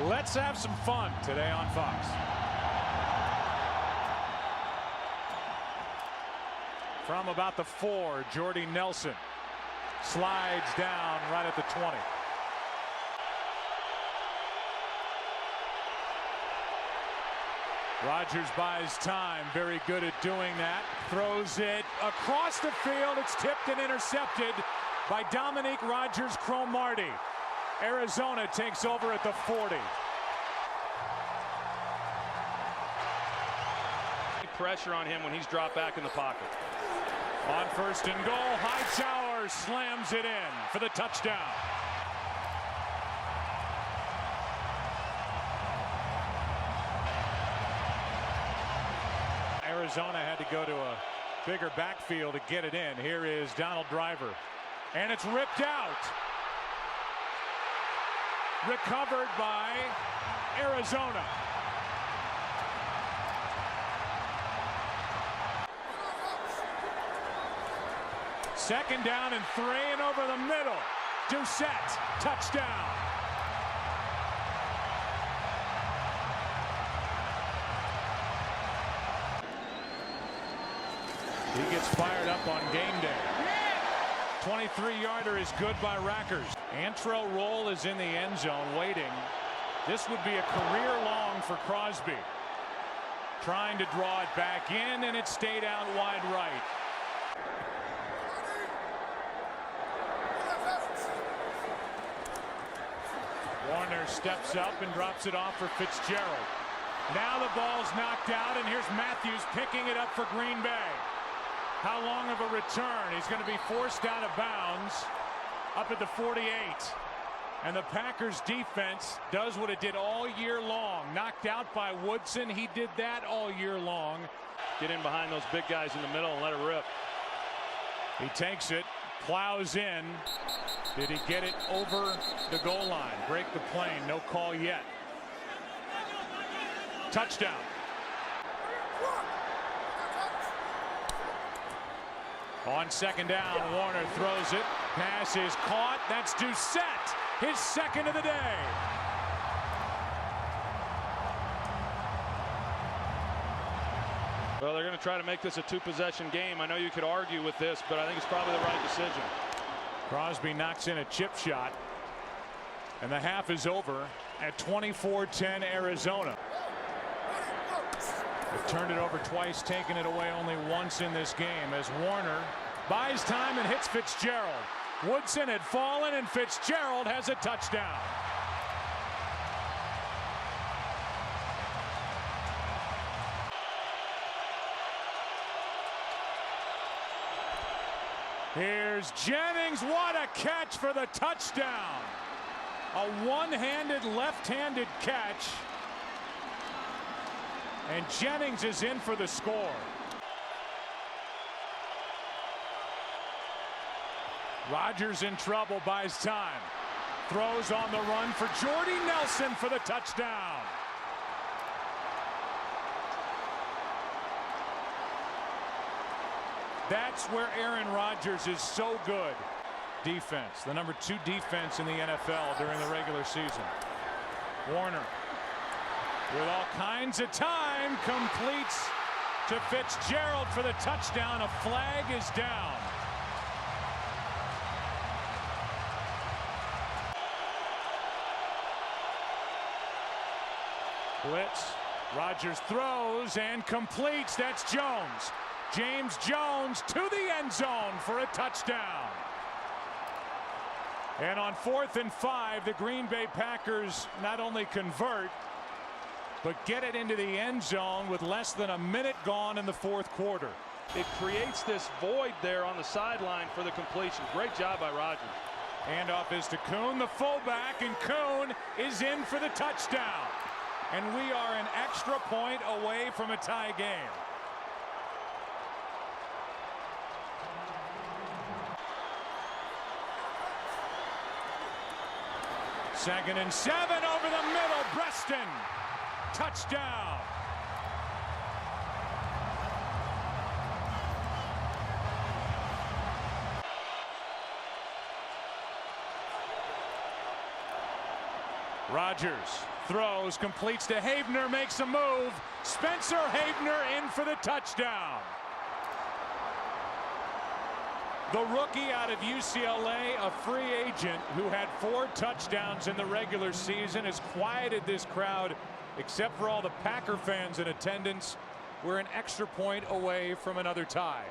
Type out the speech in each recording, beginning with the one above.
Let's have some fun today on Fox. From about the 4, Jordy Nelson slides down right at the 20. Rodgers buys time, very good at doing that. Throws it across the field. It's tipped and intercepted by Dominique Rodgers-Cromartie. Arizona takes over at the 40. Pressure on him when he's dropped back in the pocket. On 1st and goal, Hightower slams it in for the touchdown. Arizona had to go to a bigger backfield to get it in. Here is Donald Driver, and it's ripped out. Recovered by Arizona. Second down and 3, and over the middle. Doucette, touchdown. He gets fired up on game day. 23-yarder is good by Rackers. Antrell Roll is in the end zone waiting. This would be a career long for Crosby. Trying to draw it back in, and it stayed out wide right. Warner steps up and drops it off for Fitzgerald. Now the ball's knocked out, and here's Matthews picking it up for Green Bay. How long of a return? He's going to be forced out of bounds up at the 48. And the Packers defense does what it did all year long. Knocked out by Woodson. He did that all year long. Get in behind those big guys in the middle and let it rip. He takes it, plows in. Did he get it over the goal line? Break the plane. No call yet. Touchdown. On 2nd down, Warner throws it. Pass is caught. That's Doucette, his 2nd of the day. Well, they're going to try to make this a 2-possession game. I know you could argue with this, but I think it's probably the right decision. Crosby knocks in a chip shot, and the half is over at 24-10 Arizona. They've turned it over twice, taken it away only once in this game as Warner buys time and hits Fitzgerald. Woodson had fallen, and Fitzgerald has a touchdown. Here's Jennings. What a catch for the touchdown. A one-handed, left-handed catch. And Jennings is in for the score. Rodgers in trouble, buys time. Throws on the run for Jordy Nelson for the touchdown. That's where Aaron Rodgers is so good. Defense, the number 2 defense in the NFL during the regular season. Warner, with all kinds of time, completes to Fitzgerald for the touchdown. A flag is down. Blitz. Rodgers throws and completes. That's Jones. James Jones to the end zone for a touchdown. And on 4th and 5, the Green Bay Packers not only convert, but get it into the end zone with less than a minute gone in the 4th quarter. It creates this void there on the sideline for the completion. Great job by Rodgers. Handoff is to Kuhn, the fullback, and Kuhn is in for the touchdown. And we are an extra point away from a tie game. Second and 7 over the middle. Preston. Touchdown. Rodgers throws, completes to Havener, makes a move. Spencer Havener in for the touchdown. The rookie out of UCLA, a free agent who had 4 touchdowns in the regular season, has quieted this crowd, except for all the Packer fans in attendance. We're an extra point away from another tie.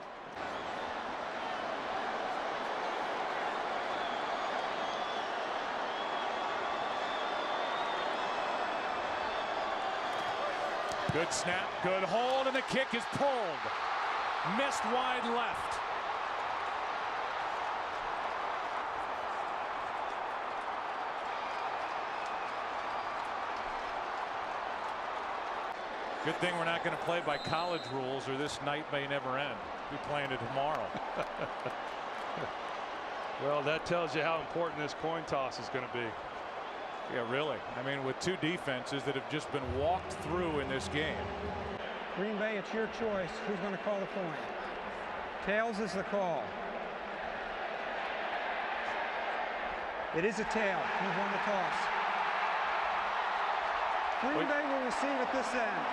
Good snap, good hold, and the kick is pulled. Missed wide left. Good thing we're not going to play by college rules, or this night may never end. We're playing it tomorrow. Well, that tells you how important this coin toss is going to be. Yeah, really. I mean, with 2 defenses that have just been walked through in this game. Green Bay, it's your choice. Who's going to call the coin? Tails is the call. It is a tail. You've won the toss. Green Bay will receive at this end.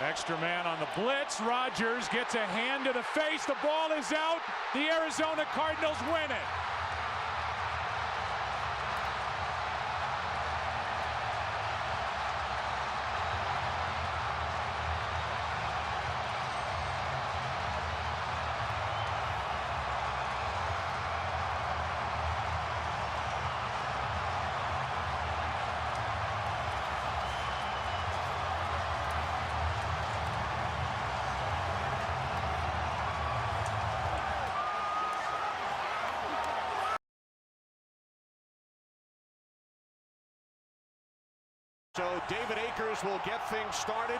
Extra man on the blitz. Rodgers gets a hand to the face. The ball is out. The Arizona Cardinals win it. So David Akers will get things started.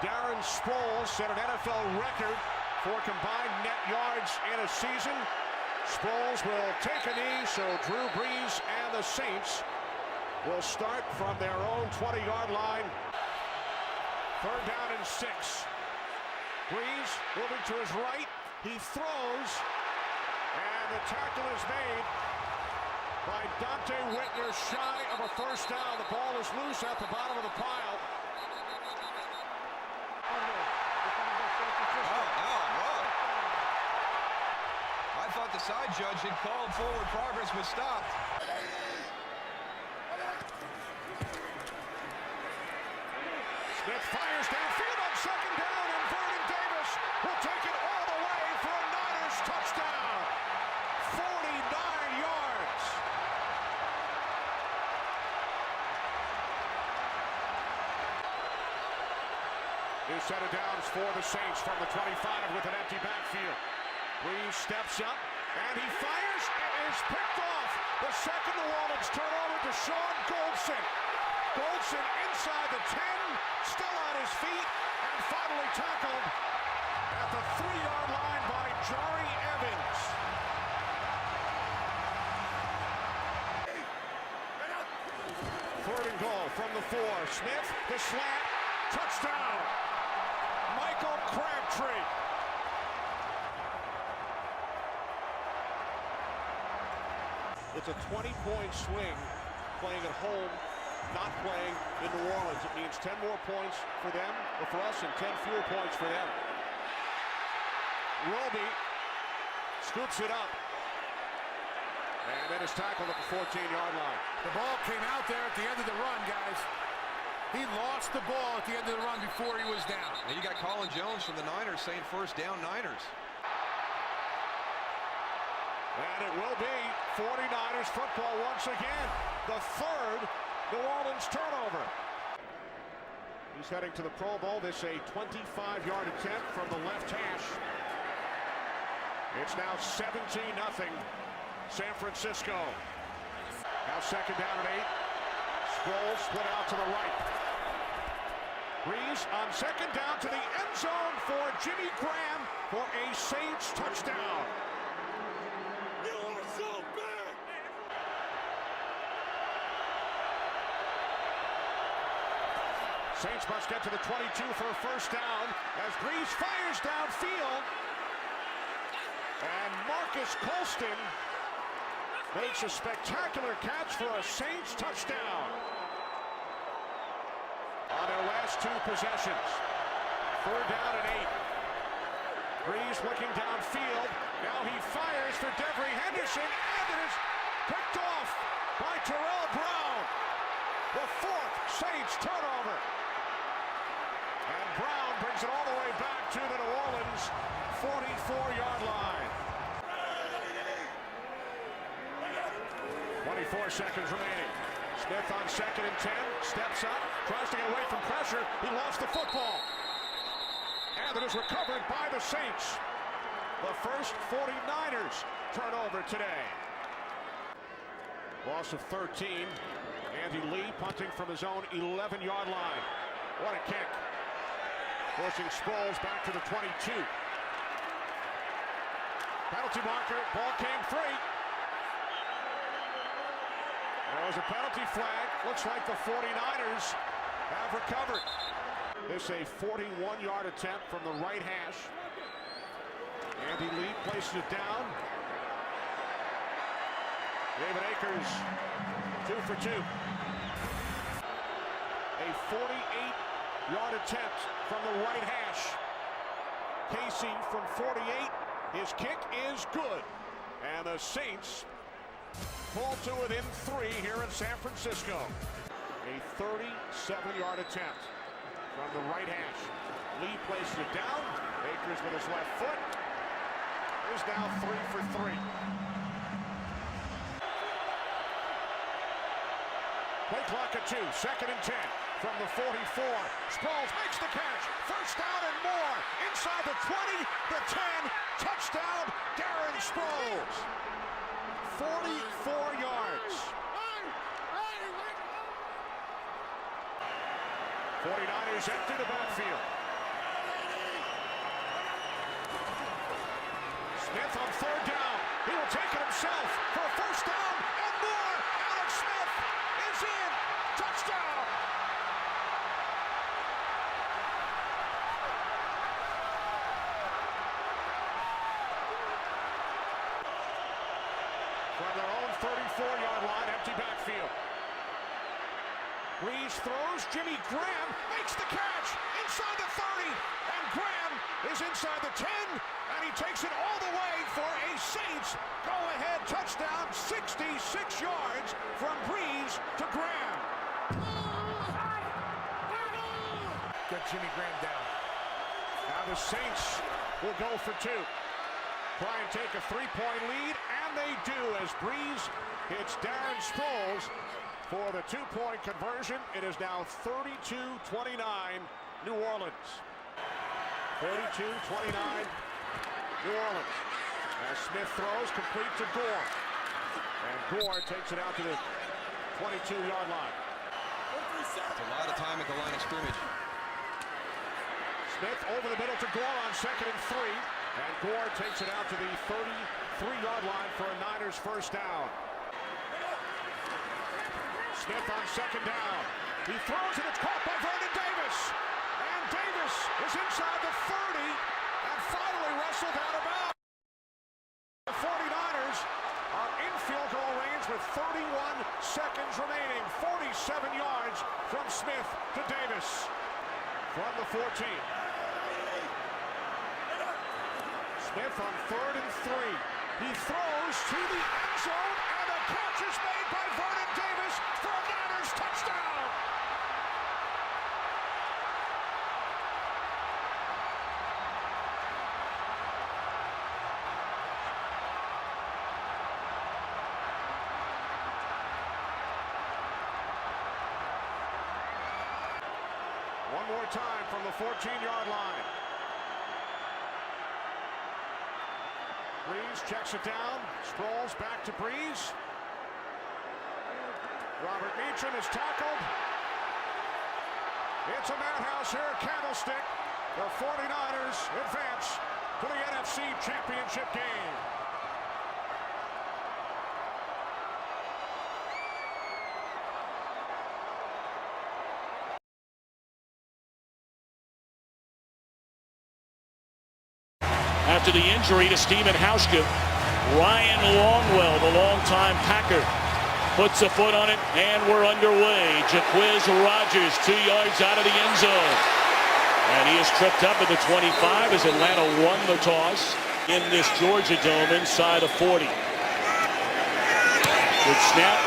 Darren Sproles set an NFL record for combined net yards in a season. Sproles will take a knee, so Drew Brees and the Saints will start from their own 20-yard line. 3rd down and 6. Brees moving to his right. He throws, and the tackle is made by Dante Whitner, shy of a first down. The ball is loose at the bottom of the pile. I thought the side judge had called forward progress was stopped. Smith fires downfield on 2nd down, and Vernon Davis will take it all the way for a Niners touchdown. 49 yards. New set of downs for the Saints from the 25 with an empty backfield. Brees steps up, and he fires. It is picked off. The second New Orleans turnover to Sean Goldson. Goldson inside the 10, still on his feet, and finally tackled at the 3-yard line by Jari Evans. Third and goal from the 4. Smith, the slant, touchdown. Michael Crabtree. It's a 20-point swing playing at home, not playing in New Orleans. It means 10 more points for them, or for us, and 10 fewer points for them. Roby scoops it up, and then is tackled at the 14-yard line. The ball came out there at the end of the run, guys. He lost the ball at the end of the run before he was down. And you got Colin Jones from the Niners saying first down Niners. And it will be 49ers football once again. The 3rd New Orleans turnover. He's heading to the Pro Bowl. This a 25-yard attempt from the left hash. It's now 17-0 San Francisco. Now 2nd down and 8. Sproles split out to the right. Brees on 2nd down to the end zone for Jimmy Graham for a Saints touchdown. You are so bad. Saints must get to the 22 for a first down as Brees fires downfield. And Marcus Colston makes a spectacular catch for a Saints touchdown. On their last two possessions. 3rd down and 8. Breeze looking downfield. Now he fires for Devery Henderson, and it is picked off by Terrell Brown. The 4th Saints turnover. And Brown brings it all the way back to the New Orleans 44-yard line. 24 seconds remaining. Smith on 2nd and 10, steps up, tries to get away from pressure. He lost the football. And it is recovered by the Saints. The first 49ers turnover today. Loss of 13. Andy Lee punting from his own 11-yard line. What a kick. Forcing Sproles back to the 22. Penalty marker, ball came free. There was a penalty flag. Looks like the 49ers have recovered. This a 41-yard attempt from the right hash. Andy Lee places it down. David Akers, 2 for 2. A 48-yard attempt from the right hash. Casey from 48. His kick is good. And the Saints pull to within 3 here in San Francisco. A 37-yard attempt from the right hash. Lee places it down. Akers with his left foot is now 3 for 3. Play clock at 2. 2nd and 10 from the 44. Sproles makes the catch. 1st down and more. Inside the 20, the 10. Touchdown, Darren Sproles. 44 yards. 49ers empty the backfield. Smith on 3rd down. He will take it himself for a 1st down and more. Alex Smith is in. Touchdown. From their own 34-yard line, empty backfield. Breeze throws. Jimmy Graham makes the catch inside the 30. And Graham is inside the 10. And he takes it all the way for a Saints go-ahead touchdown. 66 yards from Breeze to Graham. Get Jimmy Graham down. Now the Saints will go for 2. Try and take a 3-point lead, and they do as Breeze hits Darren Sproles for the 2-point conversion. It is now 32-29 New Orleans. 32-29 New Orleans. As Smith throws, complete to Gore. And Gore takes it out to the 22-yard line. That's a lot of time at the line of scrimmage. Smith over the middle to Gore on 2nd and 3. And Gore takes it out to the 33-yard line for a Niners 1st down. Smith on 2nd down. He throws it, it's caught by Vernon Davis. And Davis is inside the 30 and finally wrestled out of bounds. The 49ers are in field goal range with 31 seconds remaining. 47 yards from Smith to Davis. From the 14. Smith on 3rd and 3. He throws to the end zone, and the catch is made by Vernon Davis for a Niners touchdown. One more time from the 14-yard line. Breeze checks it down. Sproles back to Breeze. Robert Meacham is tackled. It's a madhouse here at Candlestick. The 49ers advance to the NFC Championship game. after the injury to Steven Hauschka. Ryan Longwell, the longtime Packer, puts a foot on it, and we're underway. Jaquiz Rodgers, 2 yards out of the end zone. And he is tripped up at the 25 as Atlanta won the toss in this Georgia Dome inside the 40. Good snap,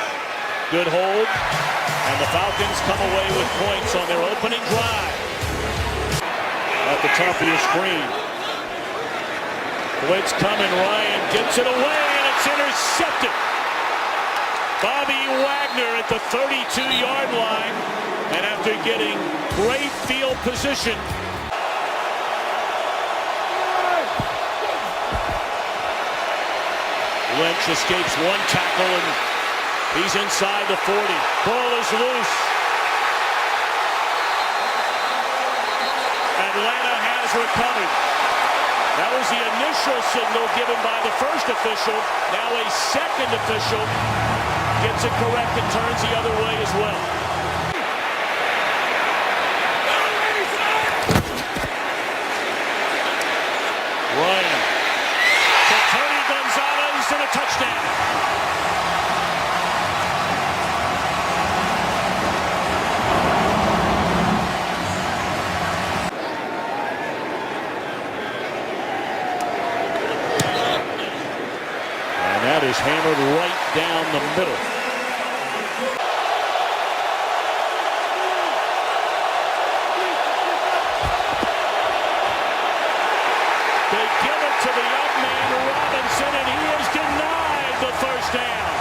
good hold, and the Falcons come away with points on their opening drive. At the top of your screen. Blitz coming, Ryan gets it away, and it's intercepted. Bobby Wagner at the 32-yard line, and after getting great field position, Lynch escapes one tackle, and he's inside the 40. Ball is loose. Atlanta has recovered. That was the initial signal given by the first official. Now a second official gets it correct and turns the other way as well. Ryan to Tony Gonzalez and a touchdown. That is hammered right down the middle. They give it to the young man, Robinson, and he is denied the first down.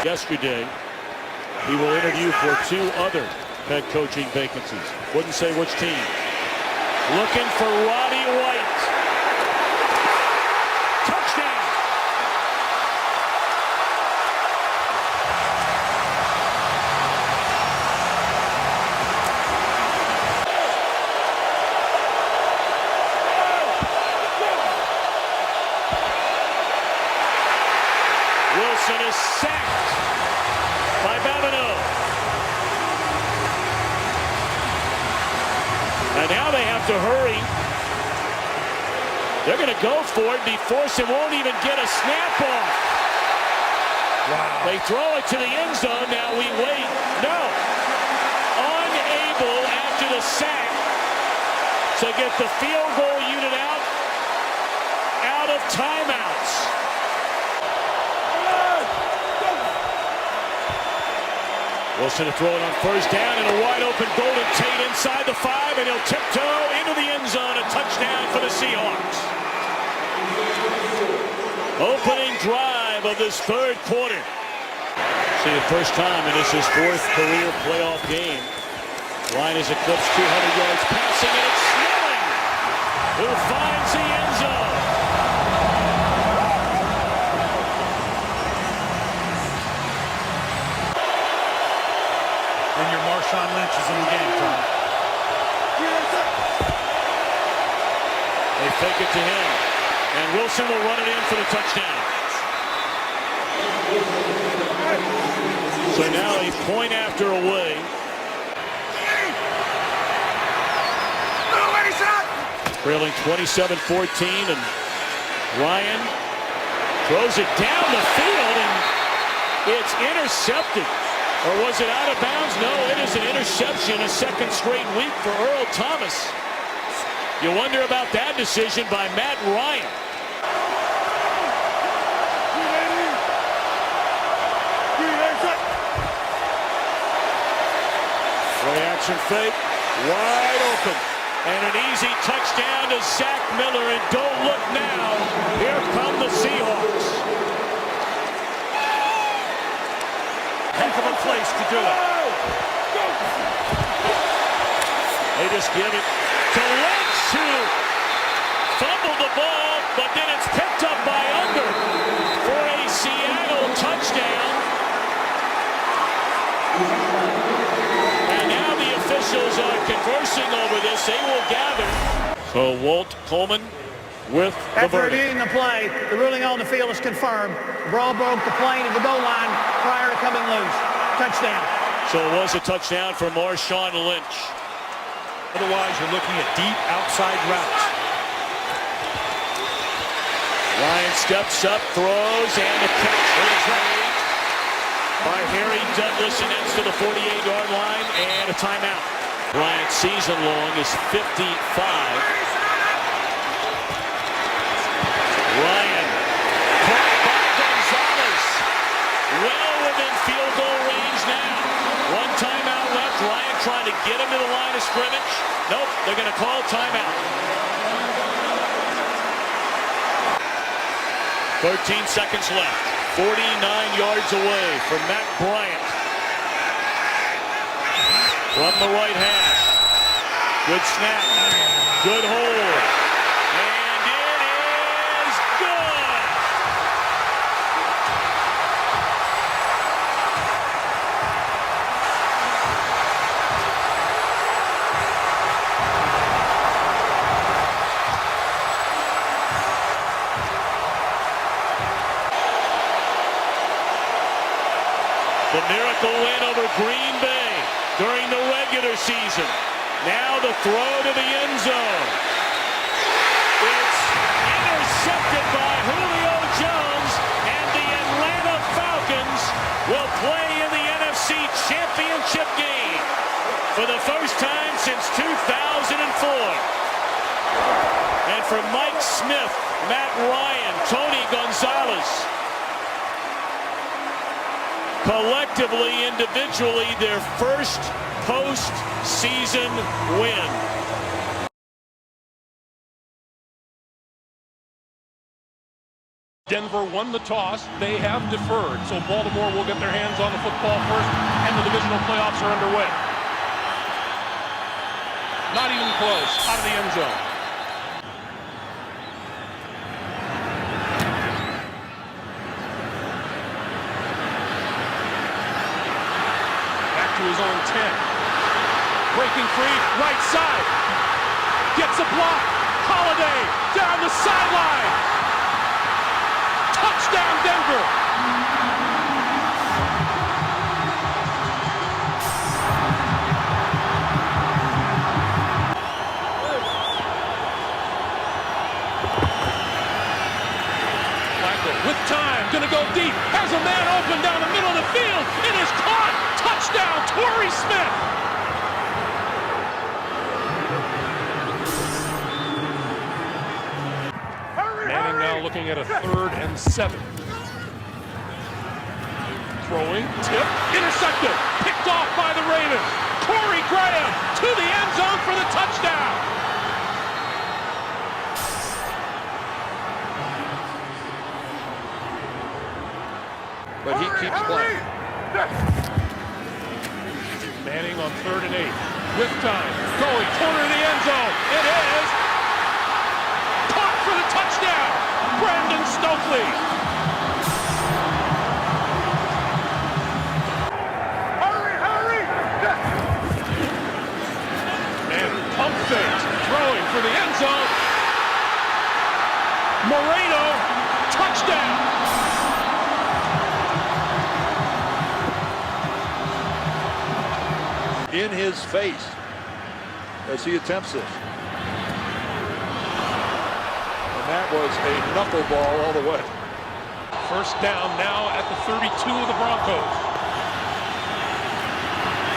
Yesterday, he will interview for 2 other head coaching vacancies. Wouldn't say which team. Looking for Roddy White. Wilson is sacked by Babineau. And now they have to hurry. They're going to go for it. Be forced. It won't even get a snap off. Wow. They throw it to the end zone. Now we wait. No. Unable after the sack to get the field goal unit out of timeouts. Wilson to throw it on first down, and a wide open Golden Tate inside the 5, and he'll tiptoe into the end zone. A touchdown for the Seahawks. Opening drive of this third quarter. See the first time, and it's his 4th career playoff game. Line is eclipsed 200 yards passing, and it's Snelling who finds the end zone. And your Marshawn Lynch is in the game, Tom. They fake it to him, and Wilson will run it in for the touchdown. So now a point after away. Trailing 27-14, and Ryan throws it down the field, and it's intercepted. Or was it out of bounds? No, it is an interception, a second straight week for Earl Thomas. You wonder about that decision by Matt Ryan. Play action fake, wide open. And an easy touchdown to Zach Miller, and don't look now. Here come the Seahawks. Heck of a place to do it. They just give it to Lynch, who fumbled the ball, but then it's picked up by Under for a Seattle touchdown. And now the officials are conversing over this. They will gather. So Walt Coleman with the After verdict. reviewing the play, the ruling on the field is confirmed. The ball broke the plane of the goal line prior to coming loose. Touchdown. So it was a touchdown for Marshawn Lynch. Otherwise, you're looking at deep outside routes. Ryan steps up, throws, and the catch is made by Harry Douglas, and ends to the 48-yard line, and a timeout. Bryant's season long is 55. Ryan caught by Gonzalez, well within field goal range now. One timeout left. Ryan trying to get him to the line of scrimmage. Nope, they're going to call timeout. 13 seconds left. 49 yards away from Matt Bryant. From the right hash. Good snap. Good hold. And it is good. The miracle win over Green Bay during the regular season. Now the throw to the end zone. It's intercepted by Julio Jones, and the Atlanta Falcons will play in the NFC Championship game for the first time since 2004. And for Mike Smith, Matt Ryan, Tony Gonzalez, collectively, individually, their first postseason win. Denver won the toss. They have deferred, so Baltimore will get their hands on the football first, and the divisional playoffs are underway. Not even close. Out of the end zone. To his own 10. Breaking free, right side. Gets a block. Holiday down the sideline. Touchdown, Denver. Flacco with time, gonna go deep. Has a man open down the middle of the field. It is caught. Touchdown, Torrey Smith! Manning now looking at a 3rd and 7. Throwing, tip, intercepted, picked off by the Ravens. Corey Graham to the end zone for the touchdown. But he keeps playing. Manning on 3rd and 8. With time. Going corner of the end zone. It is caught for the touchdown. Brandon Stokely. Hurry! And pump fake. Throwing for the end zone. Moreno. Touchdown. In his face as he attempts this. And that was a knuckleball all the way. First down now at the 32 of the Broncos.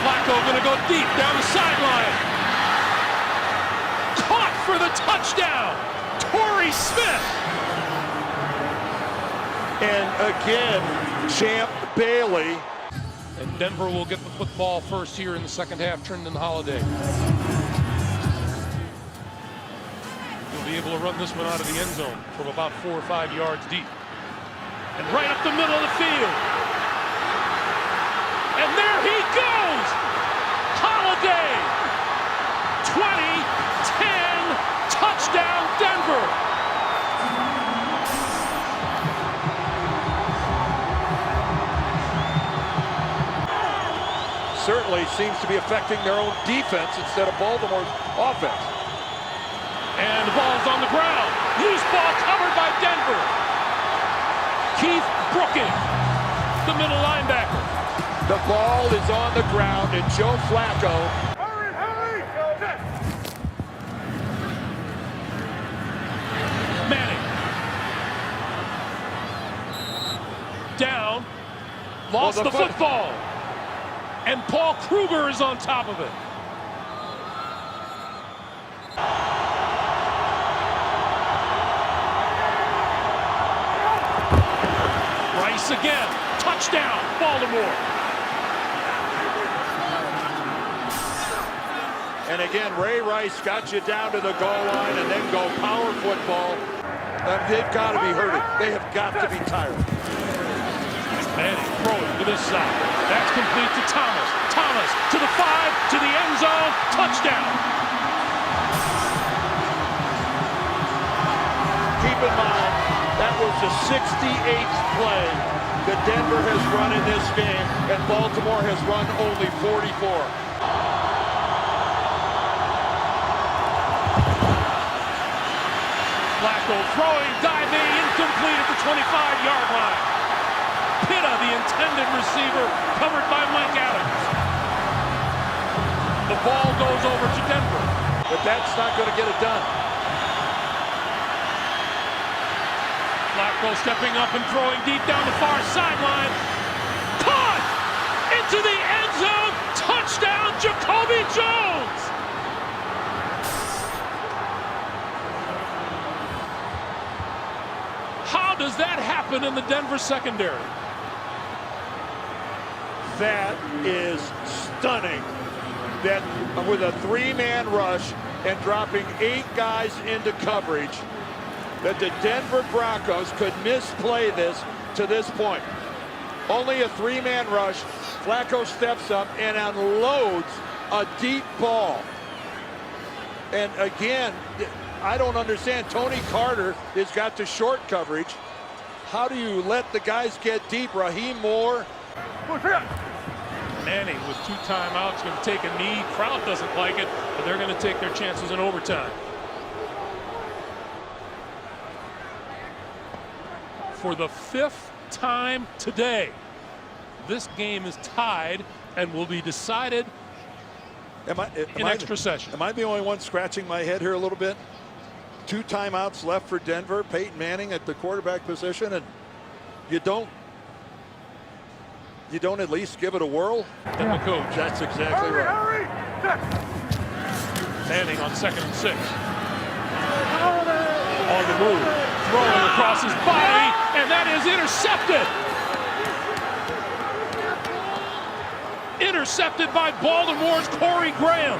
Flacco gonna go deep down the sideline. Caught for the touchdown, Torrey Smith. And again, Champ Bailey. And Denver will get the football first here in the second half. Trendon Holiday. He'll be able to run this one out of the end zone from about 4 or 5 yards deep. And right up the middle of the field. And there he goes! Holiday! 20-10 touchdown Denver! Certainly seems to be affecting their own defense instead of Baltimore's offense. And the ball's on the ground. Loose ball covered by Denver. Keith Brookins, the middle linebacker. The ball is on the ground, and Joe Flacco Lost the football. And Paul Kruger is on top of it. Rice again. Touchdown, Baltimore. And again, Ray Rice got you down to the goal line and then go power football. They've got to be hurting. They have got to be tired. Manning throwing to this side. That's complete to Thomas. Thomas to the 5, to the end zone. Touchdown. Keep in mind, that was the 68th play that Denver has run in this game, and Baltimore has run only 44. Flacco throwing, diving, incomplete at the 25-yard line. Pitta, the intended receiver, covered by Mike Adams. The ball goes over to Denver. But that's not going to get it done. Flacco stepping up and throwing deep down the far sideline. Caught! Into the end zone! Touchdown, Jacoby Jones! How does that happen in the Denver secondary? That is stunning. That with a 3-man rush and dropping 8 guys into coverage, that the Denver Broncos could misplay this to this point. Only a 3-man rush. Flacco steps up and unloads a deep ball. And again, I don't understand. Tony Carter has got the short coverage. How do you let the guys get deep? Raheem Moore. Manning with 2 timeouts, going to take a knee. Crowd doesn't like it, but they're going to take their chances in overtime. For the 5th time today, this game is tied and will be decided in extra session. Am I the only one scratching my head here a little bit? 2 timeouts left for Denver. Peyton Manning at the quarterback position, and you don't at least give it a whirl? And the coach. That's exactly right. Manning on 2nd and 6. On the move. Throwing across his body, and that is intercepted. Intercepted by Baltimore's Corey Graham.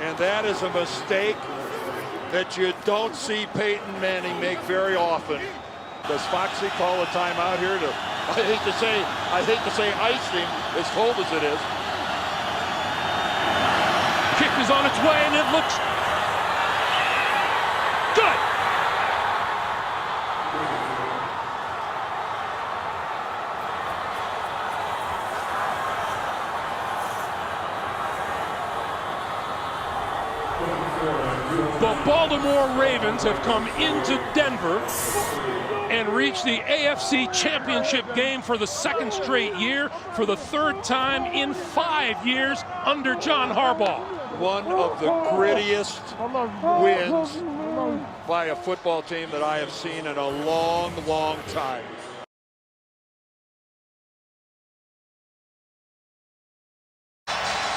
And that is a mistake that you don't see Peyton Manning make very often. Does Foxy call a timeout here? I hate to say ice him, as cold as it is. Kick is on its way, and it looks good. The Baltimore Ravens have come into Denver and reached the AFC Championship game for the 2nd straight year, for the 3rd time in 5 years under John Harbaugh. One of the grittiest wins by a football team that I have seen in a long, long time.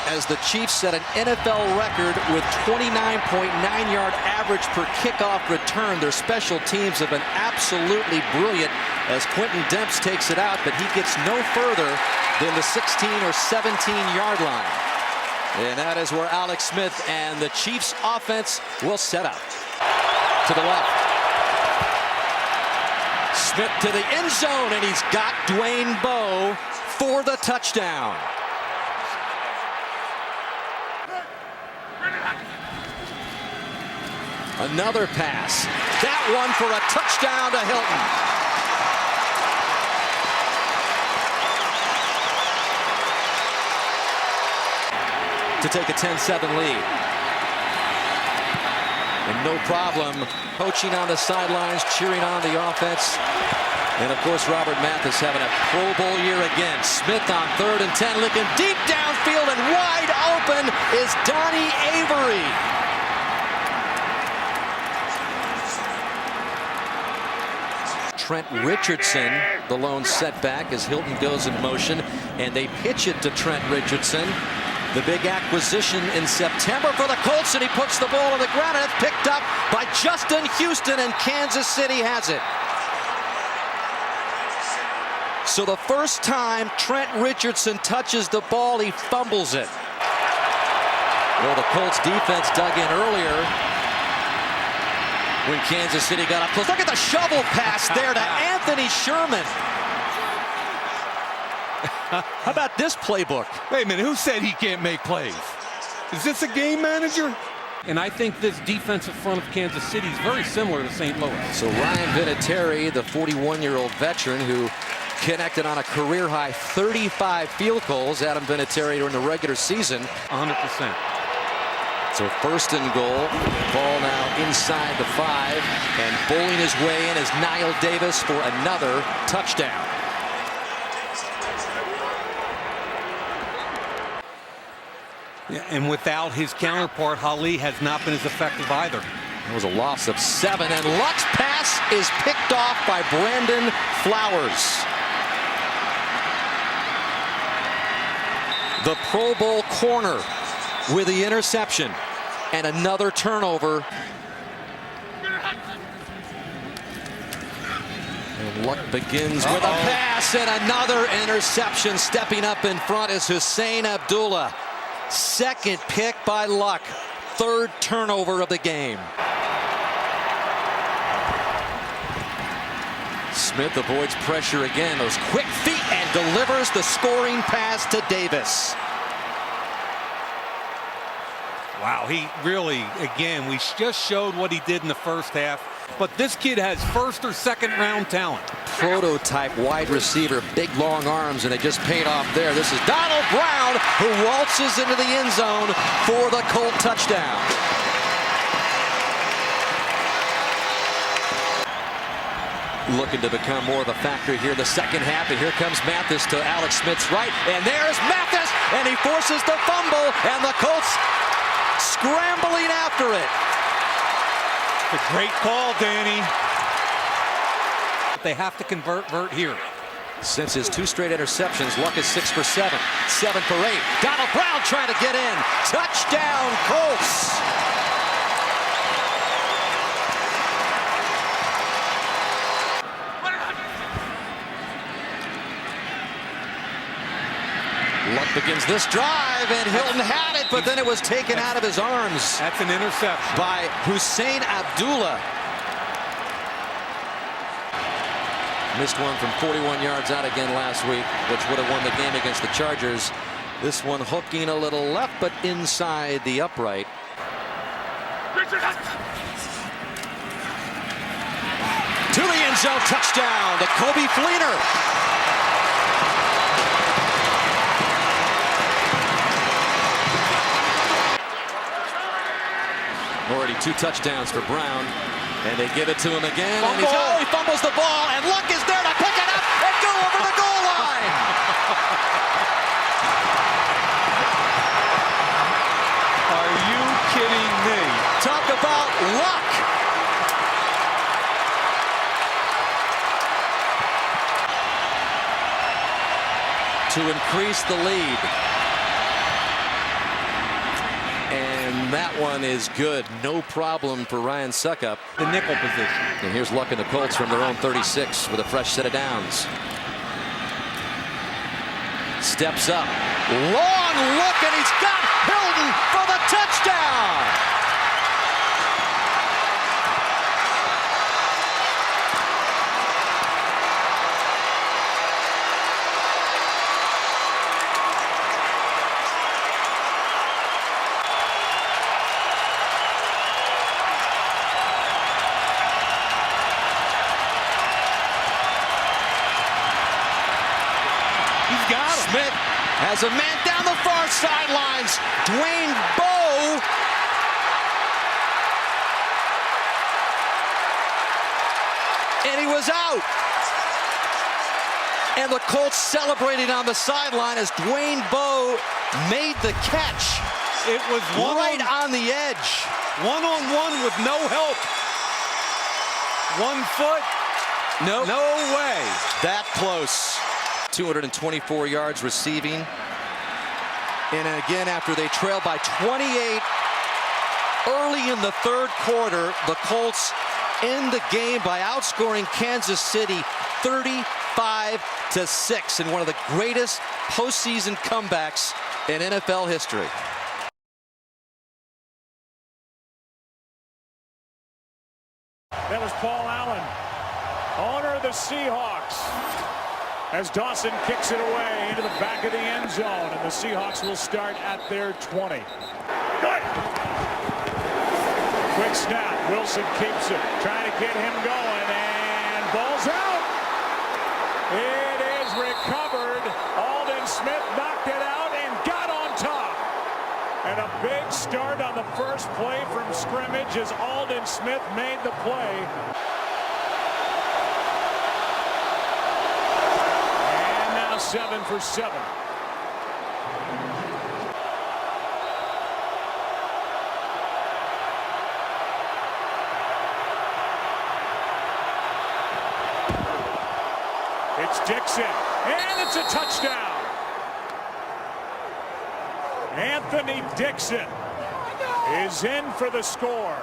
As the Chiefs set an NFL record with 29.9-yard average per kickoff return. Their special teams have been absolutely brilliant as Quentin Demps takes it out, but he gets no further than the 16 or 17-yard line. And that is where Alex Smith and the Chiefs offense will set out. To the left. Smith to the end zone, and he's got Dwayne Bowe for the touchdown. Another pass. That one for a touchdown to Hilton. To take a 10-7 lead. And no problem coaching on the sidelines, cheering on the offense. And of course, Robert Mathis having a Pro Bowl year again. Smith on 3rd and 10, looking deep downfield, and wide open is Donnie Avery. Trent Richardson, the lone setback as Hilton goes in motion, and they pitch it to Trent Richardson. The big acquisition in September for the Colts, and he puts the ball on the ground, and it's picked up by Justin Houston, and Kansas City has it. So the first time Trent Richardson touches the ball, he fumbles it. Well, the Colts defense dug in earlier when Kansas City got up close. Look at the shovel pass there to Anthony Sherman. How about this playbook? Wait a minute, who said he can't make plays? Is this a game manager? And I think this defensive front of Kansas City is very similar to St. Louis. So Ryan Vinatieri, the 41-year-old veteran who connected on a career-high 35 field goals, Adam Vinatieri during the regular season. 100%. So first and goal, ball now inside the 5, and bowling his way in is Niall Davis for another touchdown. Yeah, and without his counterpart, Ali has not been as effective either. It was a loss of 7, and Luck's pass is picked off by Brandon Flowers. The Pro Bowl corner with the interception, and another turnover. And Luck begins with a pass and another interception. Stepping up in front is Hussein Abdullah. Second pick by Luck. Third turnover of the game. Smith avoids pressure again. Those quick feet, and delivers the scoring pass to Davis. Wow, he really, again, we just showed what he did in the first half. But this kid has first or second round talent. Prototype wide receiver, big long arms, and it just paid off there. This is Donald Brown, who waltzes into the end zone for the Colt touchdown. Looking to become more of a factor here the second half, and here comes Mathis to Alex Smith's right, and there's Mathis, and he forces the fumble, and the Colts scrambling after it. It's a great call, Danny. They have to convert here. Since his 2 straight interceptions, Luck is 6 for 7, 7 for 8. Donald Brown trying to get in. Touchdown, Colts. Luck begins this drive, and Hilton had it, but then it was taken out of his arms. That's an interception by Hussein Abdullah. Missed one from 41 yards out again last week, which would have won the game against the Chargers. This one hooking a little left, but inside the upright. To the end zone, touchdown to Kobe Fleener. Already 2 touchdowns for Brown, and they give it to him again. And he fumbles the ball, and Luck is there to pick it up and go over the goal line. Are you kidding me? Talk about luck. To increase the lead. And that one is good. No problem for Ryan Suckup. The nickel position. And here's Luck and the Colts from their own 36 with a fresh set of downs. Steps up. Long look, and he's got Hilton for the touchdown. Smith has a man down the far sidelines. Dwayne Bowe. And he was out. And the Colts celebrating on the sideline as Dwayne Bowe made the catch. It was right on the edge. One-on-one with no help. 1 foot. No way. That close. 224 yards receiving. And again, after they trailed by 28 early in the third quarter, the Colts end the game by outscoring Kansas City 35-6 in one of the greatest postseason comebacks in NFL history. That was Paul Allen, owner of the Seahawks, as Dawson kicks it away into the back of the end zone, and the Seahawks will start at their 20. Quick snap. Wilson keeps it, trying to get him going, and ball's out. It is recovered. Aldon Smith knocked it out and got on top. And a big start on the first play from scrimmage as Aldon Smith made the play. And now 7 for 7. It's Dixon, and it's a touchdown. Anthony Dixon is in for the score.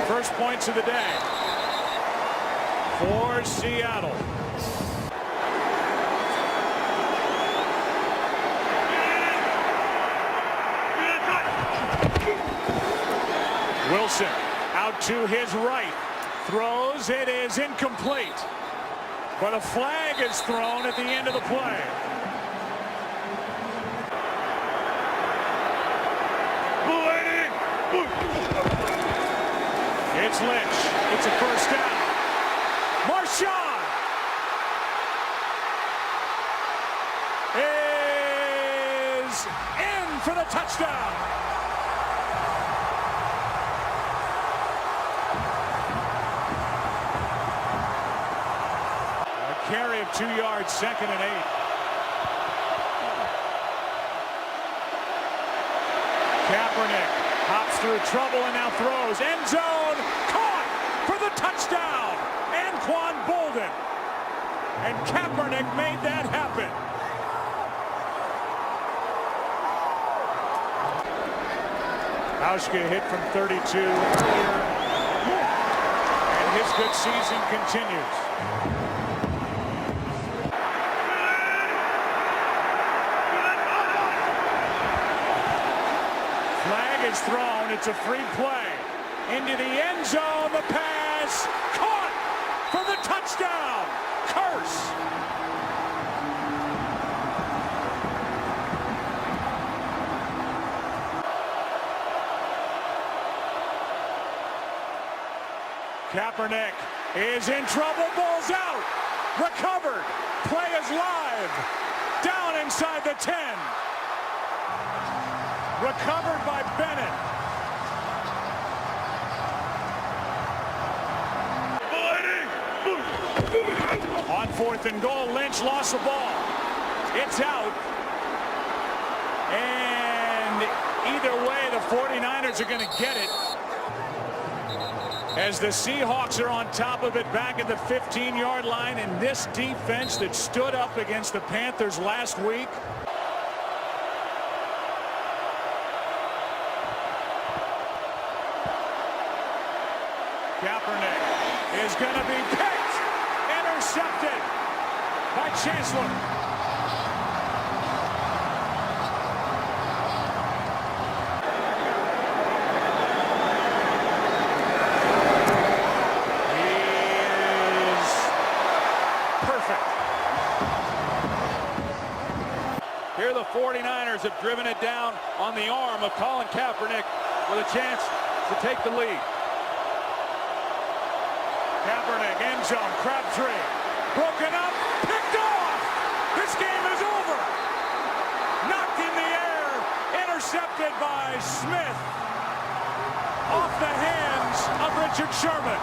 First points of the day for Seattle. Wilson out to his right, throws, it is incomplete. But a flag is thrown at the end of the play. It's Lynch. It's a first down. Marshawn is in for the touchdown. Carry of 2 yards, 2nd and 8. Kaepernick hops through trouble and now throws. End zone, caught for the touchdown. Anquan Bolden. And Kaepernick made that happen. Hauschka hit from 32 earlier. And his good season continues. Is thrown. It's a free play into the end zone. The pass caught for the touchdown. Curse. Kaepernick is in trouble. Ball's out. Recovered. Play is live. Down inside the 10. Recovered by Bennett. On 4th and goal, Lynch lost the ball. It's out. And either way, the 49ers are going to get it. As the Seahawks are on top of it back at the 15-yard line, and this defense that stood up against the Panthers last week. Kaepernick is going to be picked, intercepted by Chancellor. He is perfect. Here the 49ers have driven it down on the arm of Colin Kaepernick with a chance to take the lead. Kaepernick, end zone, Crabtree, broken up, picked off. This game is over. Knocked in the air, intercepted by Smith. Off the hands of Richard Sherman.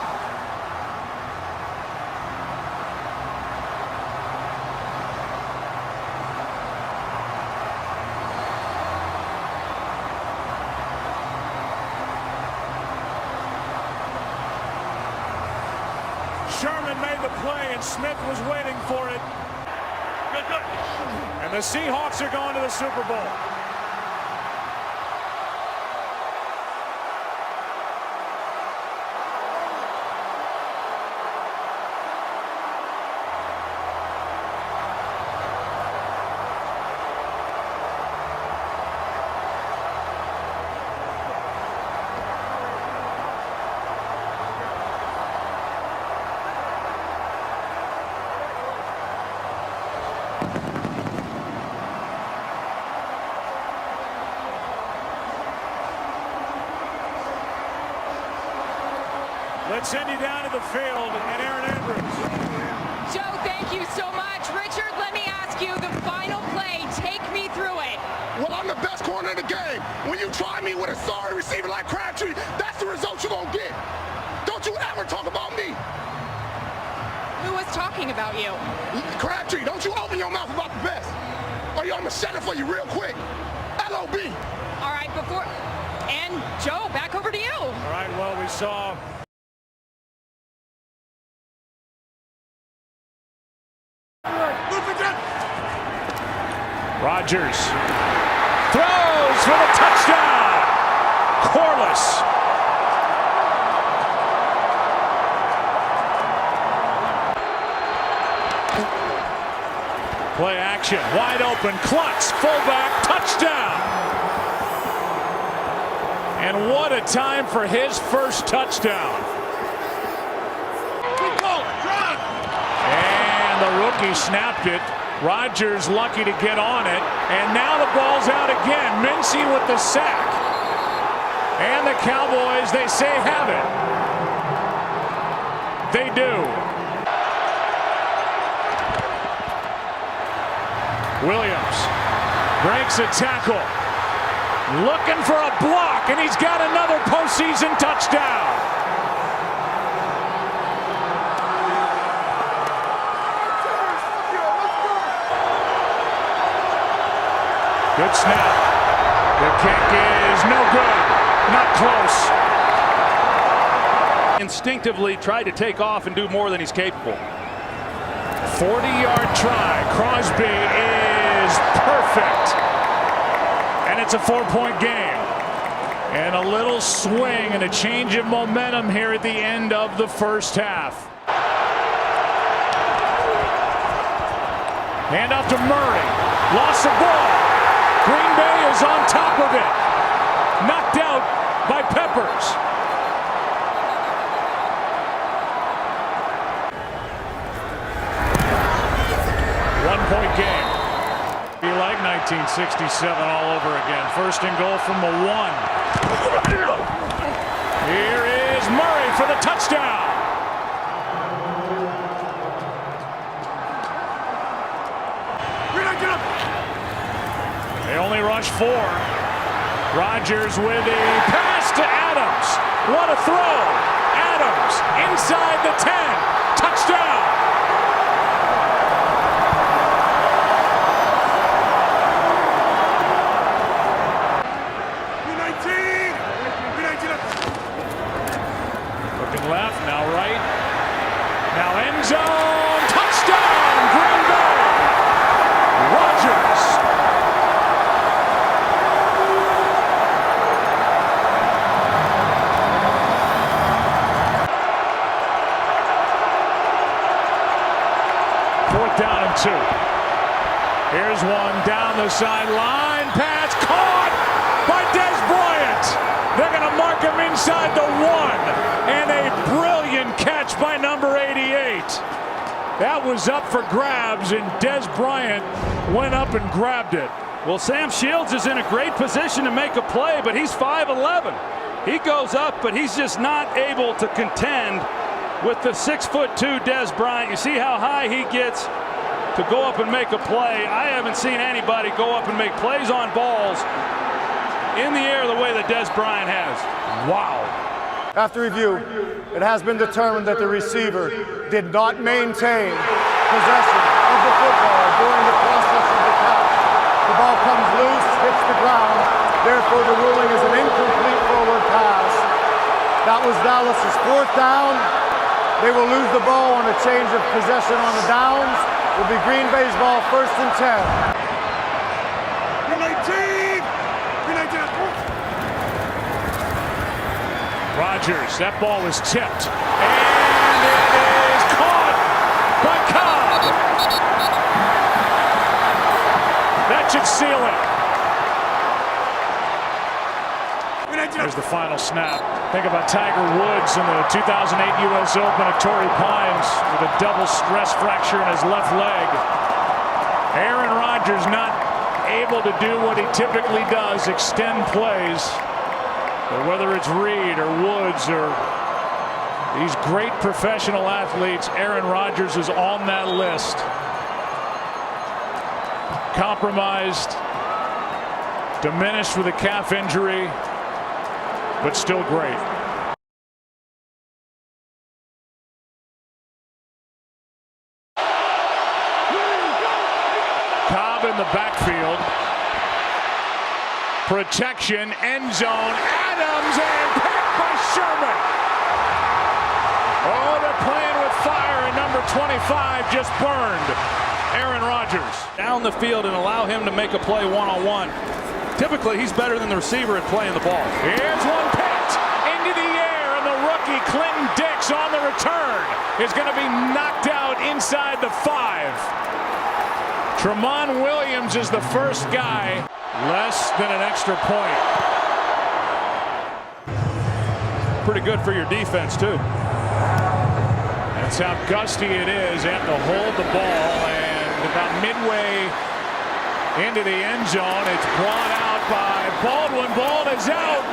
Sherman made the play, and Smith was waiting for it. And the Seahawks are going to the Super Bowl. Let's send you down to the field, and Aaron Andrews. Joe, thank you so much. Richard, let me ask you the final play. Take me through it. Well, I'm the best corner in the game. When you try me with a sorry receiver like Crabtree, that's the result you're going to get. Don't you ever talk about me. Who was talking about you? Crabtree, don't you open your mouth about the best. Or I'm going to set it for you real quick. LOB. All right, and Joe, back over to you. All right, well, we saw Rodgers throws for the touchdown. Corliss. Play action, wide open, Klutz, fullback, touchdown. And what a time for his first touchdown. And the rookie snapped it. Rodgers lucky to get on it, and now the ball's out again. Mincy with the sack. And the Cowboys, they say, have it. They do. Williams breaks a tackle. Looking for a block, and he's got another postseason touchdown. Good snap. The kick is no good. Not close. Instinctively tried to take off and do more than he's capable. 40-yard try. Crosby is perfect. And it's a 4-point game. And a little swing and a change of momentum here at the end of the first half. Hand off to Murray. Lost the ball. Green Bay is on top of it. Knocked out by Peppers. One-point game. Be like 1967 all over again. First and goal from the 1. Here is Murray for the touchdown. They only rush 4. Rodgers with a pass to Adams. What a throw. Adams inside the 10. Touchdown. Looking left, now right. Now end zone. Touchdown, Green Bay. Rodgers. Down and 2. Here's one down the sideline. Pass caught by Dez Bryant. They're going to mark him inside the 1. And a brilliant catch by number 88. That was up for grabs, and Dez Bryant went up and grabbed it. Well, Sam Shields is in a great position to make a play, but he's 5'11". He goes up, but he's just not able to contend with the 6'2" Dez Bryant. You see how high he gets to go up and make a play. I haven't seen anybody go up and make plays on balls in the air the way that Dez Bryant has. Wow. After review, it has been determined that the receiver did not maintain possession of the football during the process of the catch. The ball comes loose, hits the ground. Therefore, the ruling is an incomplete forward pass. That was Dallas's 4th down They will lose the ball on a change of possession on the downs. It will be Green Bay's ball, 1st and 10. Rodgers, that ball was tipped, and it is caught by Cobb. That should seal it. Here's the final snap. Think about Tiger Woods in the 2008 U.S. Open at Torrey Pines with a double stress fracture in his left leg. Aaron Rodgers not able to do what he typically does, extend plays. But whether it's Reed or Woods or these great professional athletes, Aaron Rodgers is on that list. Compromised, diminished with a calf injury, but still great. Cobb in the backfield. Protection, end zone, Adams, and picked by Sherman. Oh, they're playing with fire, and number 25 just burned Aaron Rodgers. Down the field and allow him to make a play one-on-one. Typically, he's better than the receiver at playing the ball. Here's one picked into the air, and the rookie Clinton Dix on the return is going to be knocked out inside the 5. Tramon Williams is the first guy. Less than an extra point. Pretty good for your defense, too. That's how gusty it is. They have to hold the ball, and about midway into the end zone, it's brought out by Baldwin. Ball is out.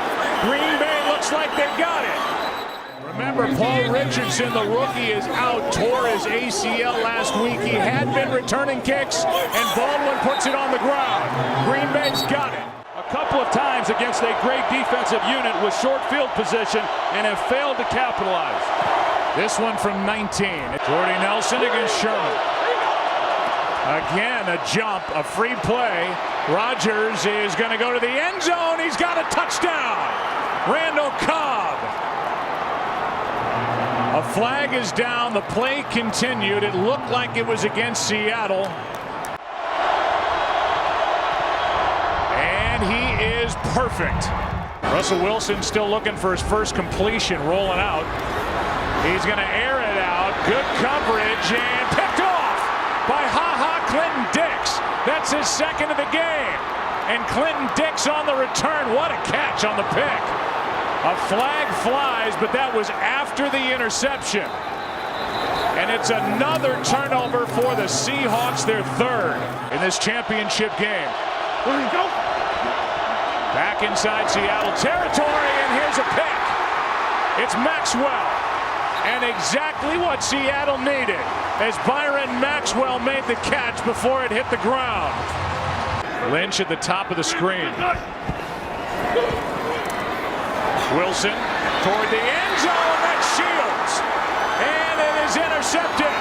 Green Bay looks like they got it. Remember, Paul Richardson, the rookie, is out. Tore his ACL last week. He had been returning kicks, and Baldwin puts it on the ground. Green Bay's got it. A couple of times against a great defensive unit with short field position and have failed to capitalize. This one from 19. Jordy Nelson against Sherman. Again, a jump, a free play. Rodgers is going to go to the end zone. He's got a touchdown. Randall Cobb. A flag is down. The play continued. It looked like it was against Seattle. And he is perfect. Russell Wilson still looking for his first completion, rolling out. He's going to air it out. Good coverage and picked off by Clinton Dix. That's his second of the game. And Clinton Dix on the return. What a catch on the pick. A flag flies, but that was after the interception. And it's another turnover for the Seahawks, their 3rd in this championship game. There we go. Back inside Seattle territory, and here's a pick. It's Maxwell. And exactly what Seattle needed, as Byron Maxwell made the catch before it hit the ground. Lynch at the top of the screen. Wilson toward the end zone, that shields, and it is intercepted.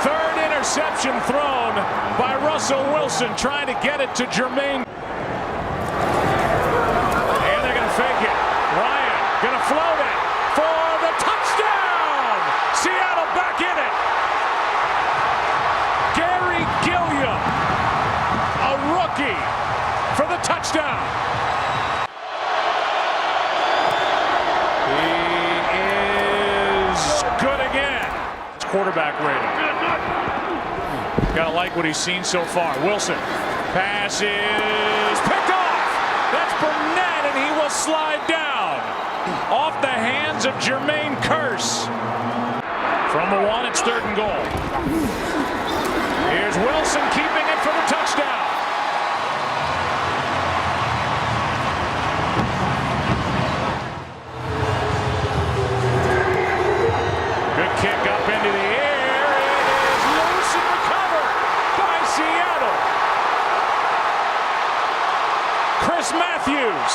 3rd interception thrown by Russell Wilson, trying to get it to Jermaine. And they're going to fake it. Ryan going to float it for the touchdown. Seattle back in it. Gary Gilliam, a rookie, for the touchdown. Quarterback rating. Gotta like what he's seen so far. Wilson. Pass is picked off. That's Burnett, and he will slide down. Off the hands of Jermaine Kearse. From the 1, it's 3rd and goal. Here's Wilson keeping it for the touchdown. Good kick up into the air. It is loose and recovered by Seattle. Chris Matthews.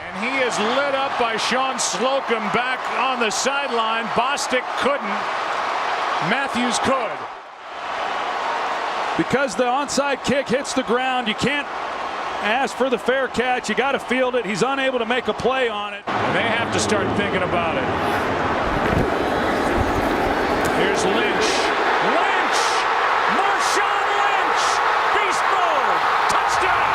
And he is lit up by Sean Slocum back on the sideline. Bostic couldn't. Matthews could. Because the onside kick hits the ground, you can't asked for the fair catch. You got to field it. He's unable to make a play on it. They have to start thinking about it. Here's Lynch. Lynch! Marshawn Lynch! Beast mode! Touchdown!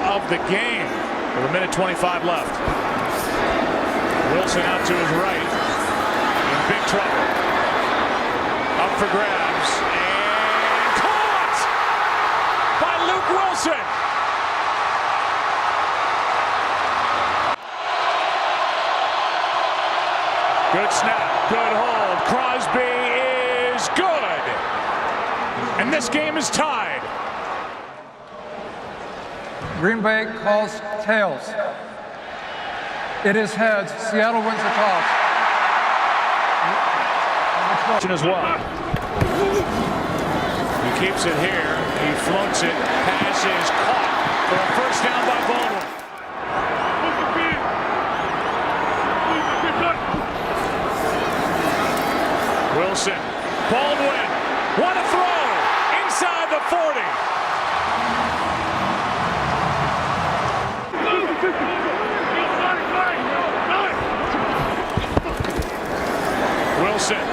Of the game with 1:25 left. Wilson out to his right. In big trouble. Up for grabs. And caught by Luke Wilson. Good snap. Good hold. Crosby is good. And this game is tied. Green Bay calls tails. It is heads. Seattle wins the toss. As well. He keeps it here. He floats it. Pass is caught for a first down by Baldwin. Wilson. Baldwin. What a throw! Inside the 40. Wilson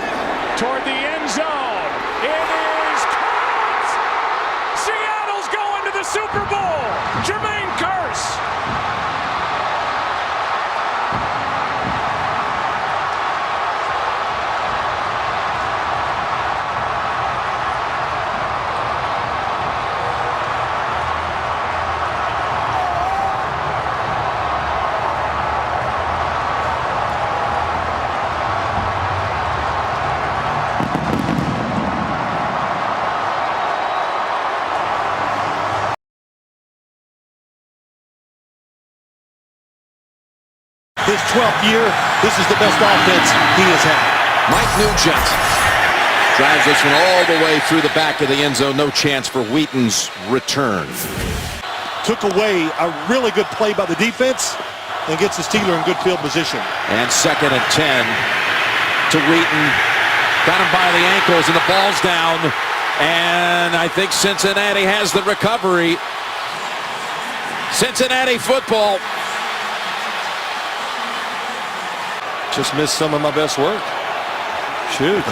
toward the end zone. It is caught! Seattle's going to the Super Bowl. Jermaine Kearse. His 12th year, this is the best offense he has had. Mike Nugent drives this one all the way through the back of the end zone. No chance for Wheaton's return. Took away a really good play by the defense and gets the Steeler in good field position. And 2nd and 10 to Wheaton. Got him by the ankles and the ball's down. And I think Cincinnati has the recovery. Cincinnati football. Just missed some of my best work. Shoot.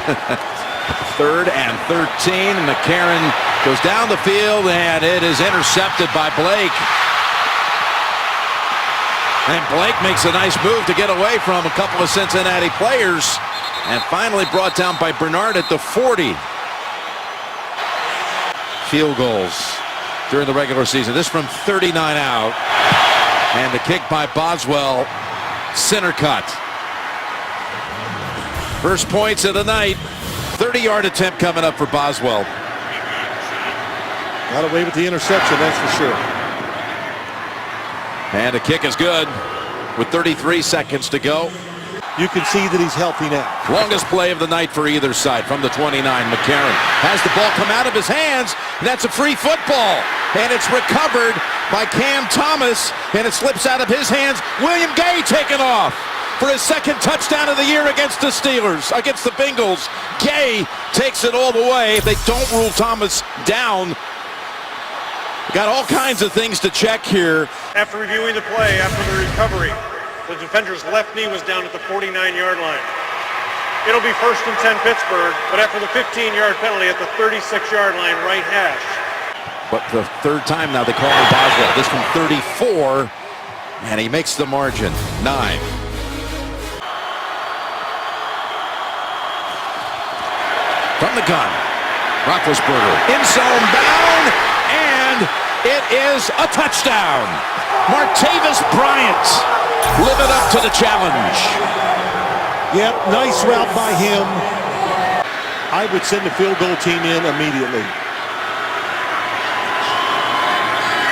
3rd and 13. McCarron goes down the field, and it is intercepted by Blake. And Blake makes a nice move to get away from a couple of Cincinnati players. And finally brought down by Bernard at the 40. Field goals during the regular season. This from 39 out. And the kick by Boswell. Center cut. First points of the night. 30-yard attempt coming up for Boswell. Got away with the interception, that's for sure. And the kick is good with 33 seconds to go. You can see that he's healthy now. Longest play of the night for either side from the 29. McCarron has the ball come out of his hands. And that's a free football. And it's recovered by Cam Thomas. And it slips out of his hands. William Gay taken off for his 2nd touchdown of the year against the Steelers, against the Bengals. Gay takes it all the way. If they don't rule Thomas down, got all kinds of things to check here. After reviewing the play, after the recovery, the defender's left knee was down at the 49-yard line. It'll be 1st and 10 Pittsburgh, but after the 15-yard penalty at the 36-yard line, right hash. But the 3rd time now they call him Boswell. This from 34, and he makes the margin, 9. From the gun, Roethlisberger in zone bound, and it is a touchdown. Martavis Bryant living up to the challenge. Yep, nice route by him. I would send the field goal team in immediately.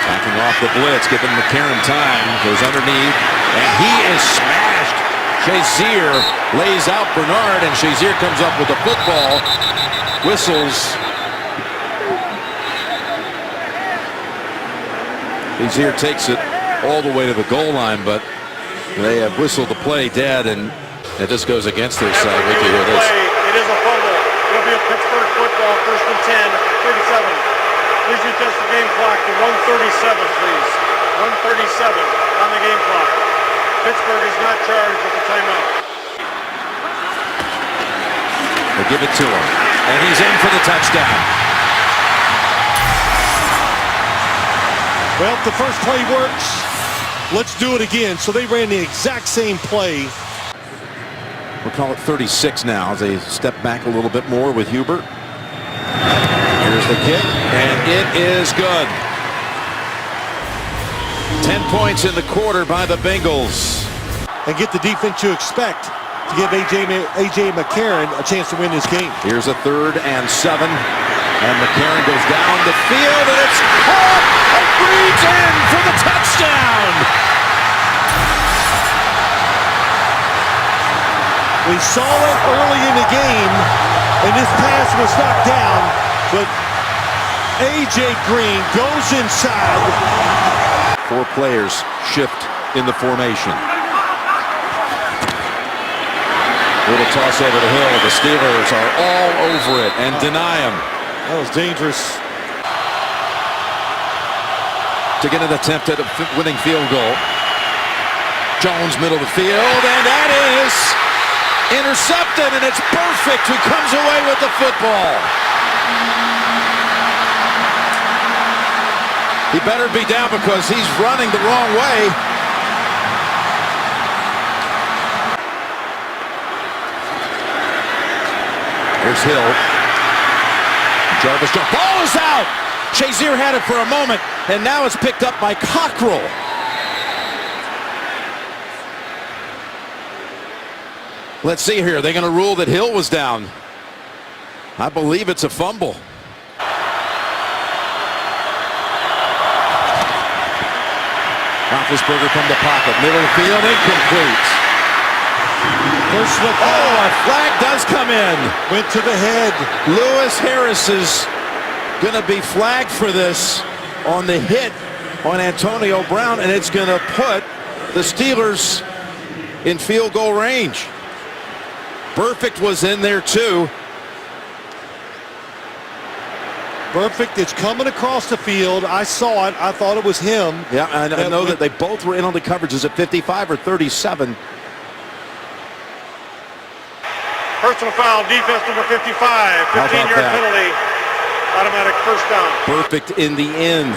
Backing off the blitz, giving McCarron time, goes underneath, and he is smashed. Shazier lays out Bernard, and Shazier comes up with the football. Whistles. Shazier takes it all the way to the goal line, but they have whistled the play dead, and this goes against their side. We can hear this. It is a fumble. It'll be a Pittsburgh football, 1st and 10, 37. Please adjust the game clock to 1:37, please. 1:37 on the game clock. Pittsburgh is not charged with the timeout. They give it to him, and he's in for the touchdown. Well, if the first play works, let's do it again. So they ran the exact same play. We'll call it 36 now as they step back a little bit more with Hubert. Here's the kick, and it is good. 10 points in the quarter by the Bengals. And get the defense you expect to give A.J. McCarron a chance to win this game. Here's a 3rd and 7. And McCarron goes down the field, and it's caught and Breed's in for the touchdown. We saw it early in the game, and this pass was knocked down, but A.J. Green goes inside. 4 players shift in the formation. Little toss over the hill. The Steelers are all over it and deny him. That was dangerous. To get an attempt at a winning field goal. Jones, middle of the field, and that is intercepted, and it's perfect who comes away with the football. He better be down because he's running the wrong way. Here's Hill. Jarvis Jones. Ball is out! Shazier had it for a moment, and now it's picked up by Cockrell. Let's see here. Are they going to rule that Hill was down? I believe it's a fumble. Roethlisberger from the pocket. Middle of the field, incomplete. Oh, a flag does come in. Went to the head. Lewis Harris is going to be flagged for this on the hit on Antonio Brown, and it's going to put the Steelers in field goal range. Perfect was in there too. Perfect is coming across the field. I saw it. I thought it was him. Yeah, I know that they both were in on the coverages at 55 or 37. Personal foul, defense number 55. 15-yard penalty. Automatic 1st down. Perfect in the end.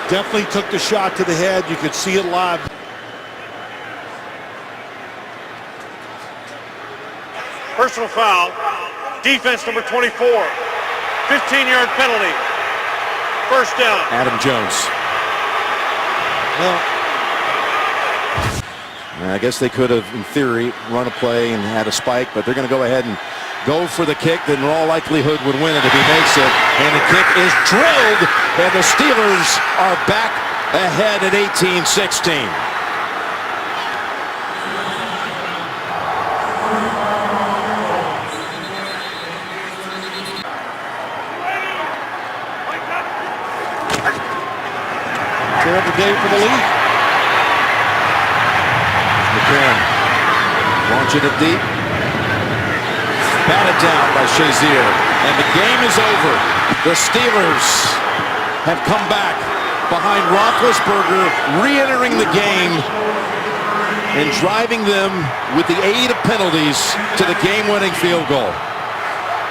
Definitely took the shot to the head. You could see it live. Personal foul, defense number 24. 15-yard penalty. 1st down. Adam Jones. Well, I guess they could have, in theory, run a play and had a spike, but they're going to go ahead and go for the kick that in all likelihood would win it if he makes it. And the kick is drilled, and the Steelers are back ahead at 18-16. Terrible day for the league. McCarron launching it deep. Batted down by Shazier. And the game is over. The Steelers have come back behind Roethlisberger, re-entering the game and driving them with the aid of penalties to the game-winning field goal.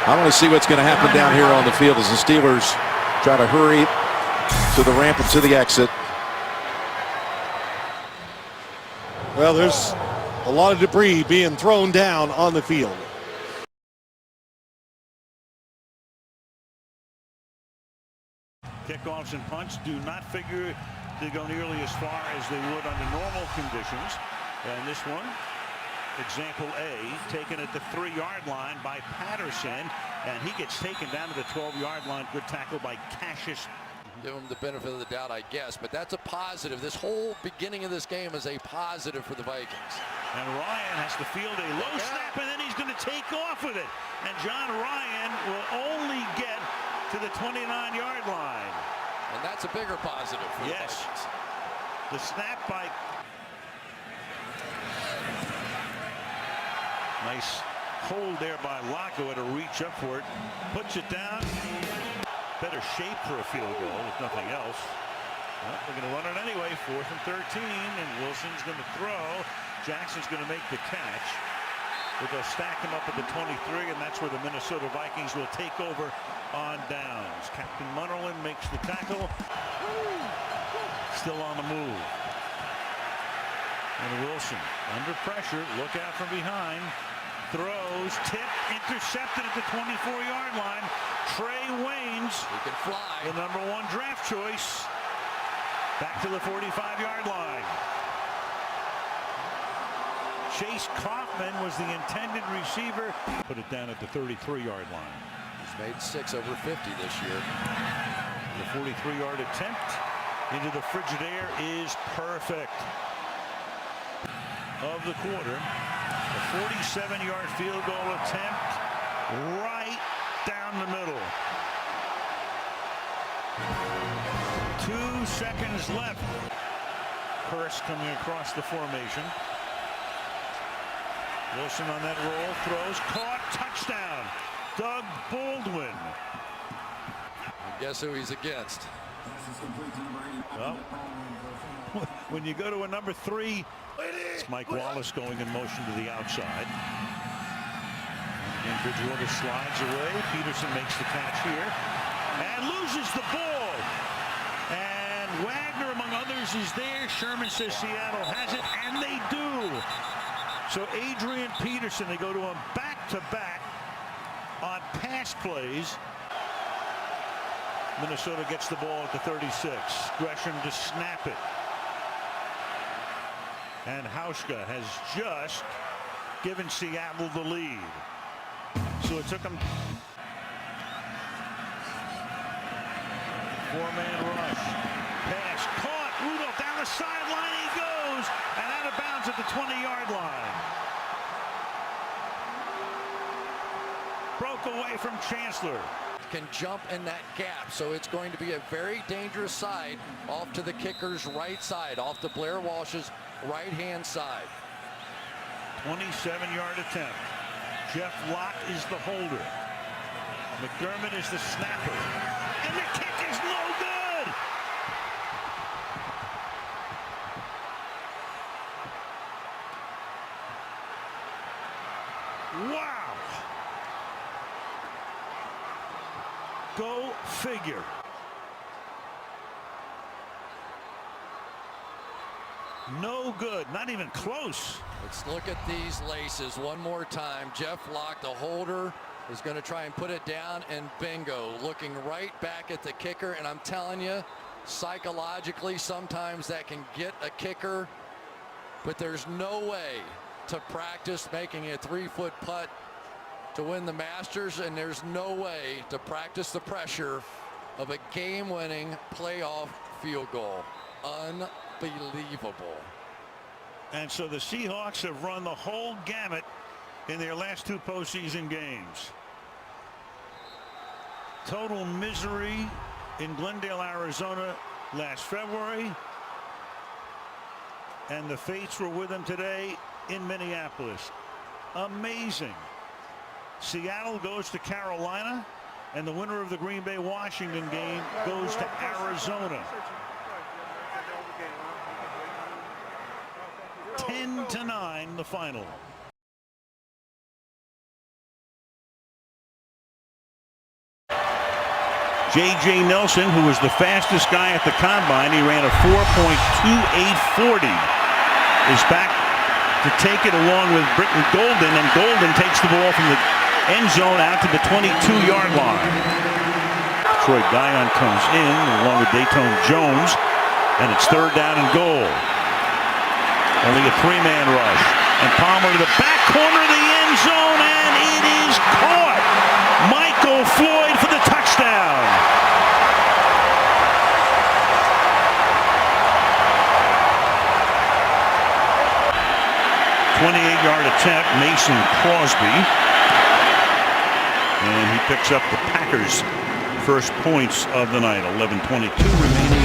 I want to see what's going to happen down here on the field as the Steelers try to hurry to the ramp and to the exit. Well, there's a lot of debris being thrown down on the field. Kickoffs and punts do not figure to go nearly as far as they would under normal conditions. And this one, example A, taken at the 3-yard line by Patterson, and he gets taken down to the 12-yard line. Good tackle by Cassius. Give him the benefit of the doubt, I guess, but that's a positive. This whole beginning of this game is a positive for the Vikings. And Ryan has to field a low snap, and then he's going to take off with it. And John Ryan will only get to the 29-yard line. And that's a bigger positive for the Vikings. The snap by... Nice hold there by Laco to reach up for it. Puts it down. Better shape for a field goal, if nothing else. Well, they're going to run it anyway. 4th and 13, and Wilson's going to throw. Jackson's going to make the catch. But they'll stack him up at the 23, and that's where the Minnesota Vikings will take over on downs. Captain Munnerlyn makes the tackle. Still on the move. And Wilson under pressure. Look out from behind. Throws, tip, intercepted at the 24-yard line. Trey Waynes, he can fly. The #1 draft choice. Back to the 45-yard line. Chase Kaufman was the intended receiver. Put it down at the 33-yard line. He's made 6 over 50 this year. The 43-yard attempt into the Frigidaire is perfect. Of the quarter, a 47-yard field goal attempt right down the middle. 2 seconds left. Hurst coming across the formation. Wilson on that roll, throws, caught, touchdown. Doug Baldwin. And guess who he's against? Well, when you go to a #3, it's Mike Wallace going in motion to the outside. And Bridgewater slides away. Peterson makes the catch here and loses the ball. And Wagner, among others, is there. Sherman says Seattle has it, and they do. So Adrian Peterson, they go to him back-to-back on pass plays. Minnesota gets the ball at the 36. Gresham to snap it. And Hauschka has just given Seattle the lead. So it took him. 4-man rush. Pass caught. Rudolph down the sideline. He goes. And out of bounds at the 20-yard line. Broke away from Chancellor. Can jump in that gap, so it's going to be a very dangerous side off to the kicker's right side, off to Blair Walsh's right-hand side. 27-yard attempt. Jeff Locke is the holder. McDermott is the snapper. And the kick is no good! Wow! Go figure. No good, not even close. Let's look at these laces one more time. Jeff Locke, the holder, is going to try and put it down, and bingo, looking right back at the kicker. And I'm telling you, psychologically, sometimes that can get a kicker, but there's no way to practice making a 3-foot putt to win the Masters, and there's no way to practice the pressure of a game-winning playoff field goal. Unbelievable. And so the Seahawks have run the whole gamut in their last 2 postseason games. Total misery in Glendale, Arizona last February. And the Fates were with them today in Minneapolis. Amazing. Seattle goes to Carolina, and the winner of the Green Bay-Washington game goes to Arizona. 10-9 the final. J.J. Nelson, who was the fastest guy at the combine, he ran a 4.2840, is back to take it along with Britton Golden, and Golden takes the ball from the end zone out to the 22-yard line. Troy Guion comes in along with Dayton Jones, and it's 3rd down and goal. Only a 3-man rush, and Palmer to the back corner of the end zone, and it is caught. Michael Floyd for the touchdown. .28-yard attempt, Mason Crosby, and he picks up the Packers' first points of the night. 11:22 remaining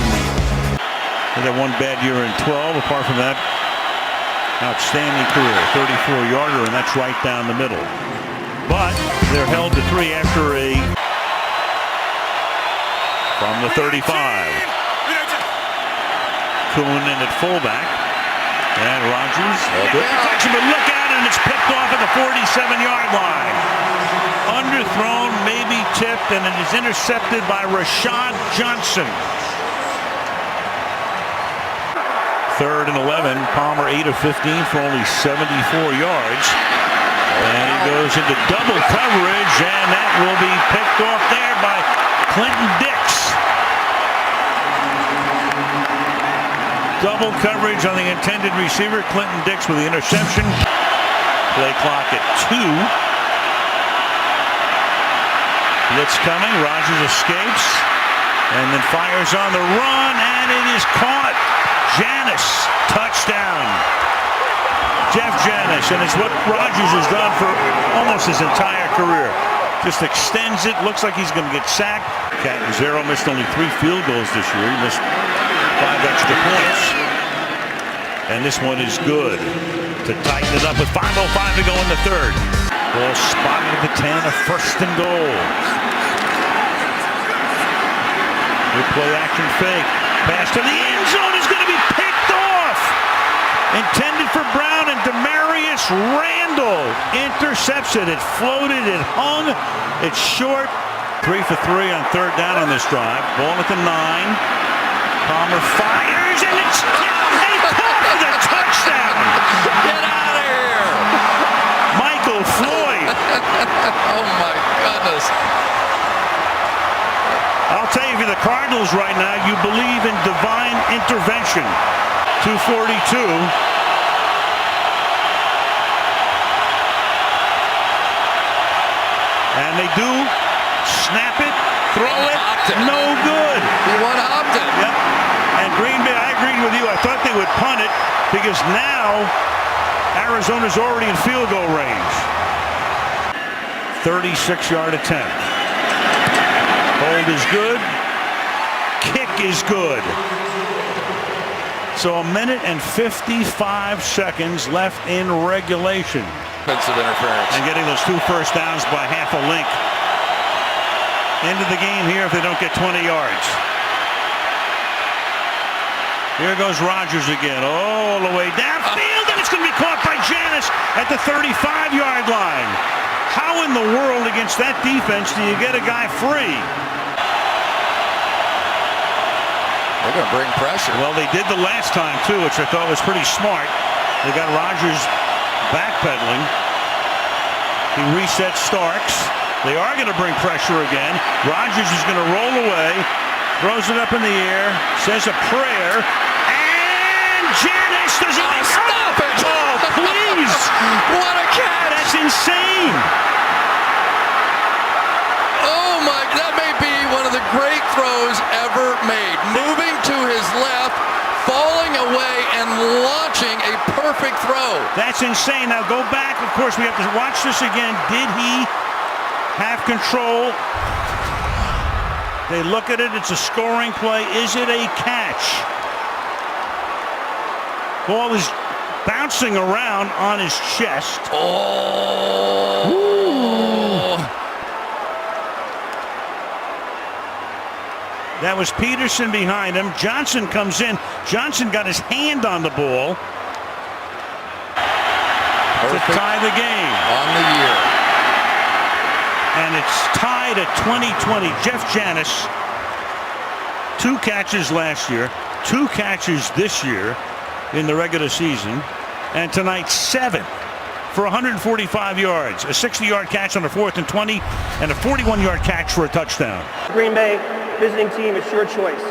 in the He had one bad year in 12. Apart from that, outstanding career, 34-yarder, and that's right down the middle. But they're held to 3 after a from the 35. Kuhn in at fullback, and Rodgers. But look out, and it's picked off at the 47-yard line. Underthrown, maybe tipped, and it is intercepted by Rashad Johnson. 3rd and 11. Palmer 8 of 15 for only 74 yards. And he goes into double coverage, and that will be picked off there by Clinton Dix. Double coverage on the intended receiver, Clinton Dix with the interception. Play clock at 2. Blitz coming, Rodgers escapes, and then fires on the run, and it is caught. Janis, touchdown. Jeff Janis, and it's what Rodgers has done for almost his entire career. Just extends it, looks like he's going to get sacked. Catanzaro missed only 3 field goals this year. He missed 5 extra points. And this one is good to tighten it up with 5:05 to go in the 3rd. Ball spotted at the 10, a 1st and goal. Good play action fake. Pass to the end zone is going to be picked off. Intended for Brown, and Demarius Randall intercepts it. It floated, it hung, it's short. 3 for 3 on 3rd down on this drive. Ball at the 9. Palmer fires, and it's caught for the touchdown. Get out of here. Michael Floyd. Oh my goodness. I'll tell you, if you're the Cardinals right now, you believe in divine intervention. 2:42. And they do snap it, throw it, no good. He one-hopped it. Yep. And Green Bay, I agreed with you. I thought they would punt it because now Arizona's already in field goal range. 36-yard attempt. Hold is good. Kick is good. So 1 minute and 55 seconds left in regulation. Offensive interference. And getting those 2 first downs by half a length. End of the game here if they don't get 20 yards. Here goes Rodgers again, all the way downfield, and it's going to be caught by Janis at the 35-yard line. How in the world against that defense do you get a guy free? They're going to bring pressure. Well, they did the last time, too, which I thought was pretty smart. They got Rodgers backpedaling. He resets Starks. They are going to bring pressure again. Rodgers is going to roll away, throws it up in the air, says a prayer, and Janis doesn't stop it! Oh, please! What a catch! That's insane! Oh my, that may be one of the great throws ever made. Moving to his left, falling away, and launching a perfect throw. That's insane. Now go back. Of course, we have to watch this again. Did he have control? They look at it. It's a scoring play. Is it a catch? Ball is bouncing around on his chest. Oh. Ooh. That was Peterson behind him. Johnson comes in. Johnson got his hand on the ball to tie the game. On the year. And it's tied at 20-20. Jeff Janis, 2 catches last year, 2 catches this year in the regular season, and tonight 7 for 145 yards. A 60-yard catch on a 4th and 20, and a 41-yard catch for a touchdown. Green Bay visiting team, it's your choice.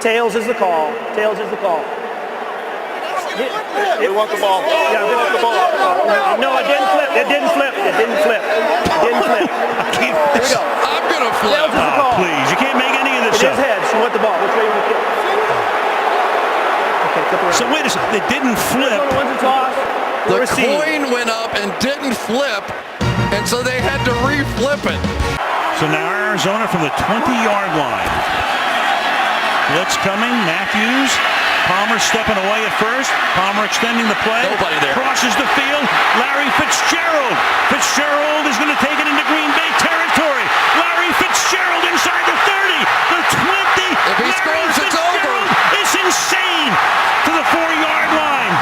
Tails is the call. Tails is the call. We want the ball. Yeah, we want the ball. No, it didn't flip. It didn't flip. It didn't flip. It didn't flip. Here we go. I'm going to flip. Tails is the call. Please, you can't make any of this It up. is heads. You want the ball. Which way you want to kick? Okay, flip around. So wait a second. It didn't flip. The coin went up and didn't flip, and so they had to re-flip it. So now Arizona from the 20-yard line. Blitz coming. Matthews Palmer stepping away at first. Palmer extending the play. Nobody there. Crosses the field. Larry Fitzgerald. Fitzgerald is going to take it into Green Bay territory. Larry Fitzgerald inside the 30, the 20. If he scores, it's over. It's insane to the 4-yard line.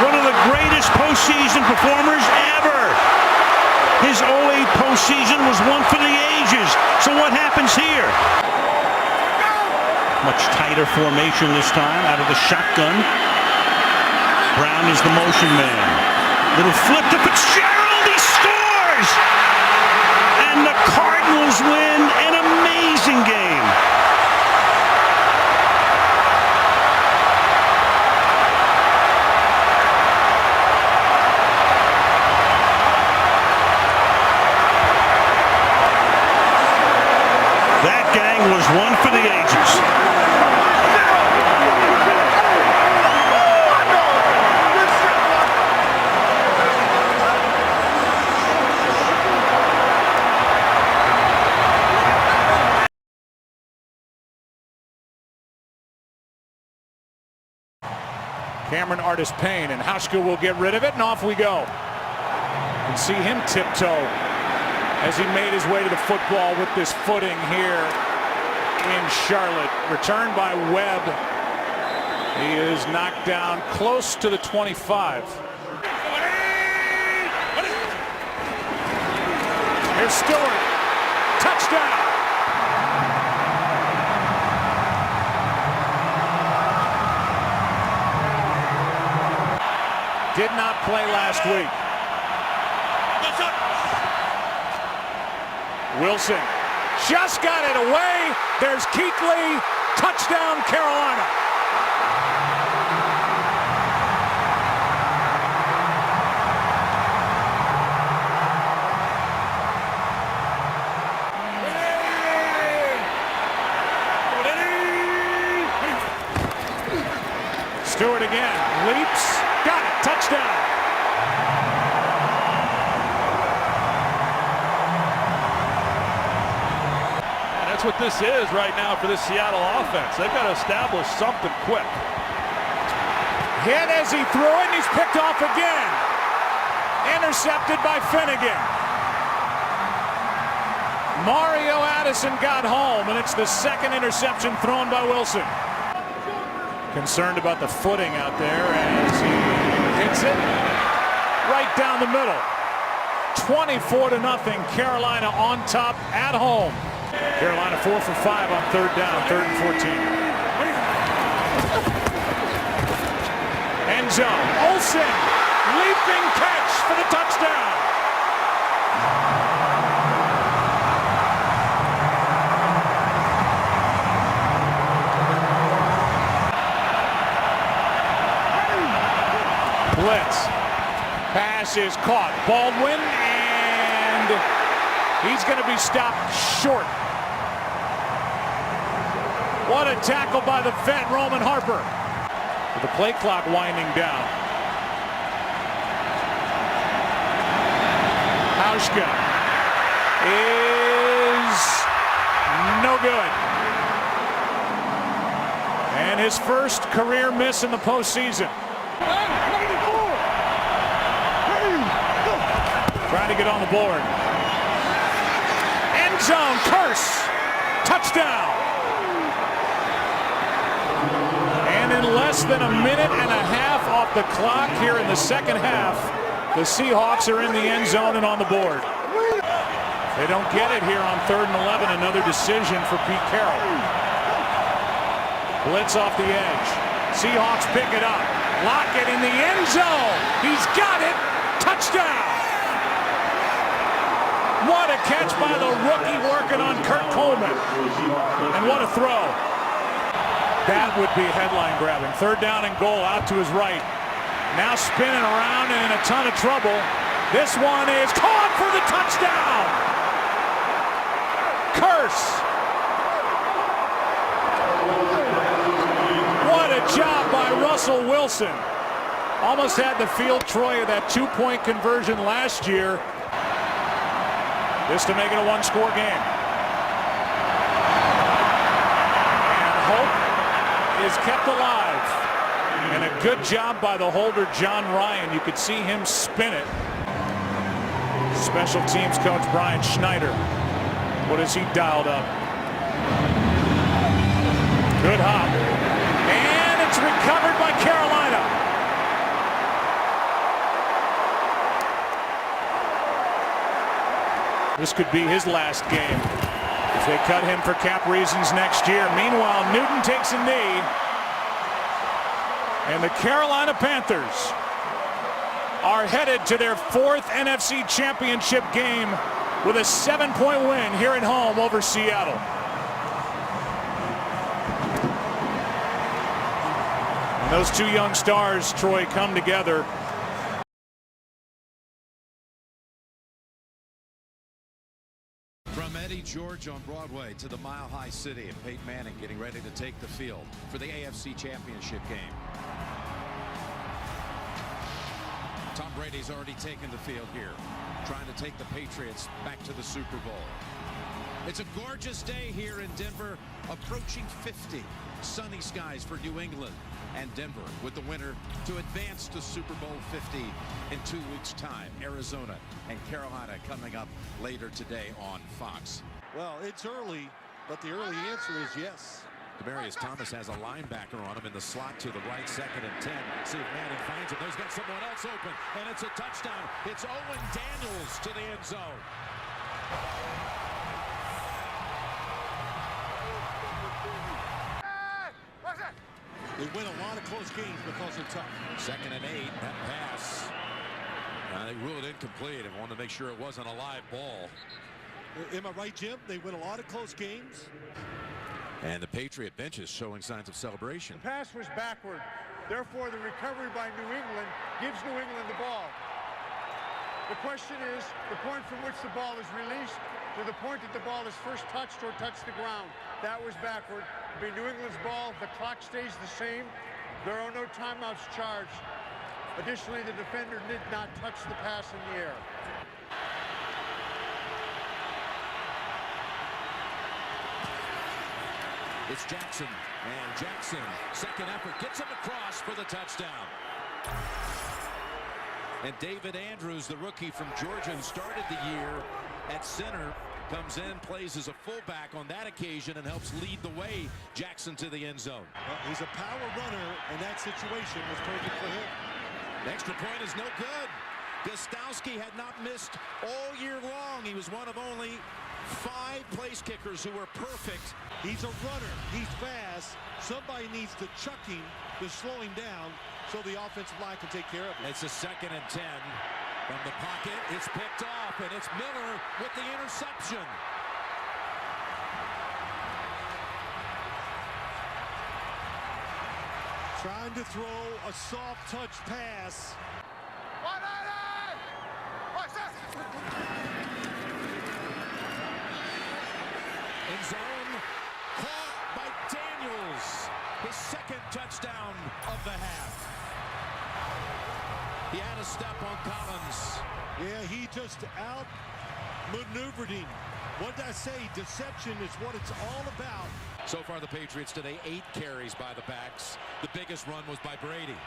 One of the greatest postseason performers ever. His 08 postseason was one for the ages. So what happens here? Much tighter formation this time out of the shotgun. Brown is the motion man. Little flip to Fitzgerald. He scores! And the Cardinals win an amazing game. That gang was one for the ages. Cameron Artis-Payne, and Hauschka will get rid of it, and off we go. You can see him tiptoe as he made his way to the football with this footing here in Charlotte. Returned by Webb. He is knocked down close to the 25. Here's Stewart. Touchdown. Did not play last week. Wilson just got it away. There's Keithley. Touchdown, Carolina. Stewart again. Leaps. Got it. Touchdown. And that's what this is right now for this Seattle offense. They've got to establish something quick. Hit as he threw it, and he's picked off again. Intercepted by Finnegan. Mario Addison got home, and it's the second interception thrown by Wilson. Concerned about the footing out there as he hits it right down the middle. 24-0, Carolina on top at home. Carolina 4 for 5 on third down, 3rd and 14. End zone. Olsen, leaping catch for the touchdown. Blitz. Pass is caught. Baldwin, and he's going to be stopped short. What a tackle by the vet, Roman Harper. With the play clock winding down. Hauschka is no good. And his first career miss in the postseason. Trying to get on the board. End zone, Curse. Touchdown. And in less than a minute and a half off the clock here in the second half, the Seahawks are in the end zone and on the board. They don't get it here on 3rd and 11. Another decision for Pete Carroll. Blitz off the edge. Seahawks pick it up. Lockett in the end zone. He's got it. Touchdown. What a catch by the rookie working on Kurt Coleman. And what a throw. That would be headline grabbing. 3rd down and goal out to his right. Now spinning around and in a ton of trouble. This one is caught for the touchdown. Curse. What a job by Russell Wilson. Almost had the field Troy of that 2-point conversion last year. This to make it a 1-score game. And Hope is kept alive. And a good job by the holder, John Ryan. You could see him spin it. Special teams coach Brian Schneider. What has he dialed up? Good hop. And it's recovered by Carolina. This could be his last game if they cut him for cap reasons next year. Meanwhile, Newton takes a knee. And the Carolina Panthers are headed to their 4th NFC Championship game with a 7-point win here at home over Seattle. And those two young stars, Troy, come together. From Eddie George on Broadway to the Mile High City, and Peyton Manning getting ready to take the field for the AFC Championship game. Tom Brady's already taken the field here, trying to take the Patriots back to the Super Bowl. It's a gorgeous day here in Denver, approaching 50. Sunny skies for New England and Denver with the winner to advance to Super Bowl 50 in 2 weeks' time. Arizona and Carolina coming up later today on Fox. Well, it's early, but the early answer is yes. Demaryius Thomas has a linebacker on him in the slot to the right, 2nd and 10. See if Manning finds him. He's got someone else open, and it's a touchdown. It's Owen Daniels to the end zone. They win a lot of close games because they're tough. 2nd and 8, that pass. They ruled incomplete and wanted to make sure it wasn't a live ball. Am I right, Jim? They win a lot of close games. And the Patriot bench is showing signs of celebration. The pass was backward. Therefore, the recovery by New England gives New England the ball. The question is the point from which the ball is released to the point that the ball is first touched or touched the ground. That was backward. It'll be New England's ball. The clock stays the same. There are no timeouts charged. Additionally, the defender did not touch the pass in the air. It's Jackson, and Jackson, second effort, gets him across for the touchdown. And David Andrews, the rookie from Georgia, who started the year at center, comes in, plays as a fullback on that occasion, and helps lead the way Jackson to the end zone. Well, he's a power runner, and that situation was perfect for him. The extra point is no good. Gostowski had not missed all year long. He was one of only 5 place kickers who were perfect. He's a runner. He's fast. Somebody needs to chuck him to slow him down so the offensive line can take care of it. It's a 2nd and 10. From the pocket, it's picked off, and it's Miller with the interception. Trying to throw a soft touch pass. In zone, caught by Daniels. His 2nd touchdown of the half. He had a step on Collins. Yeah, he just out-maneuvered him. What did I say? Deception is what it's all about. So far, the Patriots today, 8 carries by the backs. The biggest run was by Brady.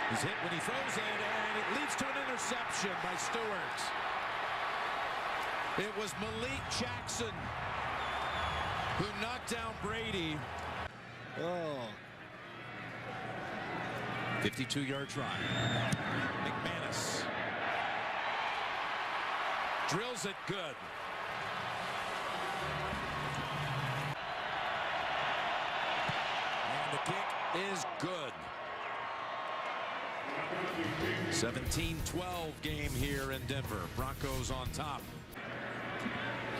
He's hit when he throws it, and it leads to an interception by Stewart. It was Malik Jackson who knocked down Brady. Oh. 52-yard try. McManus drills it good. And the kick is good. 17-12 game here in Denver. Broncos on top.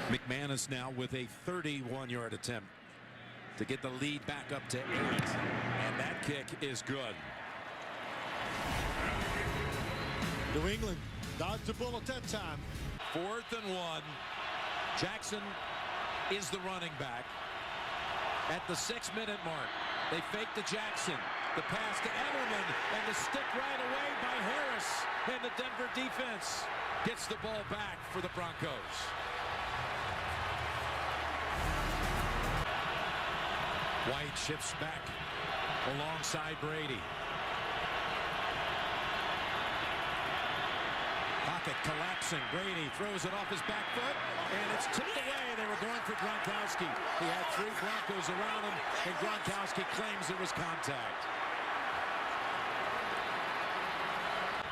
McManus now with a 31-yard attempt to get the lead back up to 8. And that kick is good. New England dodged the bullet that time. 4th and 1. Jackson is the running back. At the 6-minute mark, they fake to Jackson. The pass to Edelman, and the stick right away by Harris. And the Denver defense gets the ball back for the Broncos. White shifts back alongside Brady. Pocket collapsing. Brady throws it off his back foot, and it's tipped away. They were going for Gronkowski. He had 3 Broncos around him, and Gronkowski claims it was contact.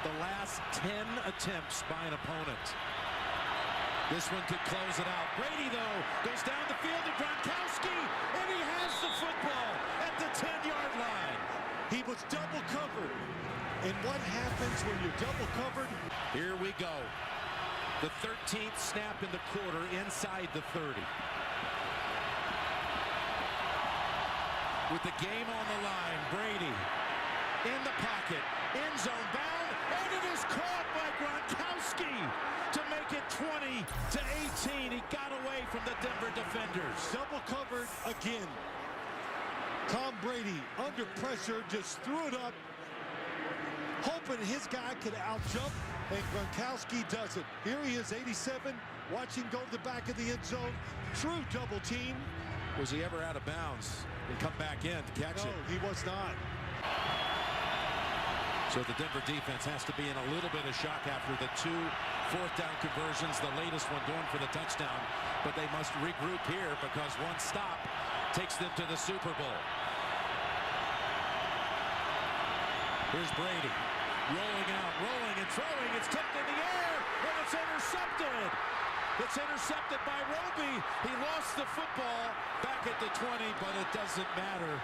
The last 10 attempts by an opponent. This one could close it out. Brady, though, goes down the field to Gronkowski, and he has the football at the 10-yard line. He was double covered. And what happens when you're double covered? Here we go. The 13th snap in the quarter inside the 30. With the game on the line, Brady in the pocket, end zone bound, and it is caught by Gronkowski to make it 20-18. He got away from the Denver defenders. Double covered again. Tom Brady under pressure just threw it up, hoping his guy could out-jump, and Gronkowski does it. Here he is, 87, watch him go to the back of the end zone. True double team. Was he ever out of bounds and come back in to catch it? No, he was not. So the Denver defense has to be in a little bit of shock after the 2 fourth-down conversions, the latest one going for the touchdown. But they must regroup here because one stop takes them to the Super Bowl. Here's Brady, rolling out, rolling and throwing. It's tipped in the air, and it's intercepted. It's intercepted by Roby. He lost the football back at the 20, but it doesn't matter.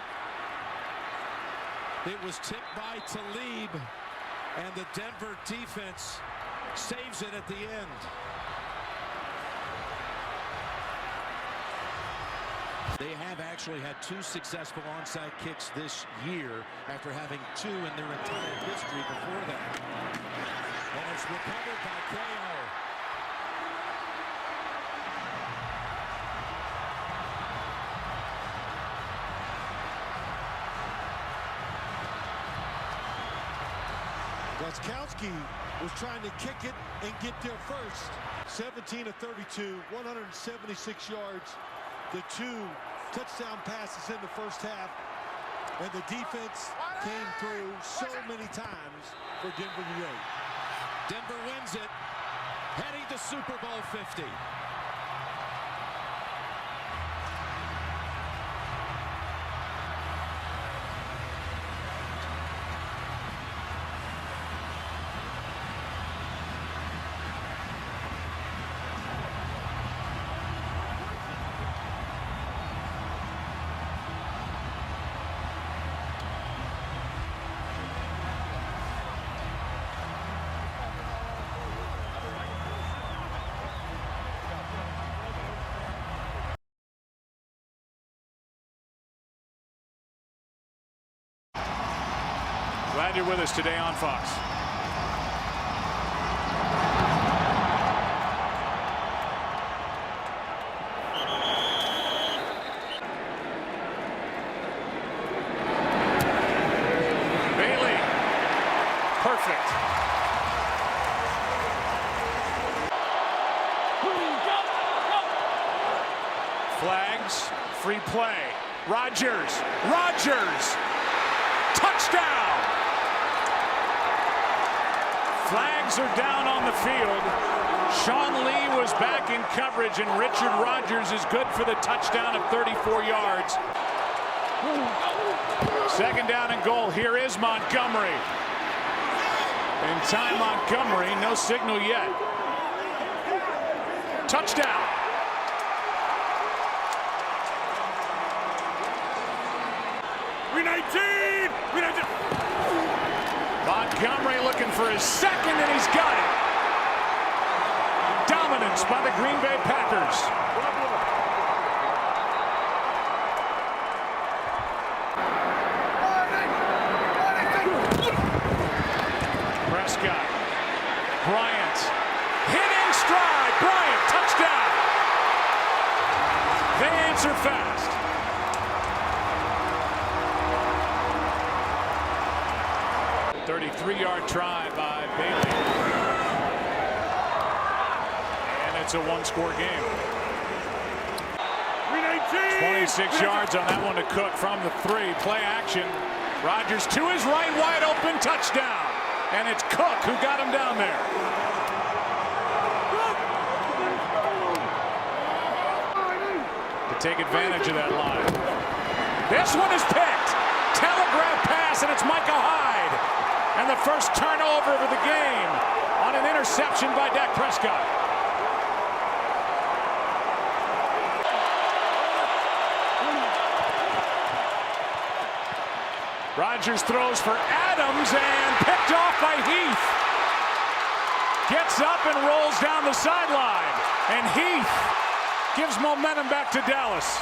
It was tipped by Talib, and the Denver defense saves it at the end. They have actually had 2 successful onside kicks this year after having 2 in their entire history before that. And it's recovered by KO. Gronkowski was trying to kick it and get there first. 17 of 32, 176 yards. The 2 touchdown passes in the first half, and the defense came through so many times for Denver today. Denver wins it, heading to Super Bowl 50. Glad you're with us today on Fox. Bailey. Perfect. Flags. Free play. Rodgers. Touchdown. Flags are down on the field. Sean Lee was back in coverage, and Richard Rodgers is good for the touchdown of 34 yards. Second down and goal. Here is Montgomery. In time, Montgomery, no signal yet. Touchdown. Montgomery looking for his second, and he's got it. Dominance by the Green Bay Packers. Prescott. Bryant. Hitting stride. Bryant, touchdown. They answer fast. A 33-yard try by Bailey. And it's a one-score game. 20 26 yards on that one to Cook from the 3. Play action. Rodgers to his right, wide open, touchdown. And it's Cook who got him down there. To take advantage of that line. This one is picked. Telegraph pass, and it's Micah Hyde. And the first turnover of the game on an interception by Dak Prescott. Rodgers throws for Adams and picked off by Heath. Gets up and rolls down the sideline. And Heath gives momentum back to Dallas.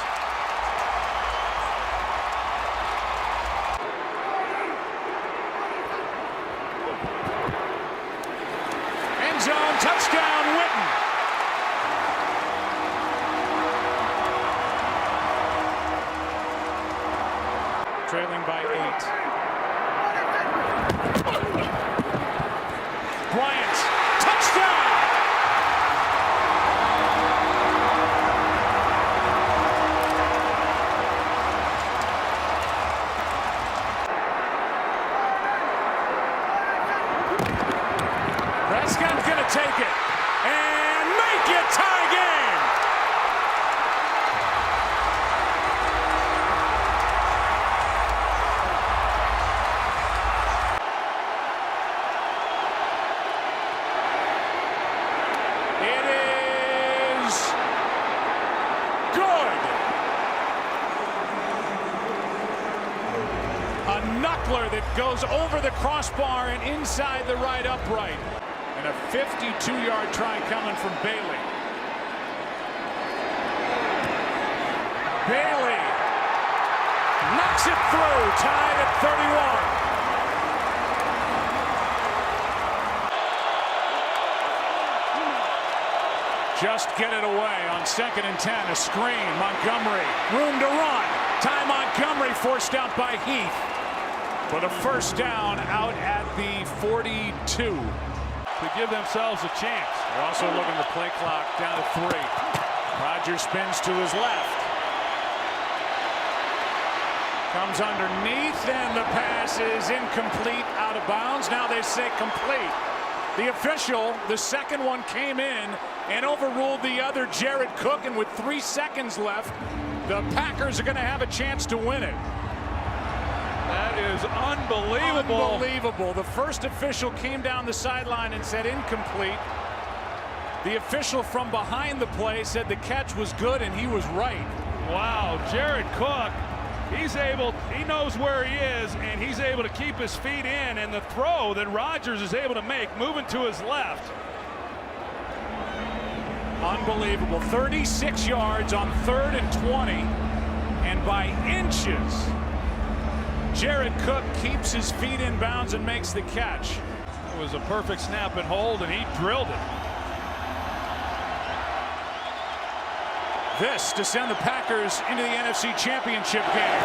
End zone, touchdown, Witten. Trailing by 8. Bryant, touchdown! Prescott's gonna take it and make it tie game. That goes over the crossbar and inside the right upright. And a 52-yard try coming from Bailey. Bailey knocks it through, tied at 31. Just get it away on 2nd and 10. A screen. Montgomery. Room to run. Ty Montgomery forced out by Heath. But a first down out at the 42. To give themselves a chance. They're also looking the play clock down to 3. Rodgers spins to his left. Comes underneath, and the pass is incomplete, out of bounds. Now they say complete. The official, the second one came in and overruled the other, Jared Cook, and with 3 seconds left, the Packers are going to have a chance to win it. That is unbelievable. Unbelievable. The first official came down the sideline and said incomplete. The official from behind the play said the catch was good, and he was right. Wow, Jared Cook, he knows where he is, and he's able to keep his feet in, and the throw that Rodgers is able to make, moving to his left. Unbelievable. 36 yards on 3rd and 20, and by inches, Jared Cook keeps his feet in bounds and makes the catch. It was a perfect snap and hold, and he drilled it. This to send the Packers into the NFC Championship game.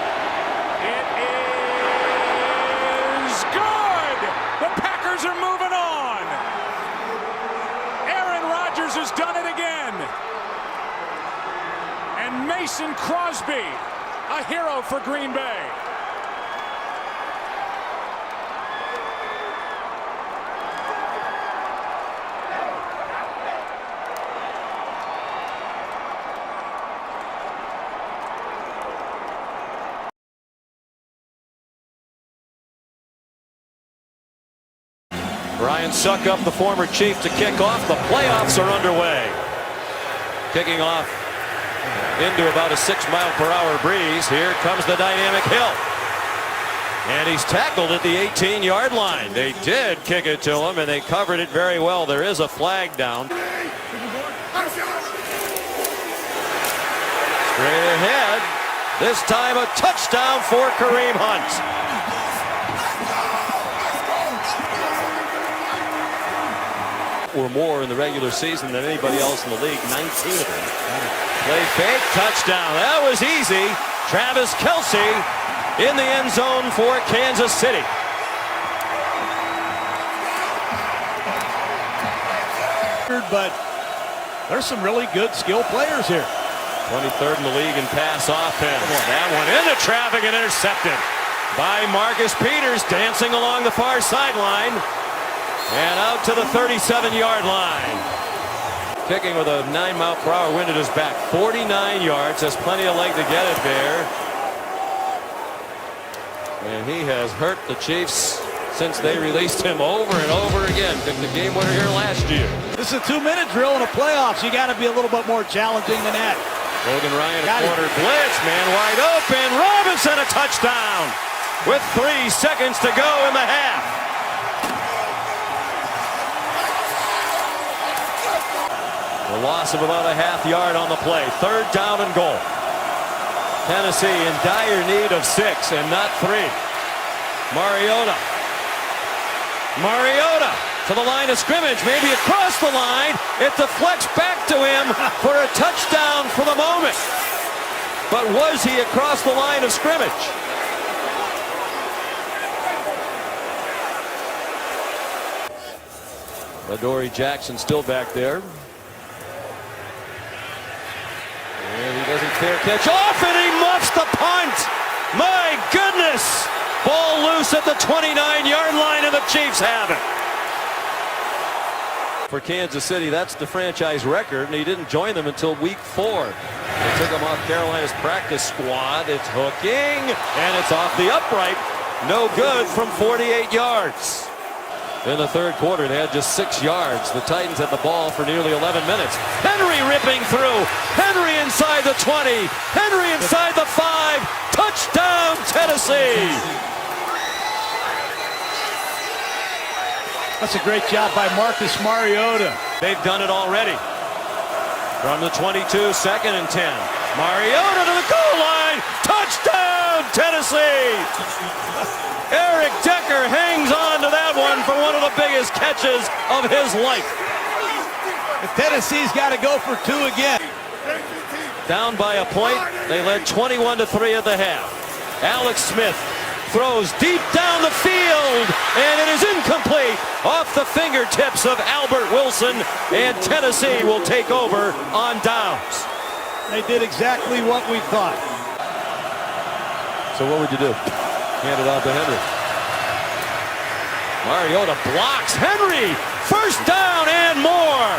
It is good! The Packers are moving on! Aaron Rodgers has done it again! And Mason Crosby, a hero for Green Bay. Ryan Suckup, the former Chief, to kick off. The playoffs are underway. Kicking off into about a 6-mile-per-hour breeze. Here comes the dynamic Hill. And he's tackled at the 18-yard line. They did kick it to him, and they covered it very well. There is a flag down. Straight ahead. This time a touchdown for Kareem Hunt. Or more in the regular season than anybody else in the league, 19 of them. Play fake, touchdown. That was easy. Travis Kelce in the end zone for Kansas City. But there's some really good skill players here. 23rd in the league in pass offense. That one into traffic and intercepted by Marcus Peters, dancing along the far sideline and out to the 37-yard line. Kicking with a 9-mile-per-hour wind at his back. 49 yards. Has plenty of leg to get it there. And he has hurt the Chiefs since they released him over and over again. Took the game winner here last year. This is a 2-minute drill in the playoffs. You got to be a little bit more challenging than that. Logan Ryan, a corner blitz. Man wide open. Robinson, a touchdown with 3 seconds to go in the half. A loss of about a half yard on the play. 3rd down and goal. Tennessee in dire need of 6 and not 3. Mariota to the line of scrimmage, maybe across the line. It deflects back to him for a touchdown for the moment. But was he across the line of scrimmage? Adoree Jackson still back there. And he doesn't fair catch off, and he muffs the punt. My goodness. Ball loose at the 29-yard line, and the Chiefs have it. For Kansas City, that's the franchise record, and he didn't join them until week 4. They took him off Carolina's practice squad. It's hooking, and it's off the upright. No good from 48 yards. In the 3rd quarter, they had just 6 yards. The Titans had the ball for nearly 11 minutes. Henry ripping through. Henry inside the 20. Henry inside the 5. Touchdown, Tennessee. That's a great job by Marcus Mariota. They've done it already. From the 22, 2nd and 10. Mariota to the goal line. Touchdown, Tennessee. Eric Decker hangs on to that one for one of the biggest catches of his life. Tennessee's got to go for 2 again. Down by a point. They led 21-3 at the half. Alex Smith throws deep down the field, and it is incomplete off the fingertips of Albert Wilson, and Tennessee will take over on downs. They did exactly what we thought. So what would you do? Hand it off to Henry. Mariota blocks Henry. 1st down and more.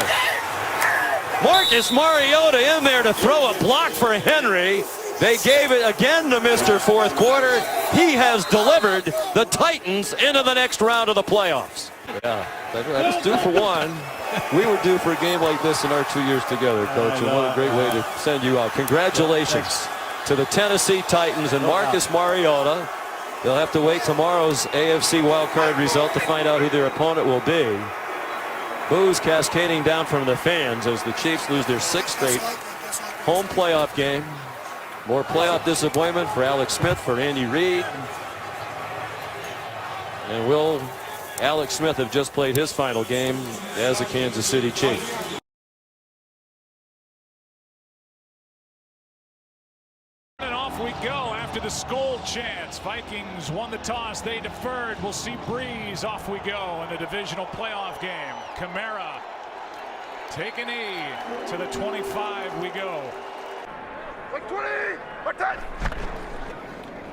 Marcus Mariota in there to throw a block for Henry. They gave it again to Mr. 4th quarter. He has delivered the Titans into the next round of the playoffs. Yeah, that was due for one. We were due for a game like this in our 2 years together, Coach, and what a great way to send you out. Congratulations to the Tennessee Titans and Marcus Mariota. They'll have to wait tomorrow's AFC wildcard result to find out who their opponent will be. Boos cascading down from the fans as the Chiefs lose their 6th straight home playoff game. More playoff disappointment for Alex Smith, for Andy Reid. And will Alex Smith have just played his final game as a Kansas City Chief? And off we go after the Skol chants. Vikings won the toss. They deferred. We'll see Breeze. Off we go in the divisional playoff game. Kamara take a knee to the 25 we go.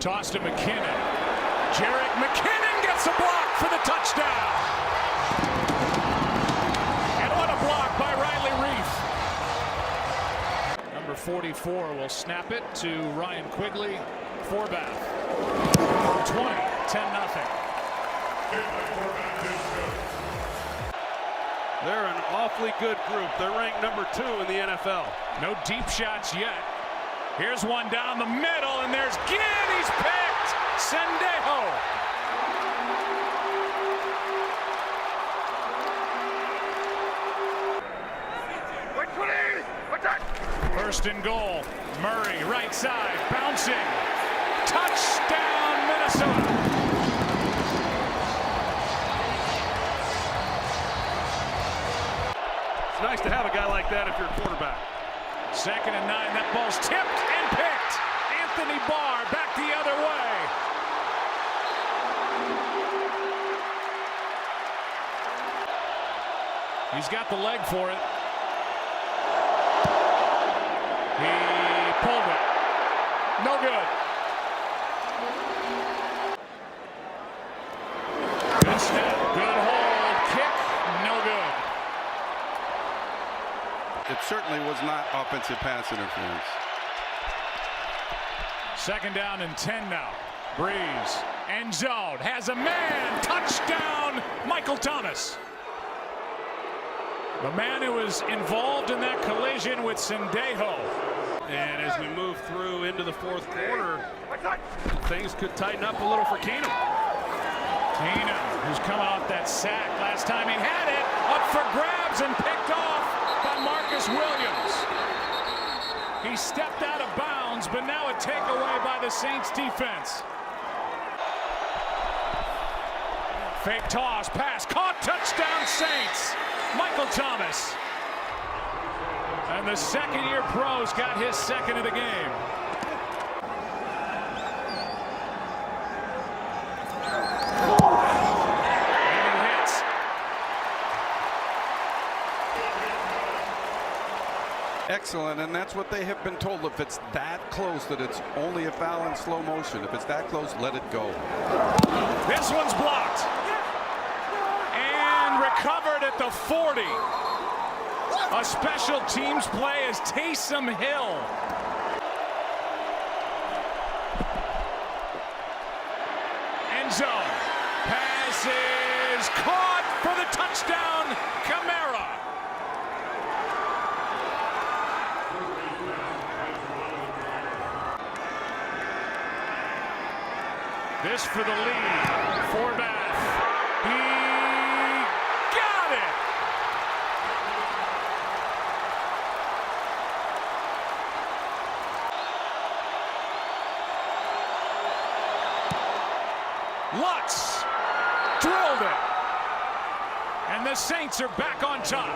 Toss to McKinnon. Jerick McKinnon gets a block for the touchdown. And what a block by Riley Reif. Number 44 will snap it to Ryan Quigley. Forbath. 20, 10-0. They're an awfully good group. They're ranked number 2 in the NFL. No deep shots yet. Here's one down the middle, and there's Ginn. He's picked. Sendejo. First and goal. Murray, right side, bouncing. Touchdown, Minnesota. It's nice to have a guy like that if you're a quarterback. 2nd and 9. That ball's tipped and picked. Anthony Barr back the other way. He's got the leg for it. He pulled it. No good. Good snap, good hold, kick, no good. It certainly was not offensive pass interference. 2nd down and 10 now. Breeze, end zone, has a man, touchdown, Michael Thomas. The man who was involved in that collision with Sendejo. And as we move through into the 4th quarter, things could tighten up a little for Keenum. Keenum, who's coming off that sack last time he had it, up for grabs and picked off by Marcus Williams. He stepped out of bounds, but now a takeaway by the Saints defense. Fake toss, pass, caught, touchdown Saints. Michael Thomas. And the second-year pro's got his second of the game. And he hits. Excellent, and that's what they have been told. If it's that close, that it's only a foul in slow motion. If it's that close, let it go. This one's blocked. And recovered at the 40. A special teams play is Taysom Hill. End zone. Pass is caught for the touchdown, Kamara. This for the lead. Forbath. He got it. Lutz drilled it. And the Saints are back on top.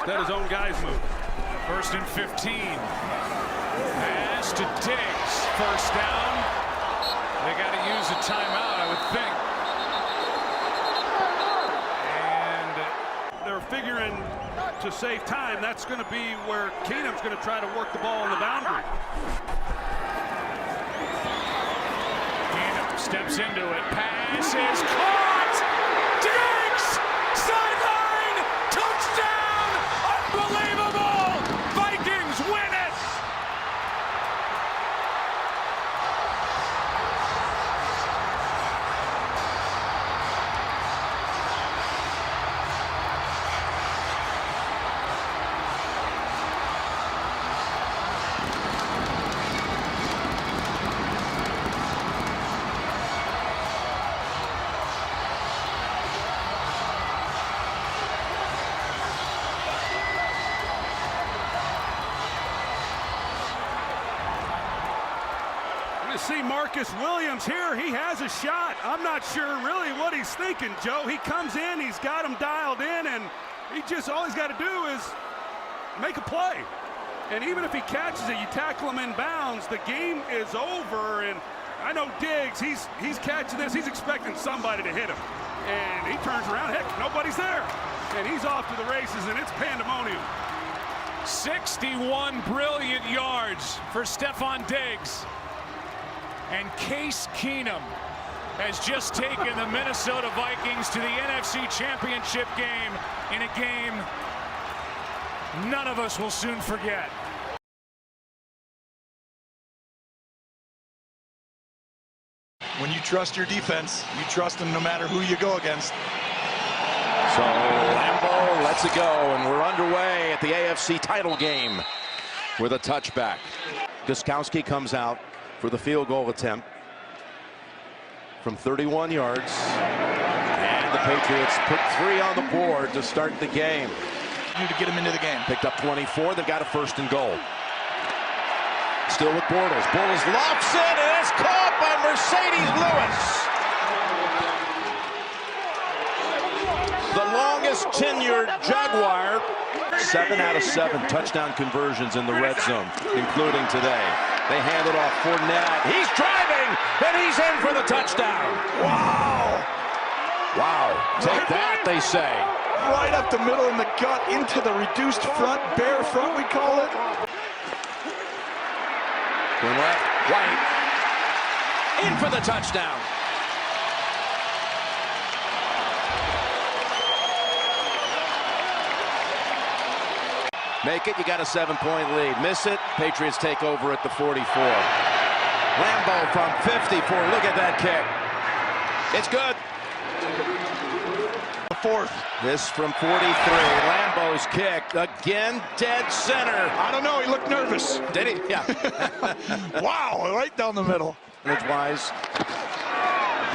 Let his own guys move. 1st and 15. Pass to Diggs. 1st down. They got to use a timeout, I would think. And they're figuring to save time. That's going to be where Keenum's going to try to work the ball on the boundary. Keenum steps into it. Pass is caught. Diggs! Sideline! Touchdown! Unbelievable! Vikings win it! See Marcus Williams here. He has a shot. I'm not sure really what he's thinking, Joe. He comes in, he's got him dialed in, and all he's got to do is make a play. And even if he catches it, you tackle him in bounds, the game is over. And I know Diggs, he's catching this, he's expecting somebody to hit him. And he turns around, heck, nobody's there. And he's off to the races, and it's pandemonium. 61 brilliant yards for Stephon Diggs. And Case Keenum has just taken the Minnesota Vikings to the NFC Championship game in a game none of us will soon forget. When you trust your defense, you trust them no matter who you go against. So Lambeau lets it go, and we're underway at the AFC title game with a touchback. Gostkowski comes out for the field goal attempt from 31 yards. And the Patriots put 3 on the board to start the game. You to get him into the game. Picked up 24. They've got a 1st and goal. Still with Bortles. Bortles lofts it, and it's caught by Mercedes Lewis. The longest tenured Jaguar. 7 out of 7 touchdown conversions in the red zone, including today. They hand it off Fournette. He's driving, and he's in for the touchdown. Wow. Wow. Take that, they say. right up the middle in the gut into the reduced front, bare front, we call it. Going left, White. In for the touchdown. Make it, you got a 7-point lead. Miss it, Patriots take over at the 44. Lambeau from 54, look at that kick. It's good. The fourth. This from 43, Lambeau's kick, again, dead center. I don't know, he looked nervous. Did he? Yeah. Wow, right down the middle. Wise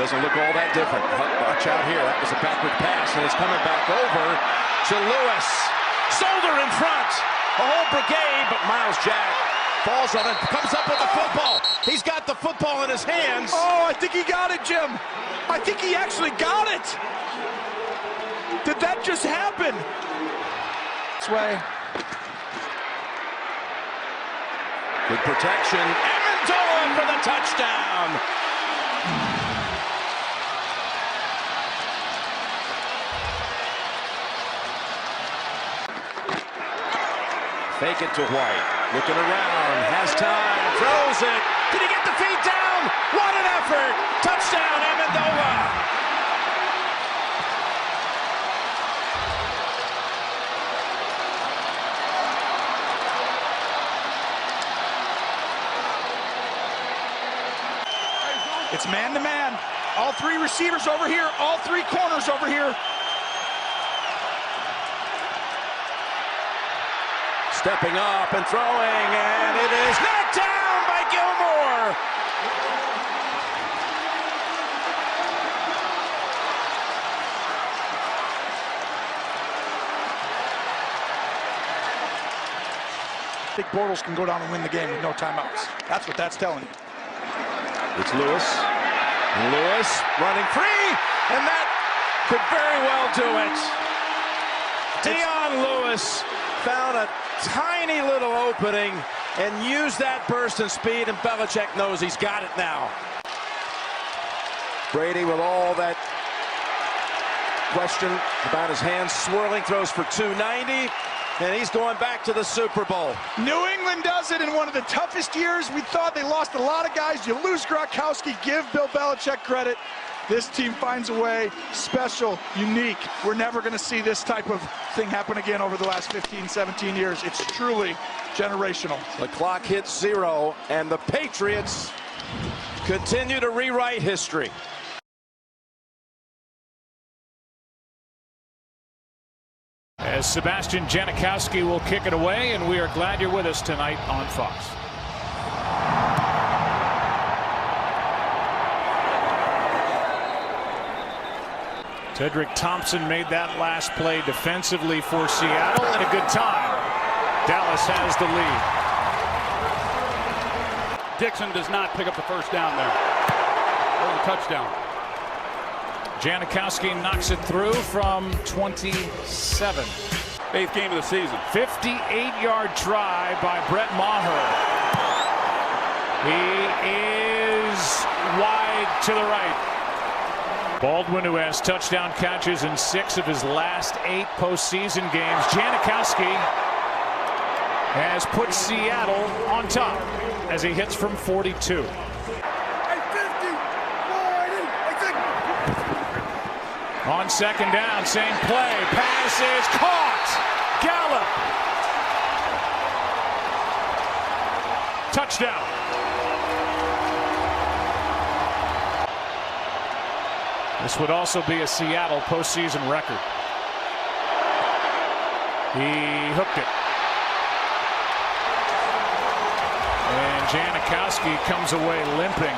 doesn't look all that different. Watch out here, that was a backward pass, and it's coming back over to Lewis. Solder in front, a whole brigade, but Miles Jack falls on it, comes up with the football. He's got the football in his hands. Oh, I think he got it, Jim. I think he actually got it. Did that just happen? This way. Good protection. Amendola for the touchdown. Fake it to White. Looking around. Has time. Throws it. Did he get the feet down? What an effort. Touchdown, Amendola. It's man-to-man. All three receivers over here. All three corners over here. Stepping up and throwing, and it is knocked down by Gilmore. I think Bortles can go down and win the game with no timeouts. That's what that's telling you. It's Lewis. And Lewis running free, and that could very well do it. Dion Lewis found a tiny little opening and used that burst and speed, and Belichick knows he's got it now. Brady with all that question about his hands swirling, throws for 290, and he's going back to the Super Bowl. New England does it in one of the toughest years. We thought they lost a lot of guys. You lose Gronkowski, give Bill Belichick credit. This team finds a way, special, unique. We're never going to see this type of thing happen again over the last 15, 17 years. It's truly generational. The clock hits 0, and the Patriots continue to rewrite history. As Sebastian Janikowski will kick it away, and we are glad you're with us tonight on Fox. Tedrick Thompson made that last play defensively for Seattle at a good time. Dallas has the lead. Dixon does not pick up the first down there. Or the touchdown. Janikowski knocks it through from 27. 8th game of the season. 58-yard try by Brett Maher. He is wide to the right. Baldwin, who has touchdown catches in 6 of his last 8 postseason games. Janikowski has put Seattle on top as he hits from 42. On second down, same play. Pass is caught. Gallup. Touchdown. This would also be a Seattle postseason record. He hooked it. And Janikowski comes away limping.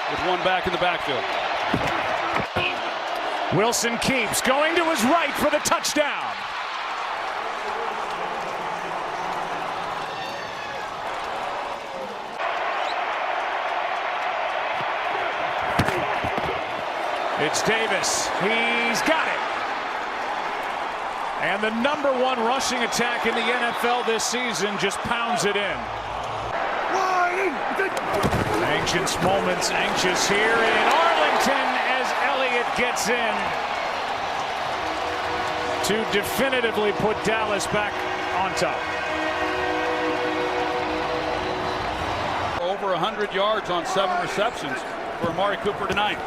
With one back in the backfield. Wilson keeps going to his right for the touchdown. It's Davis. He's got it. And the #1 rushing attack in the NFL this season just pounds it in. Anxious moments, anxious here in Arlington as Elliott gets in. to definitively put Dallas back on top. Over 100 yards on 7 receptions for Amari Cooper tonight.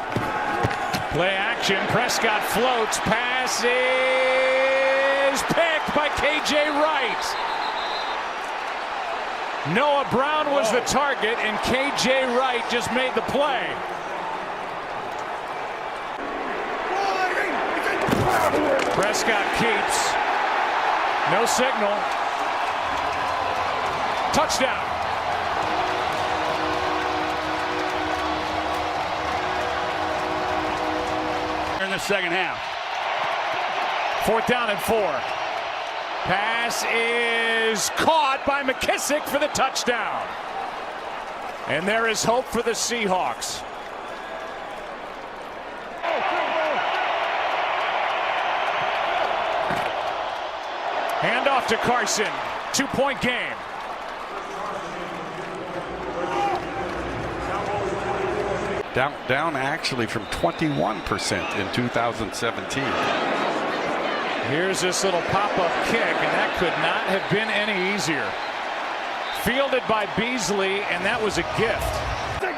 Play action. Prescott floats. Pass is picked by K.J. Wright. Noah Brown was the target, and K.J. Wright just made the play. Prescott keeps. No signal. Touchdown. In the second half. 4th down and 4. Pass is caught by McKissick for the touchdown. And there is hope for the Seahawks. Handoff to Carson. 2-point game. Down actually from 21% in 2017. Here's this little pop-up kick, and that could not have been any easier. Fielded by Beasley, and that was a gift.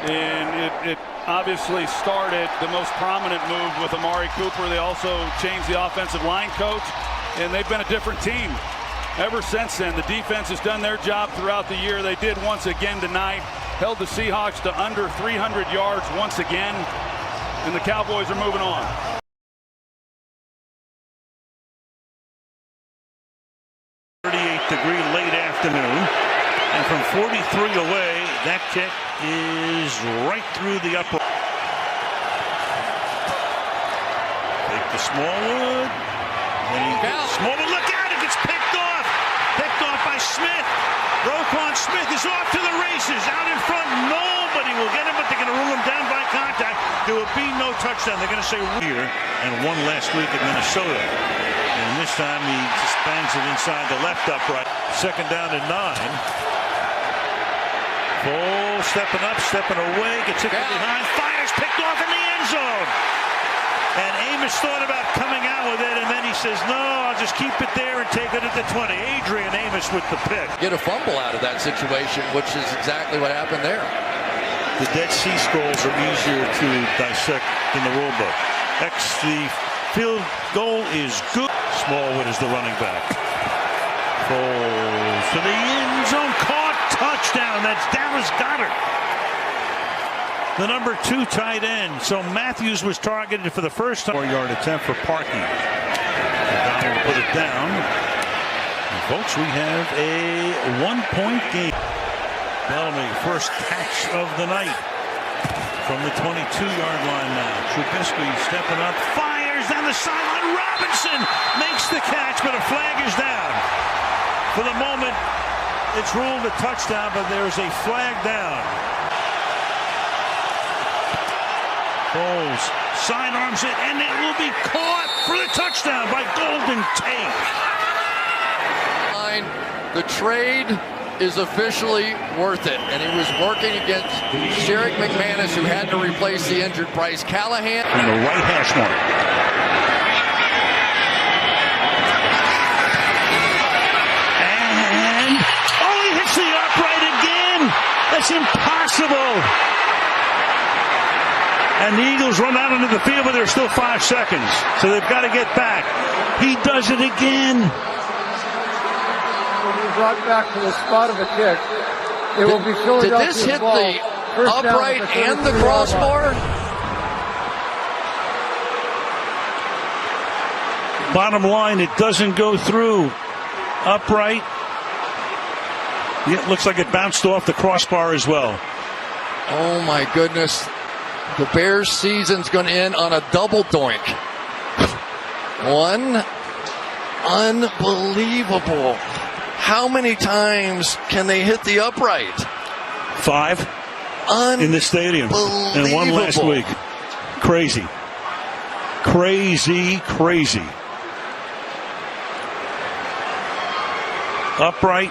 And it obviously started the most prominent move with Amari Cooper. They also changed the offensive line coach, and they've been a different team ever since then. The defense has done their job throughout the year. They did once again tonight. Held the Seahawks to under 300 yards once again, and the Cowboys are moving on. Degree late afternoon, and from 43 away, that kick is right through the upper. Take the Smallwood. Smallwood, look out! It gets picked off by Smith. Roquan Smith is off to the races. Out in front, nobody will get him, but they're going to rule him down by contact. There will be no touchdown. They're going to say here, and one last week in Minnesota. And this time he just bangs it inside the left upright. 2nd down and 9. Full stepping up, stepping away, gets hit from behind, fires, picked off in the end zone. And Amos thought about coming out with it, and then he says, no, I'll just keep it there and take it at the 20. Adrian Amos with the pick. Get a fumble out of that situation, which is exactly what happened there. The Dead Sea Scrolls are easier to dissect than the rule book. The field goal is good. Smallwood is the running back. Falls to the end zone. Caught. Touchdown. That's Dallas Goedert, the number 2 tight end. So Matthews was targeted for the first time. 4-yard attempt for Parkey. Donald put it down. And folks, we have a 1-point game. Bellamy, first catch of the night from the 22-yard line now. Trubisky stepping up, fires down the sideline. Robinson makes the catch, but a flag is down. For the moment, it's ruled a touchdown, but there's a flag down. Bowles sidearms it, and it will be caught for the touchdown by Golden Tate. The trade is officially worth it, and he was working against Sherrick McManus, who had to replace the injured Bryce Callahan. And the right hash mark. And he hits the upright again. That's impossible. And the Eagles run out into the field, but there's still 5 seconds, so they've got to get back. He does it again. Brought back to the spot of the kick. It will be Philadelphia. Did this hit the upright and the crossbar? Bottom line, it doesn't go through. Upright. It looks like it bounced off the crossbar as well. Oh my goodness. The Bears' season's going to end on a double doink. One. Unbelievable. How many times can they hit the upright? 5 in the stadium, and 1 last week. Crazy. Upright,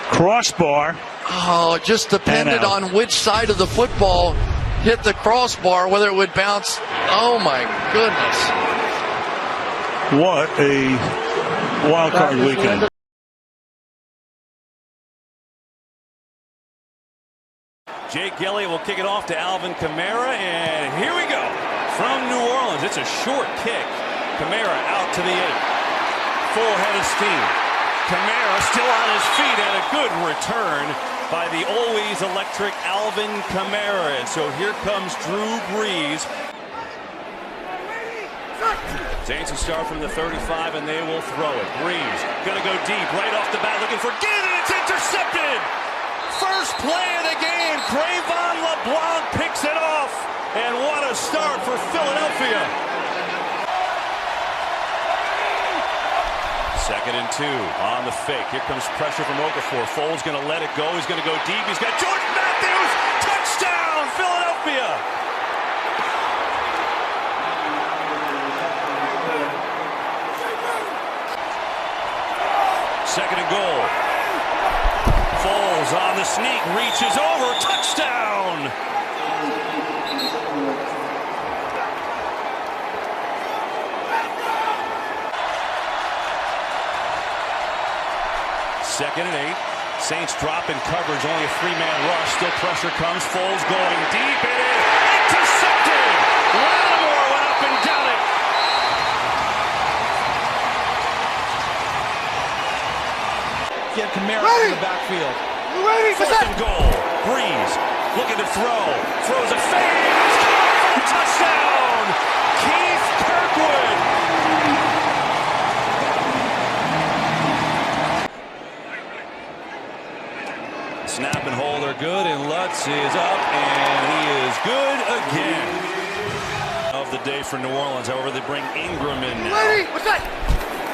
crossbar. Oh, it just depended on which side of the football hit the crossbar, whether it would bounce. Oh my goodness. What a wild card weekend. Jake Elliott will kick it off to Alvin Kamara, and here we go from New Orleans. It's a short kick. Kamara out to the 8. Full head of steam. Kamara still on his feet, and a good return by the always electric Alvin Kamara. And so here comes Drew Brees. Saints will start from the 35, and they will throw it. Brees going to go deep, right off the bat, looking for Ginn, and it's intercepted. First play of the game, Trayvon LeBlanc picks it off, and what a start for Philadelphia. 2nd and 2 on the fake. Here comes pressure from Okafor. Foles going to let it go. He's going to go deep. He's got Jordan Matthews. Touchdown, Philadelphia. Second and goal. Foles on the sneak, reaches over, touchdown! Second and 8. Saints drop in coverage, only a 3-man rush. Still pressure comes. Foles going deep. It is intercepted! Lattimore went up and got it. Get Kamara in the backfield. Fourth and goal. Brees looking to throw. Throws a fade. It's caught for a touchdown. Keith Kirkwood. Snap and hold are good, and Lutz is up, and he is good again. Of the day for New Orleans. However, they bring Ingram in now. What's that?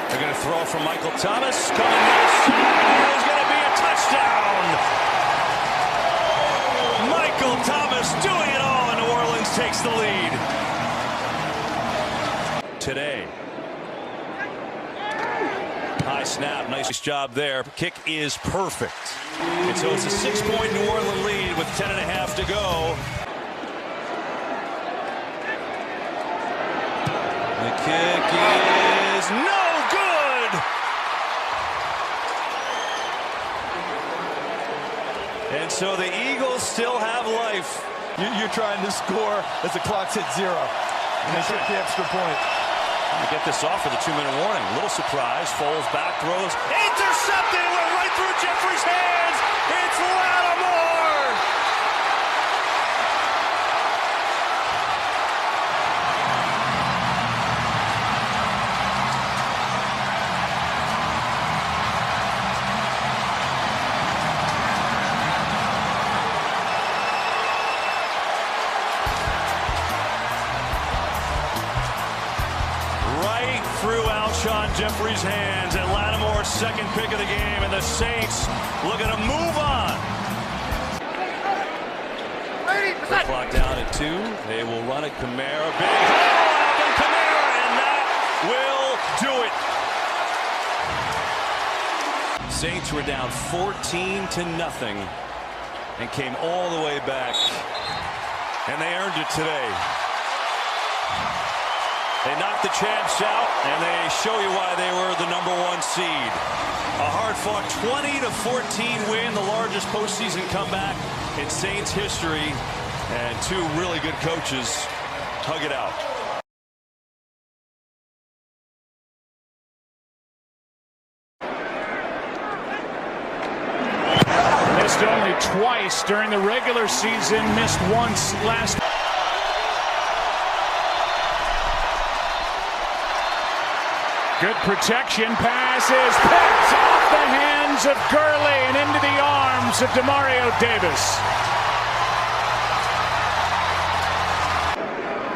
They're going to throw from Michael Thomas. Coming this. There's going to be a touchdown. Michael Thomas doing it all, and New Orleans takes the lead. Today. High snap. Nice job there. Kick is perfect. And so it's a 6-point New Orleans lead with 10.5 to go. The kick is no good. And so the Eagles still have life. You're trying to score as the clock's hit 0. And they get the extra point. To get this off for the 2-minute warning. A little surprise. Foles back throws. Intercepted. It went right through Jeffrey's hands. It's Lattimore. Through Alshon Jeffrey's hands, and Lattimore's second pick of the game, and the Saints looking to move on. The clock down at 2. They will run it. Kamara, big hole, and Kamara, and that will do it. Saints were down 14-0 and came all the way back, and they earned it today. They knocked the champs out, and they show you why they were the #1 seed. A hard-fought 20-14 win, the largest postseason comeback in Saints history, and 2 really good coaches hug it out. Missed only twice during the regular season, missed once last. Good protection, pass is picked off the hands of Gurley and into the arms of Demario Davis.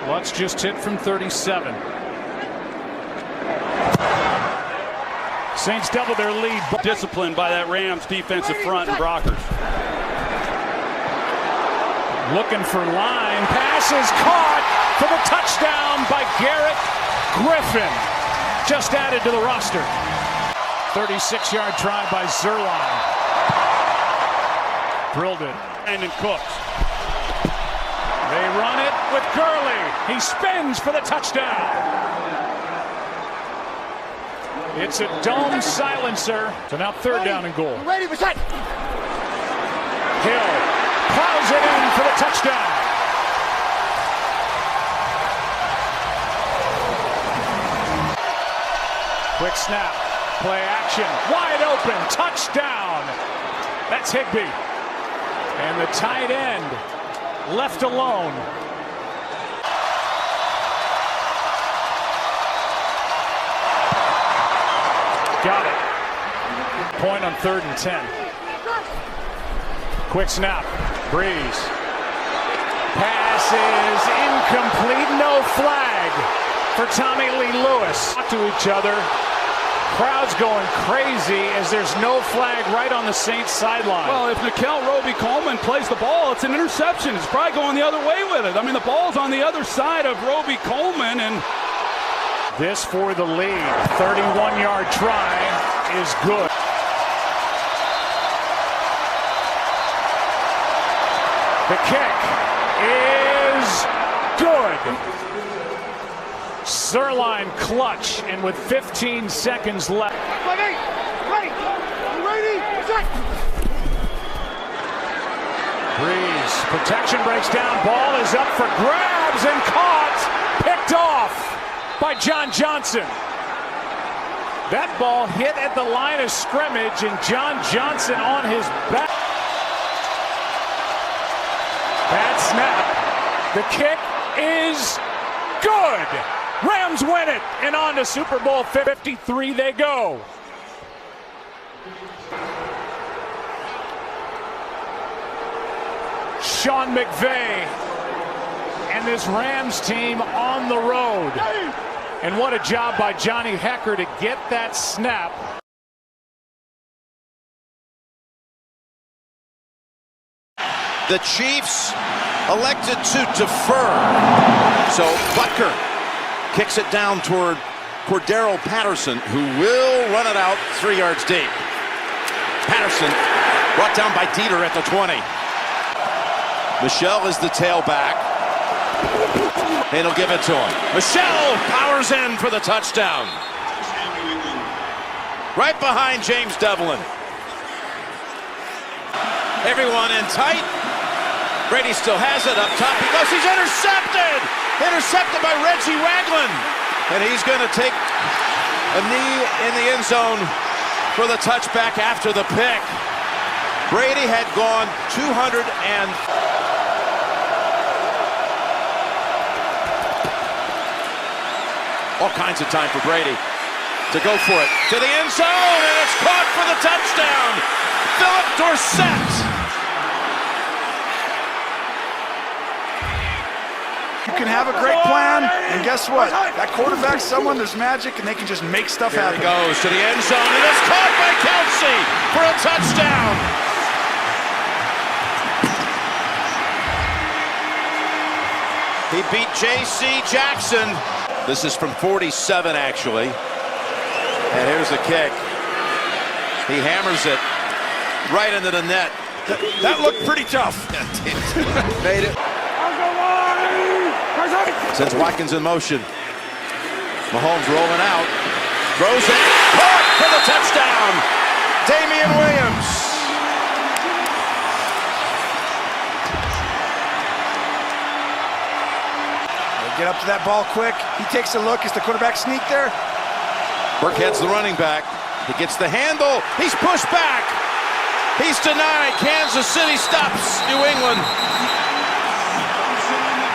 Lutz just hit from 37. Saints double their lead. Disciplined by that Rams defensive front and Broncos. Looking for line, pass is caught for the touchdown by Garrett Griffin. Just added to the roster. 36-yard try by Zerline. Drilled it. And Cooks. They run it with Gurley. He spins for the touchdown. It's a dome silencer. So now third down and goal. Ready for set. Hill plows it in for the touchdown. Quick snap. Play action. Wide open. Touchdown. That's Higbee. And the tight end left alone. Got it. Point on 3rd and 10. Quick snap. Breeze. Pass is incomplete. No flag for Tommy Lee Lewis. Talk to each other. Crowd's going crazy as there's no flag right on the Saints sideline. Well, if Nikel Roby-Coleman plays the ball, it's an interception. It's probably going the other way with it. I mean, the ball's on the other side of Roby-Coleman, and this for the lead. 31-yard try is good. The kick is good. Sirline clutch, and with 15 seconds left. Ready, set. Breeze, protection breaks down, ball is up for grabs and caught, picked off by John Johnson. That ball hit at the line of scrimmage, and John Johnson on his back. Bad snap. The kick is good. Rams win it, and on to Super Bowl 53 they go. Sean McVay and this Rams team on the road. And what a job by Johnny Hekker to get that snap. The Chiefs elected to defer. So Butker kicks it down toward Cordero Patterson, who will run it out 3 yards deep. Patterson brought down by Dieter at the 20. Michel is the tailback. And he'll give it to him. Michel powers in for the touchdown. Right behind James Devlin. Everyone in tight. Brady still has it up top. He goes, he's intercepted! Intercepted by Reggie Ragland. And he's going to take a knee in the end zone for the touchback after the pick. Brady had gone 200 and... all kinds of time for Brady to go for it. To the end zone, and it's caught for the touchdown. Philip Dorsett. You can have a great plan, and guess what? That quarterback's someone, there's magic, and they can just make stuff happen. Here he goes to the end zone, and it's caught by Kelsey for a touchdown. He beat J.C. Jackson. This is from 47, actually. And here's the kick. He hammers it right into the net. That looked pretty tough. Made it. Sends Watkins in motion. Mahomes rolling out. Throws it. Caught for the touchdown. Damian Williams. They get up to that ball quick. He takes a look. Is the quarterback sneak there? Burkhead's the running back. He gets the handle. He's pushed back. He's denied. Kansas City stops New England.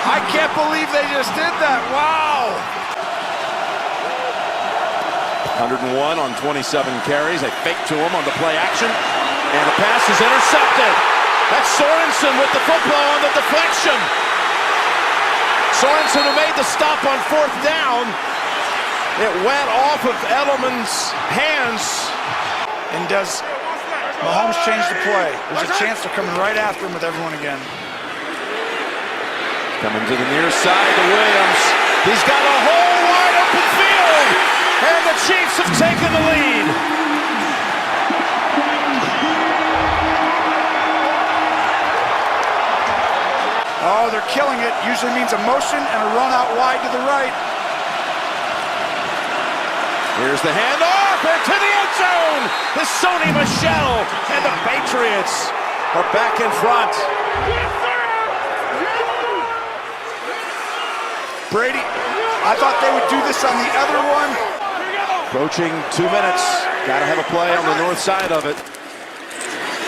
I can't believe they just did that. Wow. 101 on 27 carries. They fake to him on the play action. And the pass is intercepted. That's Sorensen with the football on the deflection. Sorensen who made the stop on 4th down. It went off of Edelman's hands. And does Mahomes change the play? There's a chance they're coming right after him with everyone again. Coming to the near side to Williams. He's got a whole wide open field. And the Chiefs have taken the lead. Oh, they're killing it. Usually means a motion and a run out wide to the right. Here's the handoff. perfect to the end zone. The Sony Michel and the Patriots are back in front. Brady, I thought they would do this on the other one. Approaching 2 minutes. Got to have a play on the north side of it.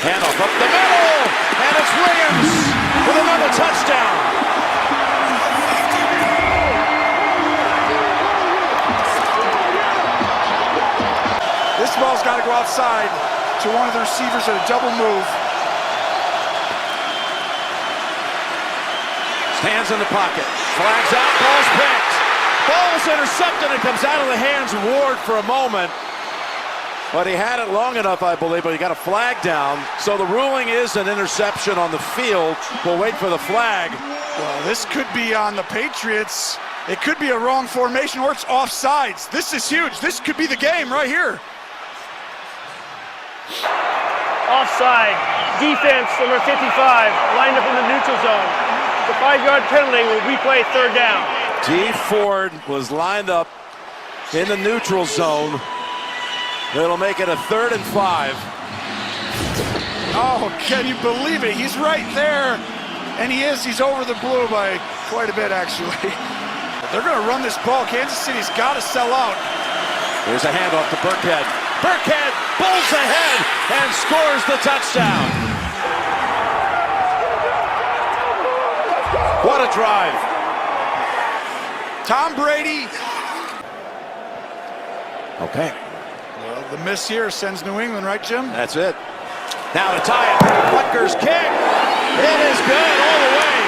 Handoff up the middle, and it's Williams with another touchdown. This ball's got to go outside to one of the receivers at a double move. Hands in the pocket. Flags out. Ball's picked. Ball's intercepted. It comes out of the hands of Ward for a moment. But he had it long enough, I believe, but he got a flag down. So the ruling is an interception on the field. We'll wait for the flag. Well, this could be on the Patriots. It could be a wrong formation, or it's offsides. This is huge. This could be the game right here. Offside. Defense, number 55, lined up in the neutral zone. The 5-yard penalty will replay third down. D. Ford was lined up in the neutral zone. It'll make it a 3rd and 5. Oh, can you believe it? He's right there. And he is. He's over the blue by quite a bit, actually. They're going to run this ball. Kansas City's got to sell out. Here's a handoff to Burkhead. Burkhead pulls ahead and scores the touchdown. What a drive. Tom Brady. Okay. Well, the miss here sends New England, right, Jim? That's it. Now to tie it. Butker's kick. It is good all the way.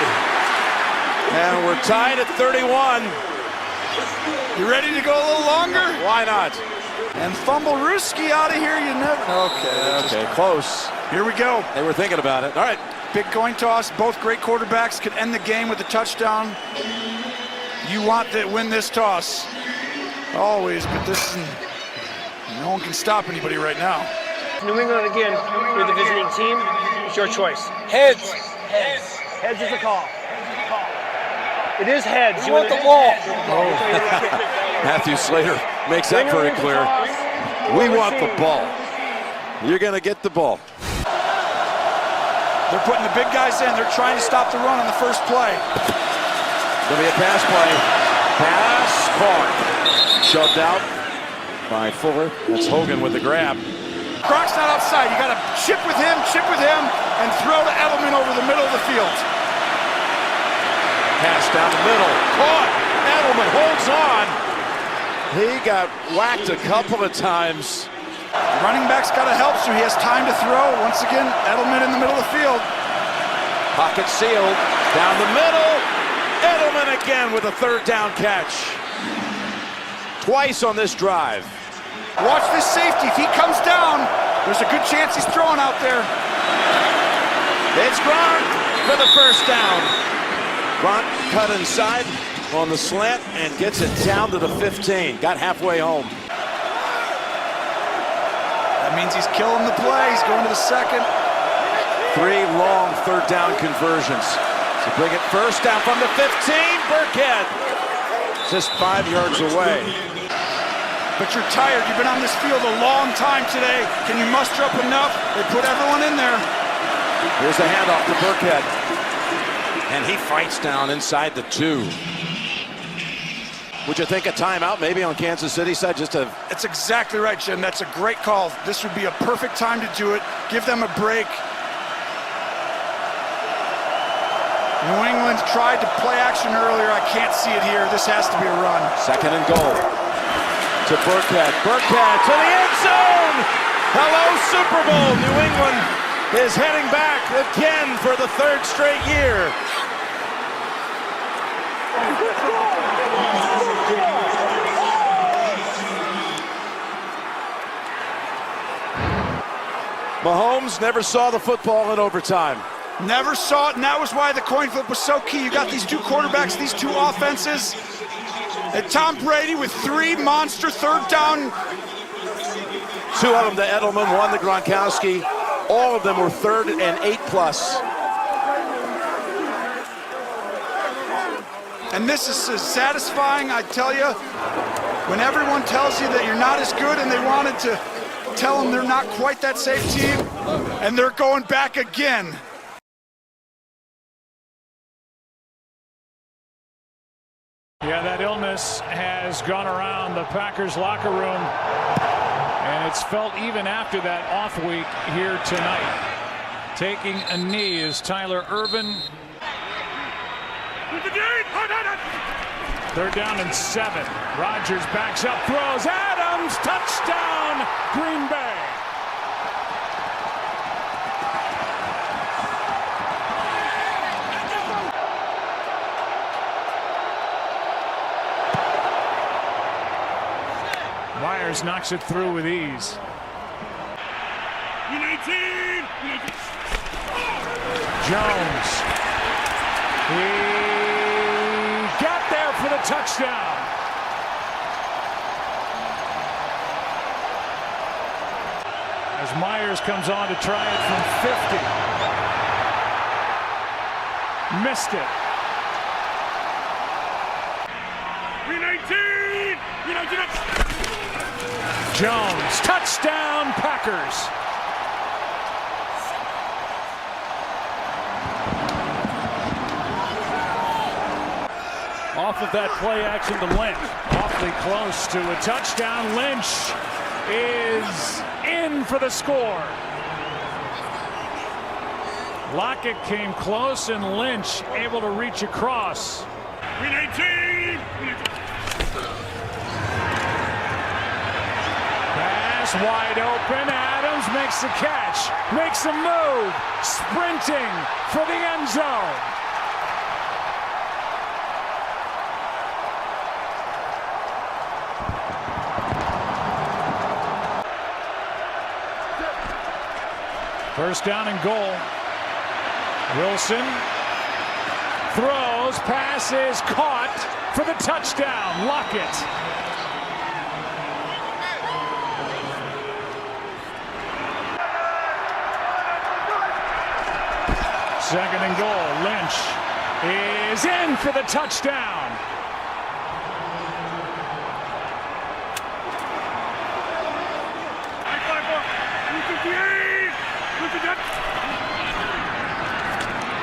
And we're tied at 31. You ready to go a little longer? Why not? And fumble Ruski out of here, you never. Okay, close. Here we go. They were thinking about it. All right. Big coin toss. Both great quarterbacks could end the game with a touchdown. You want to win this toss. Always, but this is, no one can stop anybody right now. New England again, you're the visiting team. It's your choice. Heads. Heads. Heads is the call. It is heads. You want the ball. Matthew Slater makes that very clear. We want the ball. You're going to get the ball. They're putting the big guys in. They're trying to stop the run on the first play. Going to be a pass play. Pass caught. Shoved out by Fuller. That's Hogan with the grab. Croc's not outside. You got to chip with him, and throw to Edelman over the middle of the field. Pass down the middle. Caught. Edelman holds on. He got whacked a couple of times. Running back's got to help, so he has time to throw. Once again, Edelman in the middle of the field. Pocket sealed. Down the middle. Edelman again with a 3rd down catch. Twice on this drive. Watch this safety. If he comes down, there's a good chance he's throwing out there. It's Gronk for the first down. Gronk cut inside on the slant and gets it down to the 15. Got halfway home. That means he's killing the play. He's going to the second. 3 long 3rd down conversions. To bring it first down from the 15. Burkhead just 5 yards away. But you're tired. You've been on this field a long time today. Can you muster up enough? They put everyone in there. Here's the handoff to Burkhead. And he fights down inside the 2. Would you think a timeout maybe on Kansas City side just to... That's exactly right, Jim. That's a great call. This would be a perfect time to do it. Give them a break. New England tried to play action earlier. I can't see it here. This has to be a run. 2nd and goal. To Burkhead. Burkhead to the end zone. Hello, Super Bowl. New England is heading back again for the 3rd straight year. Mahomes never saw the football in overtime. Never saw it, and that was why the coin flip was so key. You got these 2 quarterbacks, these 2 offenses. And Tom Brady with 3 monster 3rd down. 2 of them to Edelman, 1 to Gronkowski. All of them were 3rd and 8+. And this is satisfying, I tell you. When everyone tells you that you're not as good and they wanted to tell them they're not quite that same team, and they're going back again. Yeah, that illness has gone around the Packers locker room, and it's felt even after that off week here tonight. Taking a knee is Tyler Ervin. 3rd down and 7. Rodgers backs up, throws. Adams, touchdown, Green Bay. Myers knocks it through with ease. Jones. He got there for the touchdown. As Myers comes on to try it from 50. Missed it. Jones, touchdown, Packers. Off of that play action to Lynch. Awfully close to a touchdown. Lynch is in for the score. Lockett came close and Lynch able to reach across. Pass wide open. Adams makes the catch. Makes a move. Sprinting for the end zone. First down and goal. Wilson throws, pass is caught for the touchdown. Lockett. Second and goal. Lynch is in for the touchdown.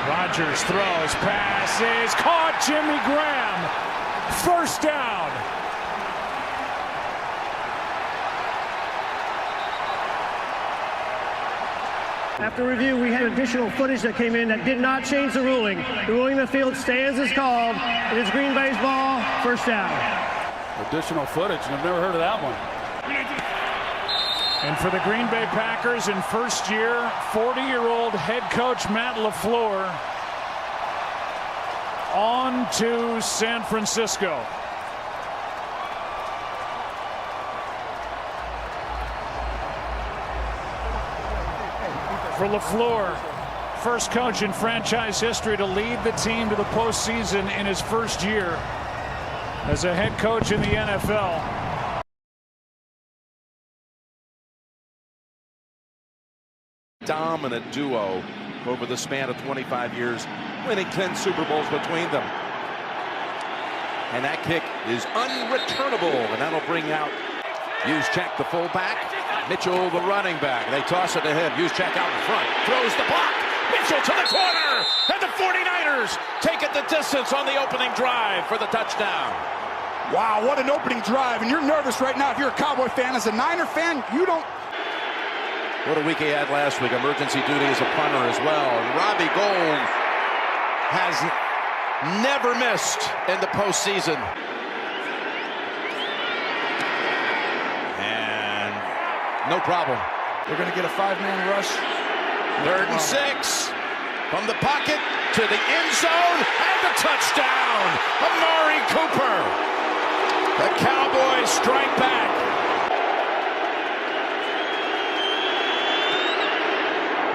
Rodgers throws, pass is caught. Jimmy Graham. First down. After review, we had additional footage that came in that did not change the ruling. The ruling the field stands as called. It is Green Bay's ball. First down. Additional footage. I've never heard of that one. And for the Green Bay Packers in first year, 40-year-old head coach Matt LaFleur on to San Francisco. For LaFleur, first coach in franchise history to lead the team to the postseason in his first year as a head coach in the NFL. Dominant duo over the span of 25 years, winning 10 Super Bowls between them. And that kick is unreturnable, and that'll bring out Juszczyk, the fullback, Mitchell, the running back. They toss it to him. Juszczyk out in front, throws the block. Mitchell to the corner, and the 49ers take it the distance on the opening drive for the touchdown. Wow, what an opening drive, and you're nervous right now if you're a Cowboy fan. As a Niner fan, you don't. What a week he had last week. Emergency duty as a punter as well. And Robbie Gould has never missed in the postseason. And no problem. They're going to get a 5-man rush. 3rd and 6. From the pocket to the end zone. And the touchdown. Amari Cooper. The Cowboys strike back.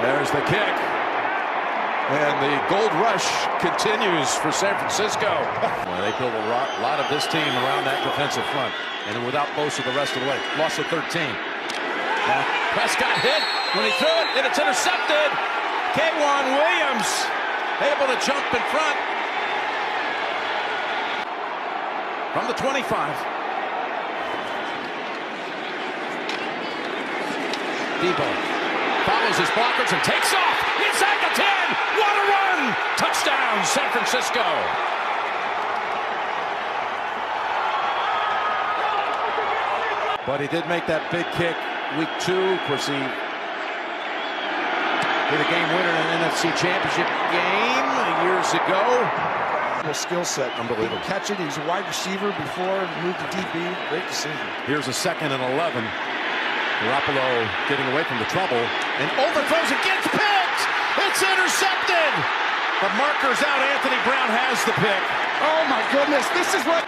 There's the kick. And the gold rush continues for San Francisco. Well, they built a lot of this team around that defensive front. And without most of the rest of the way. Loss of 13. Prescott hit when he threw it, and it's intercepted. K'Wan Williams able to jump in front. From the 25. Debo follows his blockers and takes off inside the 10. What a run! Touchdown, San Francisco. But he did make that big kick week 2. Of course, he hit a game winner in an NFC Championship game years ago. Skill set. Unbelievable. He can catch it. He's a wide receiver before he moved to DB. Great decision. Here's a 2nd and 11. Garoppolo getting away from the trouble and overthrows it, gets picked. It's intercepted. The marker's out. Anthony Brown has the pick. Oh my goodness! This is what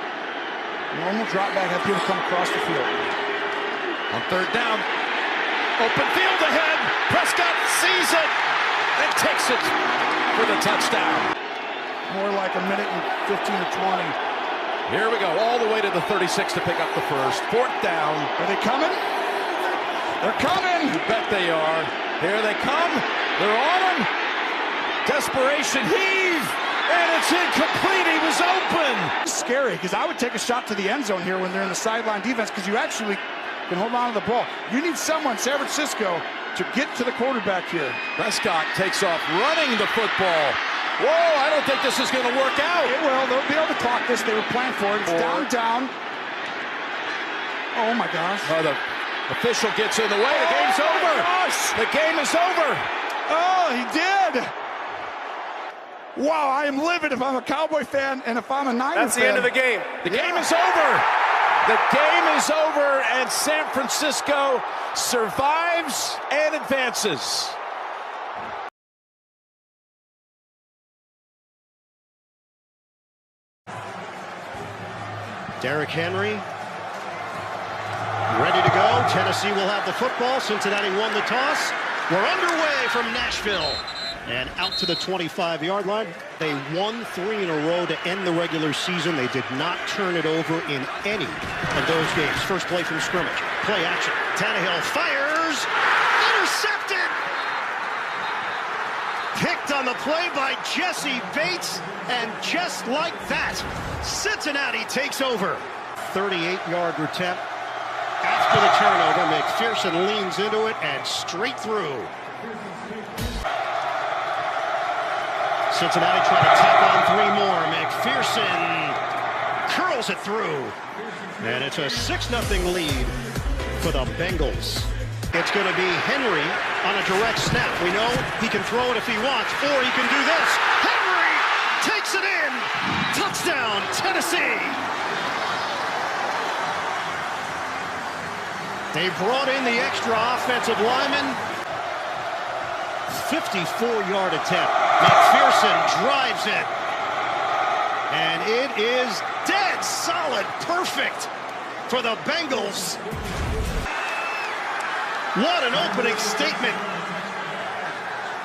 normal drop back. Have people come across the field. On 3rd down, open field ahead. Prescott sees it and takes it for the touchdown. More like a minute and 15 or 20. Here we go, all the way to the 36 to pick up the first. 4th down. Are they coming? They're coming! You bet they are. Here they come. They're on him. Desperation heave. And it's incomplete. He was open. It's scary because I would take a shot to the end zone here when they're in the sideline defense because you actually can hold on to the ball. You need someone, San Francisco, to get to the quarterback here. Prescott takes off running the football. Whoa, I don't think this is going to work out. It will. They'll be able to clock this. They were planning for it. It's down. Oh, my gosh. The official gets in the way. The game's over. Gosh. The game is over. Oh, he did. Wow, I am livid if I'm a Cowboy fan and if I'm a Niners fan. That's the end of the game. The game is over. The game is over, and San Francisco survives and advances. Derrick Henry ready to go. Tennessee will have the football. Cincinnati won the toss. We're underway from Nashville. And out to the 25-yard line. They won 3 in a row to end the regular season. They did not turn it over in any of those games. First play from scrimmage. Play action. Tannehill fires. Intercepted. Picked on the play by Jesse Bates. And just like that, Cincinnati takes over. 38-yard attempt. After the turnover, McPherson leans into it and straight through. Cincinnati trying to tack on 3 more. McPherson curls it through. And it's a 6-0 lead for the Bengals. It's going to be Henry on a direct snap. We know he can throw it if he wants, or he can do this. Henry takes it in. Touchdown, Tennessee. They brought in the extra offensive lineman. 54-yard attempt. McPherson drives it. And it is dead solid. Perfect for the Bengals. What an opening statement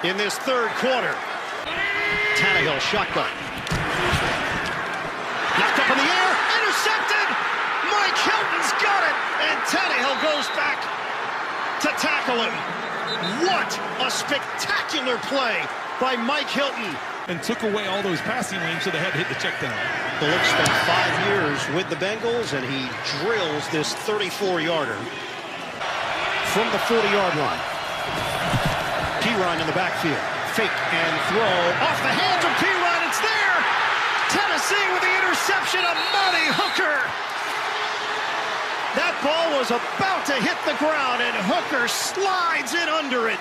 in this 3rd quarter. Tannehill shotgun. Knocked up in the air. Intercepted. Mike Hilton's got it. And Tannehill goes back to tackle him. What a spectacular play by Mike Hilton. And took away all those passing lanes, so they had to hit the check down. Bullock spent 5 years with the Bengals, and he drills this 34-yarder from the 40-yard line. Pirine in the backfield. Fake and throw. Off the hands of Pirine. It's there. Tennessee with the interception of Monty Hooker. That ball was about to hit the ground, and Hooker slides in under it.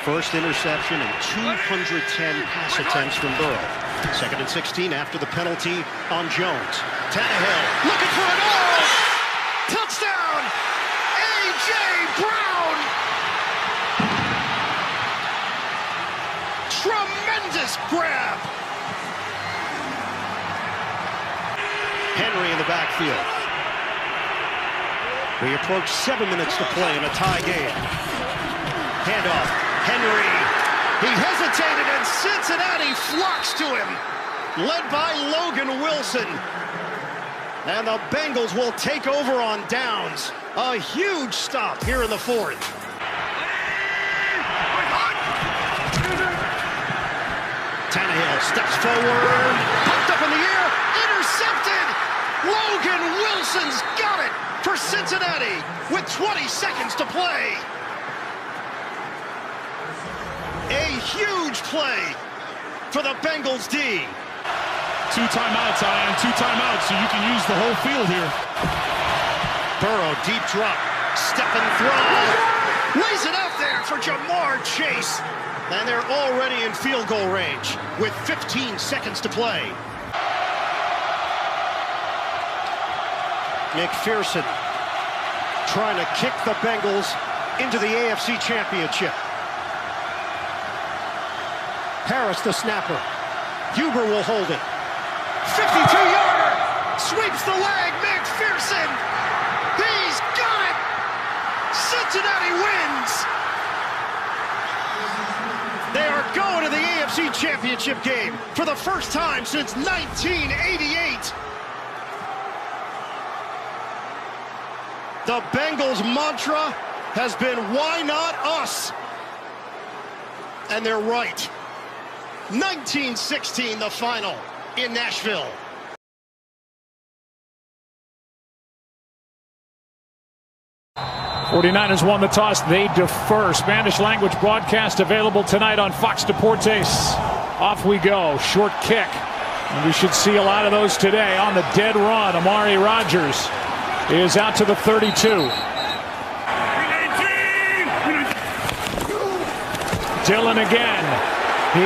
First interception and 210 pass attempts from Burrow. 2nd and 16 after the penalty on Jones. Tannehill looking for it all. Touchdown, A.J. Brown. Tremendous grab. Henry in the backfield. We approach 7 minutes to play in a tie game. Handoff. Henry. He hesitated, and Cincinnati flocks to him. Led by Logan Wilson. And the Bengals will take over on downs. A huge stop here in the 4th. Tannehill steps forward. Popped up in the air. Intercepted. Logan Wilson's got it. for Cincinnati with 20 seconds to play. A huge play for the Bengals D. 2 timeouts, Ian. 2 timeouts, so you can use the whole field here. Burrow, deep drop, step and throw. Lays it out there for Jamar Chase. And they're already in field goal range with 15 seconds to play. McPherson trying to kick the Bengals into the AFC Championship. Harris, the snapper. Huber will hold it. 52-yarder! Sweeps the leg, McPherson! He's got it! Cincinnati wins! They are going to the AFC Championship game for the first time since 1988. The Bengals' mantra has been, why not us? And they're right. 1916, the final in Nashville. '49ers won the toss. They defer. Spanish language broadcast available tonight on Fox Deportes. Off we go. Short kick. And we should see a lot of those today. On the dead run, Amari Rodgers is out to the 32. Dillon again. He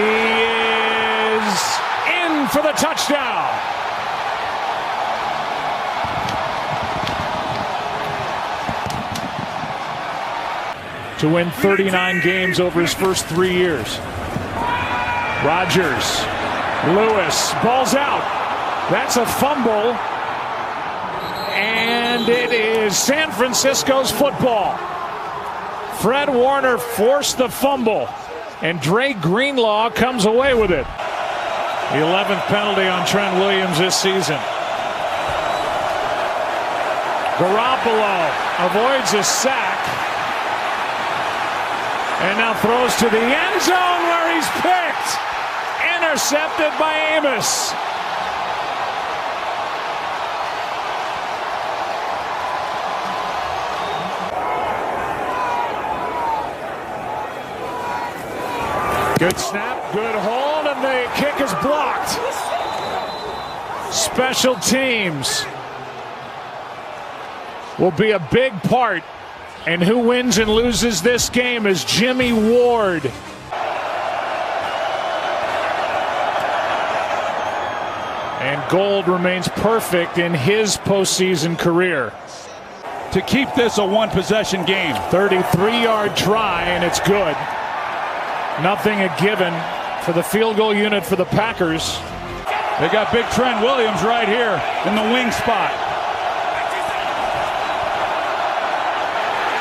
is in for the touchdown. To win 39 games over his first 3 years. Rodgers. Lewis. Ball's out. That's a fumble. And it is San Francisco's football. Fred Warner forced the fumble. And Dre Greenlaw comes away with it. The 11th penalty on Trent Williams this season. Garoppolo avoids a sack. And now throws to the end zone where he's picked. Intercepted by Amos. Good snap, good hold, and the kick is blocked. Special teams will be a big part. And who wins and loses this game is Jimmy Ward. And Gold remains perfect in his postseason career. To keep this a one-possession game. 33-yard try, and it's good. Nothing a given for the field goal unit for the Packers. They got big Trent Williams right here in the wing spot.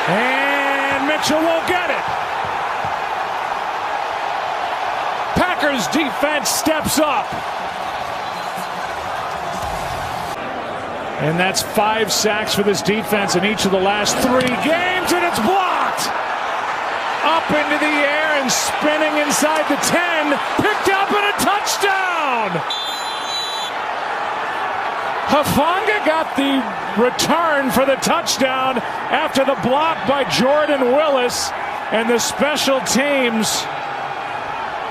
And Mitchell won't get it. Packers defense steps up. And that's 5 sacks for this defense in each of the last 3 games, and it's blocked. Up into the air and spinning inside the 10. Picked up and a touchdown. Hufanga got the return for the touchdown after the block by Jordan Willis. And the special teams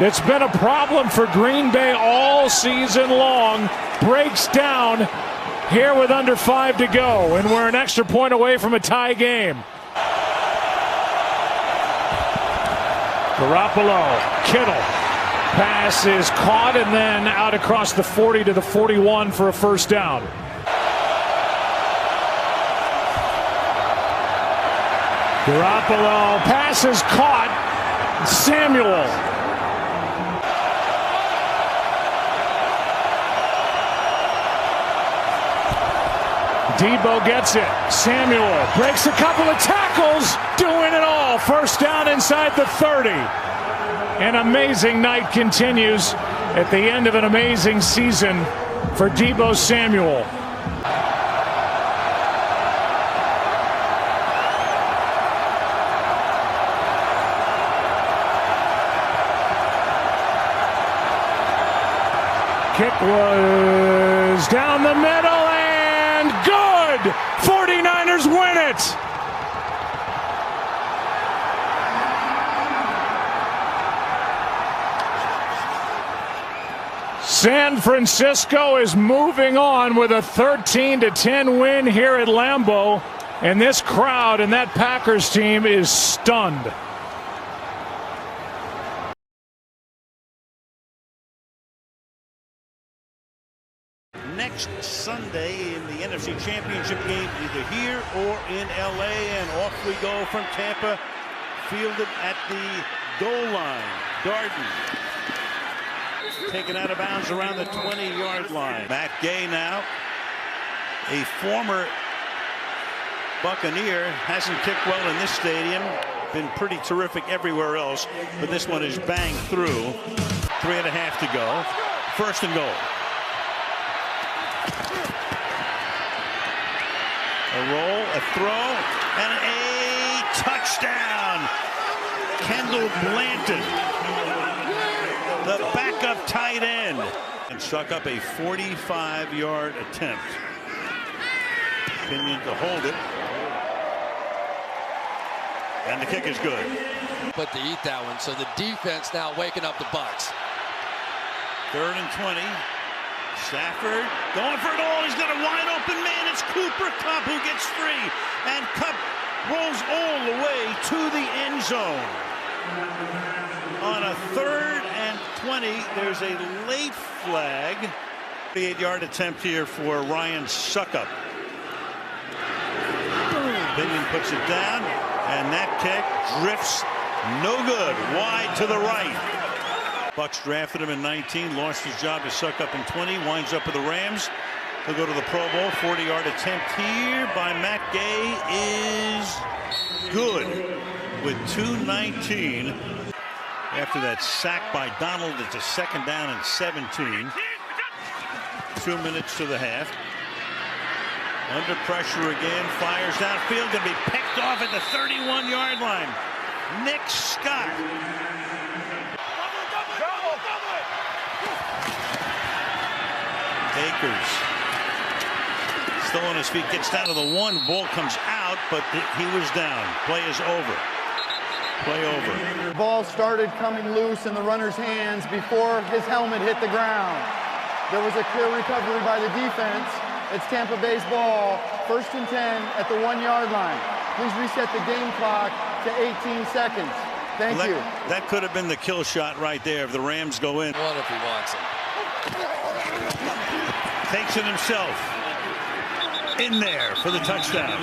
that's been a problem for Green Bay all season long breaks down here with under 5 to go. And we're an extra point away from a tie game. Garoppolo, Kittle. Pass is caught and then out across the 40 to the 41 for a first down. Garoppolo, pass is caught. Samuel. Debo gets it. Samuel breaks a couple of tackles, doing it all. First down inside the 30. An amazing night continues at the end of an amazing season for Debo Samuel. Kick was down the middle and good! 49ers San Francisco is moving on with a 13-10 win here at Lambeau, and this crowd and that Packers team is stunned. Next Sunday in the NFC Championship game, either here or in LA, and off we go from Tampa, fielded at the goal line. Darden taken out of bounds around the 20-yard line. Matt Gay now, a former Buccaneer, hasn't kicked well in this stadium, been pretty terrific everywhere else, but this one is banged through. 3.5 to go. First and goal. A roll, a throw, and a touchdown. Kendall Blanton, the backup tight end, and suck up a 45-yard attempt. Pinion to hold it. And the kick is good. But to eat that one, so the defense now waking up the Bucs. 3rd and 20. Stafford going for it all. He's got a wide open man. It's Cooper Kupp who gets free. And Kupp rolls all the way to the end zone. On a 3rd and 20, there's a late flag. 38-yard attempt here for Ryan Suckup. Pinion puts it down, and that kick drifts no good. Wide to the right. Bucs drafted him in 19, lost his job to Suckup in 20, winds up with the Rams. He'll go to the Pro Bowl. 40-yard attempt here by Matt Gay is good with 2:19. After that sack by Donald, it's a 2nd down and 17. 2 minutes to the half. Under pressure again, fires downfield, going to be picked off at the 31-yard line. Nick Scott. Akers still on his feet, gets down to the 1. Ball comes out, but he was down. Play is over. Play over. The ball started coming loose in the runner's hands before his helmet hit the ground. There was a clear recovery by the defense. It's Tampa Bay's ball, 1st and 10 at the 1-yard line. Please reset the game clock to 18 seconds. Thank you. That could have been the kill shot right there if the Rams go in. What if he wants it? Takes it himself. In there for the touchdown.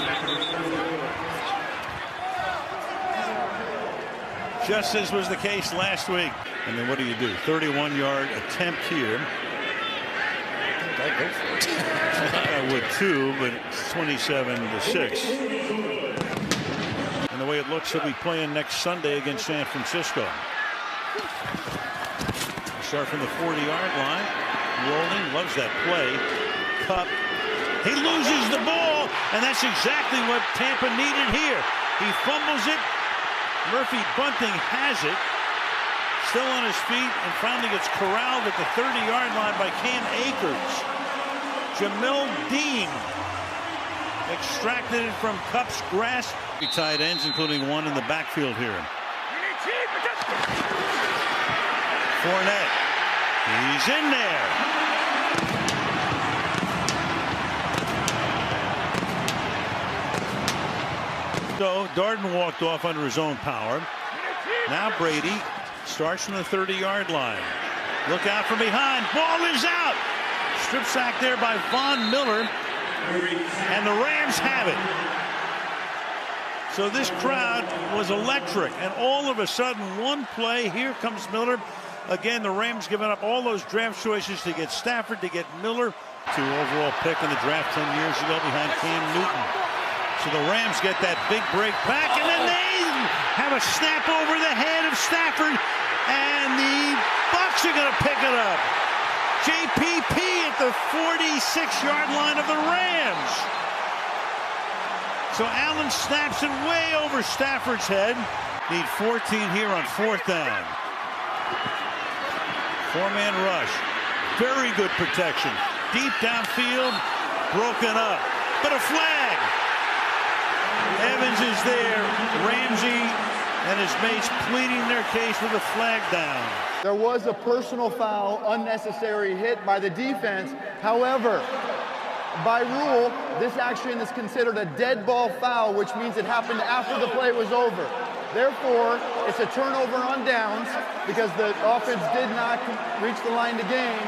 Just as was the case last week. And then what do you do? 31-yard attempt here. I would too, but it's 27-6. And the way it looks, he'll be playing next Sunday against San Francisco. Start from the 40-yard line. Rolling, loves that play. Kupp, he loses the ball, and that's exactly what Tampa needed here. He fumbles it. Murphy Bunting has it. Still on his feet, and finally gets corralled at the 30-yard line by Cam Akers. Jamil Dean extracted it from Kupp's grasp. Tight ends, including one in the backfield here. Fournette. He's in there. So Darden walked off under his own power. Now Brady starts from the 30-yard line. Look out from behind. Ball is out. Strip sack there by Von Miller. And the Rams have it. So this crowd was electric. And all of a sudden, one play, here comes Miller. Again, the Rams giving up all those draft choices to get Stafford, to get Miller. 2 overall pick in the draft 10 years ago behind Cam Newton. So the Rams get that big break back, and then they have a snap over the head of Stafford, and the Bucs are going to pick it up. JPP at the 46-yard line of the Rams. So Allen snaps it way over Stafford's head. Need 14 here on 4th down. 4-man rush. Very good protection. Deep downfield, broken up. But a flag. Evans is there. Ramsey and his mates pleading their case with a flag down. There was a personal foul, unnecessary hit by the defense. However, by rule, this action is considered a dead ball foul, which means it happened after the play was over. Therefore, it's a turnover on downs because the offense did not reach the line to gain.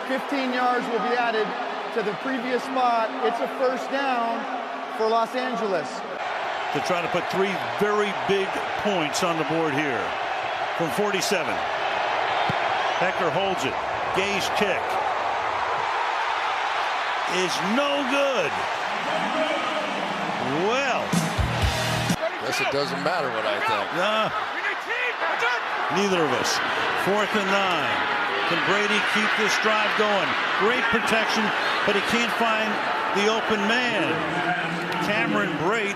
15 yards will be added to the previous spot. It's a first down for Los Angeles. To try to put 3 very big points on the board here from 47. Becker holds it. Gay's kick is no good. Well, guess it doesn't matter what I think. Neither of us. 4th and 9. Can Brady keep this drive going? Great protection, but he can't find the open man. Cameron Brate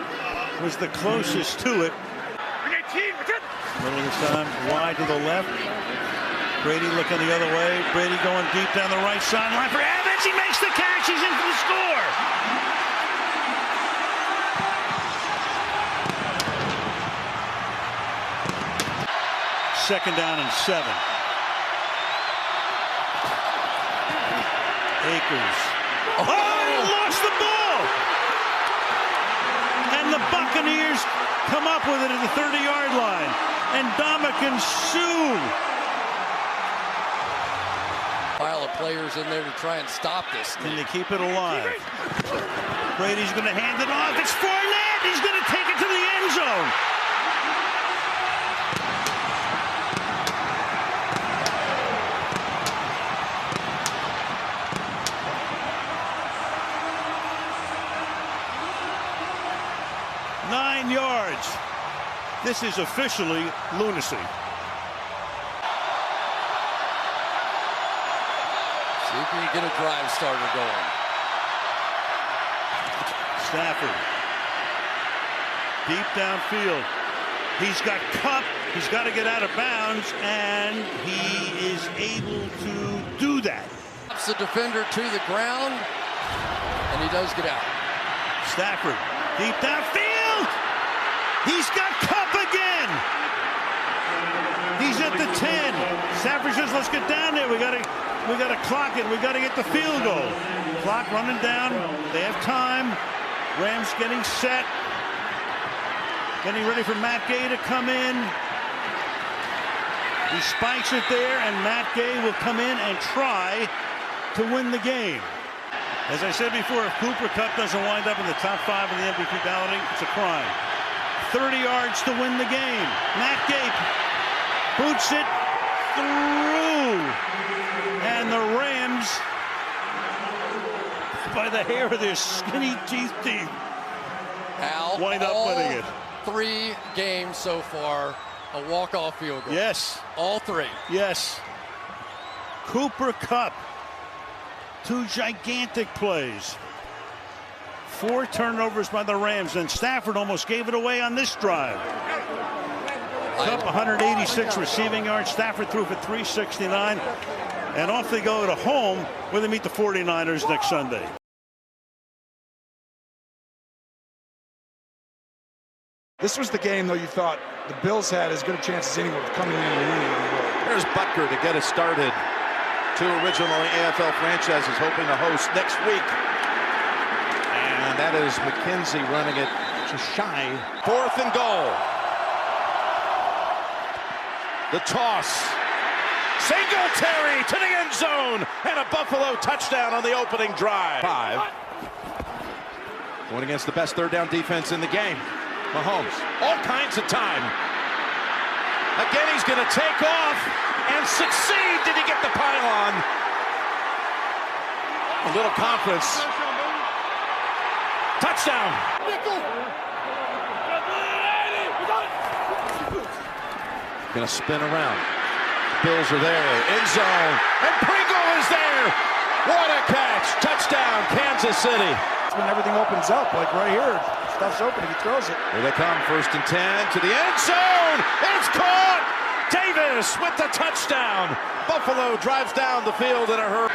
was the closest to it. Middle of the time, wide to the left. Brady looking the other way. Brady going deep down the right sideline for Evans. He makes the catch. He's in for the score. Second down and 7. Akers. Oh, he lost the ball. And the Buccaneers come up with it at the 30-yard line. And Ndamukong Suh. Pile of players in there to try and stop this. Can they keep it alive? Brady's going to hand it off. It's Fournette. He's going to take it to the end zone. Nine yards. This is officially lunacy. See if we can get a drive starter going. Stafford. Deep downfield. He's got Kupp. He's got to get out of bounds, and he is able to do that. Drops the defender to the ground, and he does get out. Stafford. Deep downfield. He's got Kupp again. He's at the 10. Stafford says, let's get down there. We got to clock it. We got to get the field goal. Clock running down. They have time. Rams getting set. Getting ready for Matt Gay to come in. He spikes it there, and Matt Gay will come in and try to win the game. As I said before, if Cooper Kupp doesn't wind up in the top 5 of the MVP balloting, it's a crime. 30 yards to win the game. Matt Gay boots it through. And the Rams, by the hair of their skinny teeth, Al, wind up winning it. 3 games so far, a walk-off field goal. Yes. All 3. Yes. Cooper Kupp, 2 gigantic plays. 4 turnovers by the Rams, and Stafford almost gave it away on this drive. Kupp 186 receiving yards. Stafford threw for 369. And off they go to home where they meet the 49ers next Sunday. This was the game, though, you thought the Bills had as good a chance as anyone of coming in and winning on the road. Here's Butker to get us started. 2 original AFL franchises hoping to host next week. And that is McKenzie running it just shy. 4th and goal. The toss. Singletary to the end zone. And a Buffalo touchdown on the opening drive. 5. Going against the best 3rd down defense in the game. Mahomes, all kinds of time. Again, he's going to take off and succeed. Did he get the pylon? A little confidence. Touchdown. Going to spin around. Bills are there. End zone. And Pringle is there. What a catch. Touchdown, Kansas City. When everything opens up, like right here, stuff's open, he throws it. Here they come, 1st and 10 to the end zone. It's caught. Davis with the touchdown. Buffalo drives down the field in a hurry.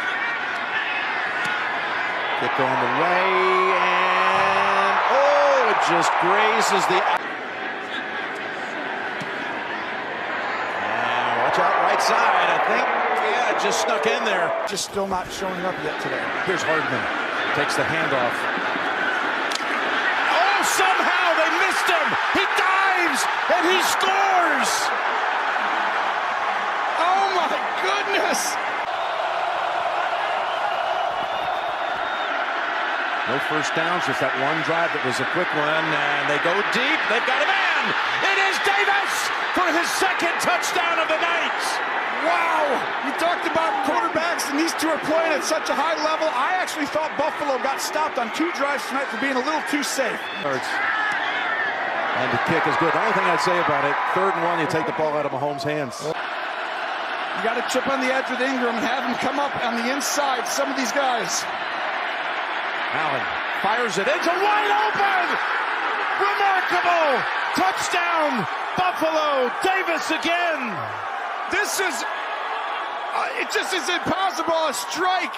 Kick on the way, and oh, it just grazes the. Watch out right right side, I think. Yeah, just snuck in there. Just still not showing up yet today. Here's Hardman. Takes the handoff. Oh, somehow they missed him. He dives and he scores. Oh my goodness. No first downs, just that one drive that was a quick one, and they go deep. They've got a man. It is Davis for his second touchdown of the night. Wow! You talked about quarterbacks, and these two are playing at such a high level. I actually thought Buffalo got stopped on 2 drives tonight for being a little too safe. And the kick is good. The only thing I'd say about it, 3rd and 1, you take the ball out of Mahomes' hands. You got to chip on the edge with Ingram and have him come up on the inside, some of these guys. Allen fires it into wide open. Remarkable touchdown, Buffalo. Davis again. This is, it just is impossible, a strike.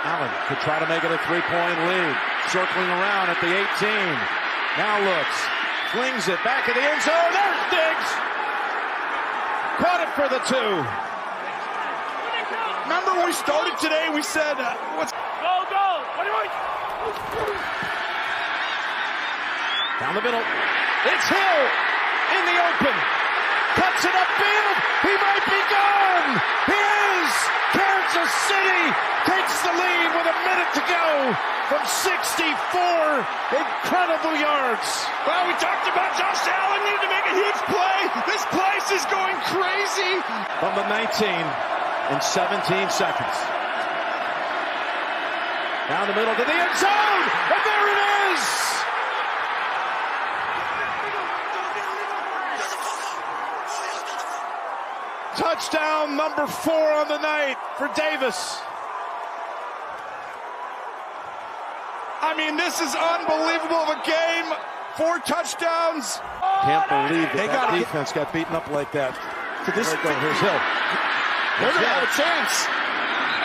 Allen could try to make it a 3-point lead. Circling around at the 18. Now looks, flings it back in the end zone. There's Diggs. Caught it for the 2. Remember when we started today, we said, what's... Go, go! What do you want? Down the middle. It's Hill in the open. Cuts it upfield. He might be gone. He is. Kansas City takes the lead with a minute to go from 64 incredible yards. Well, we talked about Josh Allen needing to make a huge play. This place is going crazy. From the 19 in 17 seconds. Down the middle to the end zone. And there it is. Touchdown number 4 on the night for Davis. I mean, this is unbelievable of a game. 4 touchdowns. Can't believe that defense got beaten up like that. To this, here's Hill. They're going to have a chance.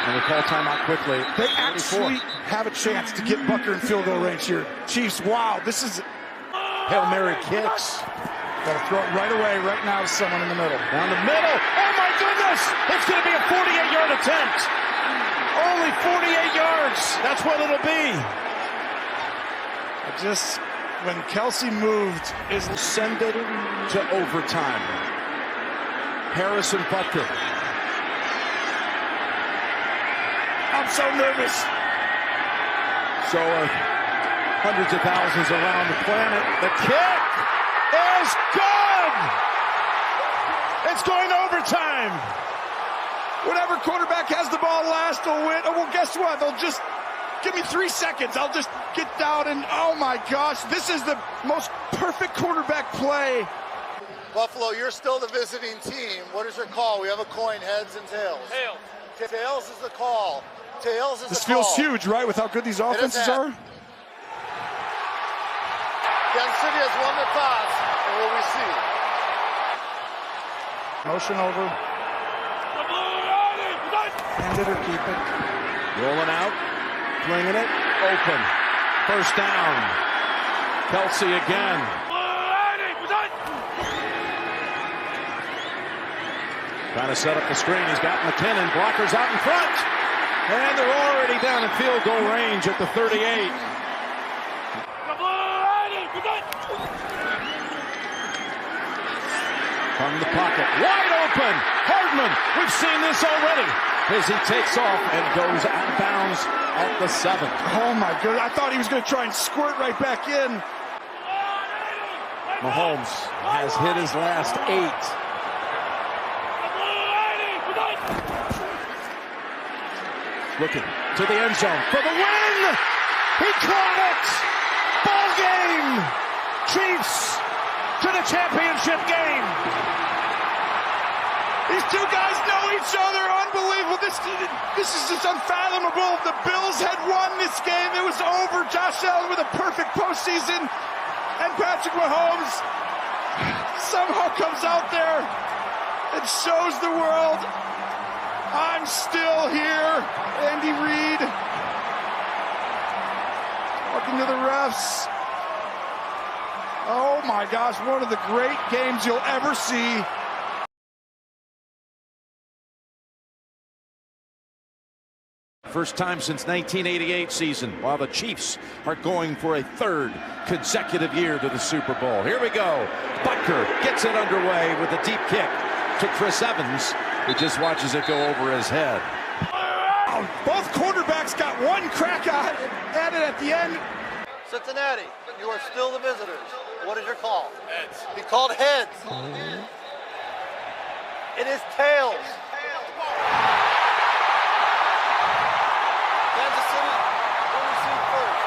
And they call timeout quickly. They actually have a chance to get Bucker in field goal range here. Chiefs, wow, this is... Hail Mary kicks. Got to throw it right away, right now to someone in the middle. Down the middle. Oh, my goodness! It's going to be a 48-yard attempt. Only 48 yards. That's what it'll be. When Kelsey moved, is send it to overtime. Harrison Butker. I'm so nervous. So hundreds of thousands around the planet. The kick is good. It's going to overtime. Whatever quarterback has the ball last will win. Oh, well, guess what? They'll just give me 3 seconds. I'll just get down and, oh my gosh, this is the most perfect quarterback play. Buffalo, you're still the visiting team. What is your call? We have a coin, heads and tails. Tails. Tails is the call. Tails is this the call. This feels huge, right, with how good these offenses are? Kansas City has won the toss, and what we see. Motion over. Hand it or keep it. Rolling out, flinging it, open. First down. Kelsey again. Trying to set up the screen. He's got McKinnon. Blockers out in front. And they're already down in field goal range at the 38. From the pocket. Wide open. Hardman. We've seen this already. As he takes off and goes out of bounds at the 7. Oh my goodness. I thought he was going to try and squirt right back in. Mahomes has hit his last 8. Looking to the end zone for the win. He caught it. Ball game. Chiefs to the championship game. These two guys know each other. Unbelievable. This is just unfathomable. The Bills had won this game. It was over. Josh Allen with a perfect postseason. And Patrick Mahomes somehow comes out there and shows the world, I'm still here. Andy Reid talking to the refs. Oh my gosh, one of the great games you'll ever see. First time since 1988 season, while the Chiefs are going for a third consecutive year to the Super Bowl. Here we go. Butker gets it underway with a deep kick to Chris Evans. He just watches it go over his head. Both quarterbacks got one crack at it at the end. Cincinnati, you are still the visitors. What is your call? Heads. He called heads. It is tails. Kansas City, will receive first.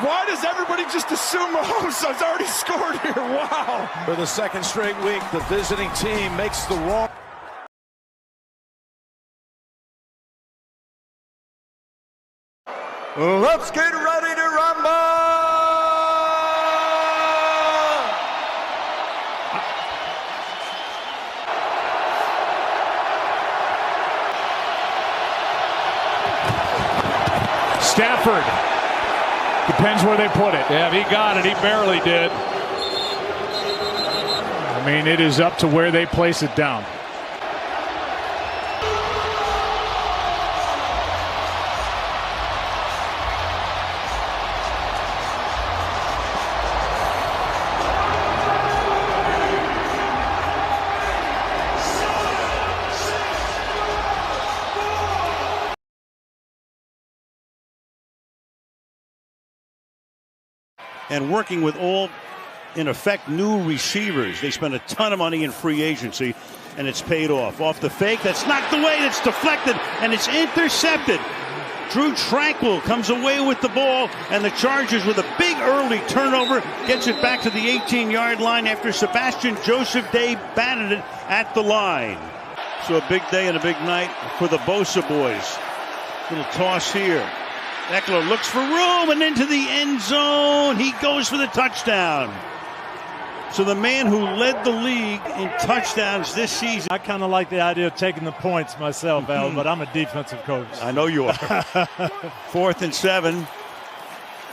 Why does everybody just assume Mahomes has already scored here? Wow. For the second straight week, the visiting team makes the wrong. Let's get ready to rumble! Stafford. Depends where they put it. Yeah, he got it. He barely did. I mean, it is up to where they place it down. And working with all, in effect, new receivers. They spent a ton of money in free agency, and it's paid off. Off the fake, that's knocked away, that's deflected, and it's intercepted. Drew Tranquill comes away with the ball, and the Chargers, with a big early turnover, gets it back to the 18-yard line after Sebastian Joseph Day batted it at the line. So a big day and a big night for the Bosa boys. Little toss here. Eckler looks for room and into the end zone. He goes for the touchdown. So the man who led the league in touchdowns this season. I kind of like the idea of taking the points myself, Al, but I'm a defensive coach. I know you are. 4th and 7.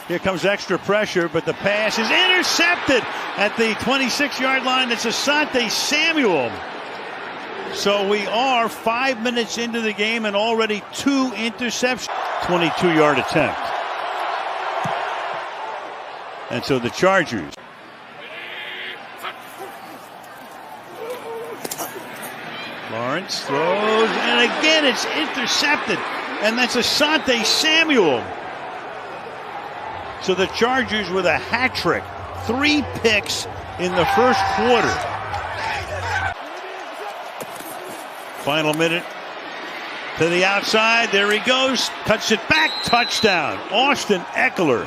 Here comes extra pressure, but the pass is intercepted at the 26-yard line. It's Asante Samuel. So we are 5 minutes into the game and already 2 interceptions. 22-yard attempt. And so the Chargers. Lawrence throws, and again it's intercepted. And that's Asante Samuel. So the Chargers with a hat trick. 3 picks in the first quarter. Final minute. To the outside, there he goes, cuts it back, touchdown. Austin Eckler.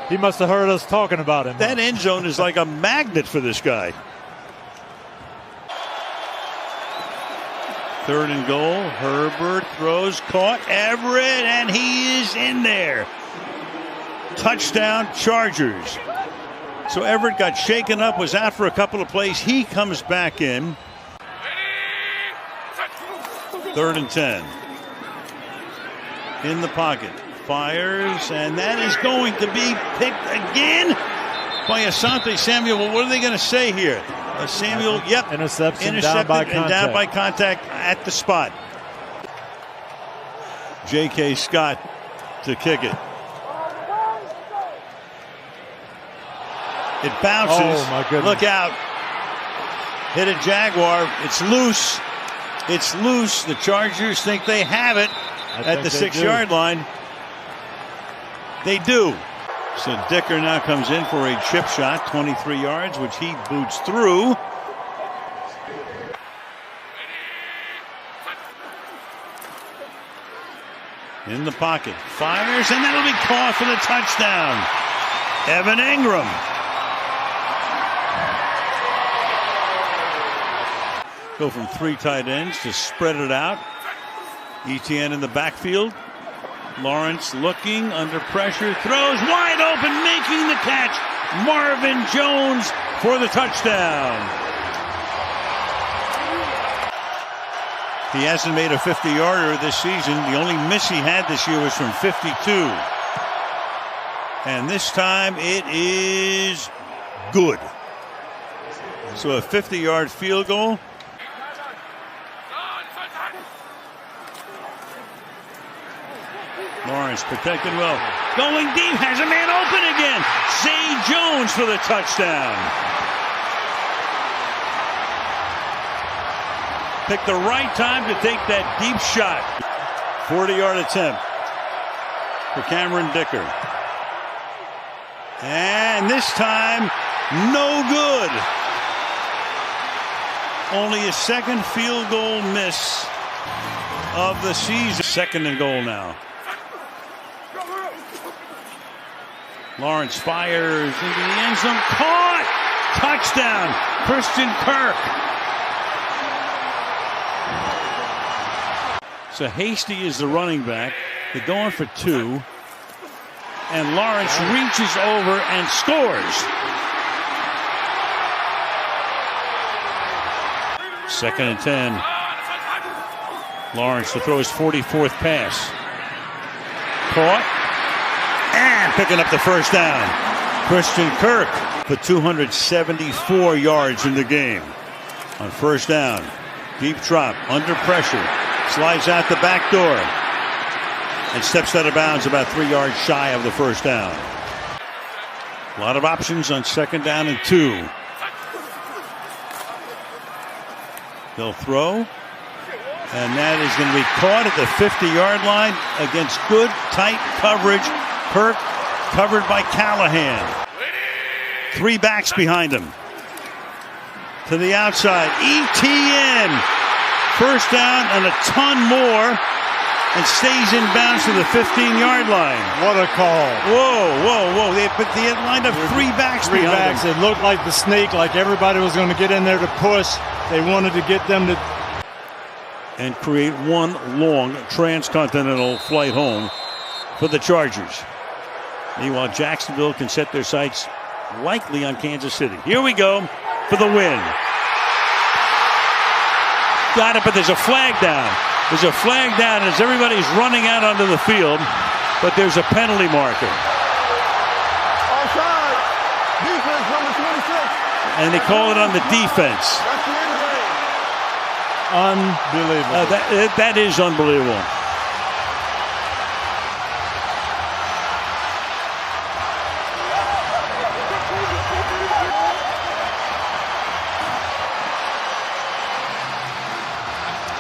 He must have heard us talking about him. That end zone is like a magnet for this guy. 3rd and goal, Herbert throws, caught, Everett, and he is in there. Touchdown, Chargers. So Everett got shaken up, was out for a couple of plays. He comes back in. 3rd and 10. In the pocket. Fires, and that is going to be picked again by Asante Samuel. Well, what are they going to say here? Samuel, yep. Intercepted down by contact at the spot. J.K. Scott to kick it. It bounces. Oh, my goodness. Look out. Hit a Jaguar. It's loose. It's loose. The Chargers think they have it at the 6-yard line. They do. So Dicker now comes in for a chip shot, 23 yards, which he boots through. In the pocket. Fires, and that'll be caught for the touchdown. Evan Ingram. Go from 3 tight ends to spread it out. Etienne in the backfield. Lawrence looking under pressure, throws wide open, making the catch. Marvin Jones for the touchdown. He hasn't made a 50-yarder this season. The only miss he had this year was from 52. And this time it is good. So a 50-yard field goal. Lawrence protected well. Going deep, has a man open again. Zay Jones for the touchdown. Picked the right time to take that deep shot. 40-yard attempt for Cameron Dicker. And this time, no good. Only his second field goal miss of the season. Second and goal now. Lawrence fires into the end zone. Caught! Touchdown! Christian Kirk. So Hasty is the running back. They're going for two. And Lawrence reaches over and scores. Second and 10. Lawrence to throw his 44th pass. Caught. And picking up the first down. Christian Kirk for 274 yards in the game. On first down. Deep drop. Under pressure. Slides out the back door. And steps out of bounds about 3 yards shy of the first down. A lot of options on second down and 2. They'll throw. And that is going to be caught at the 50-yard line against good, tight coverage. Kirk covered by Callahan. 3 backs behind him. To the outside. ETN. First down and a ton more. And stays in bounds to the 15-yard line. What a call. Whoa, whoa, whoa. They had lined up 3 backs behind him. It looked like the snake, like everybody was going to get in there to push. They wanted to get them to... And create one long transcontinental flight home for the Chargers. Meanwhile, Jacksonville can set their sights likely on Kansas City. Here we go for the win. Got it, but there's a flag down. There's a flag down as everybody's running out onto the field, but there's a penalty marker. Offside. Defense number 26. And they call it on the defense. That's the end game. Unbelievable. That is unbelievable.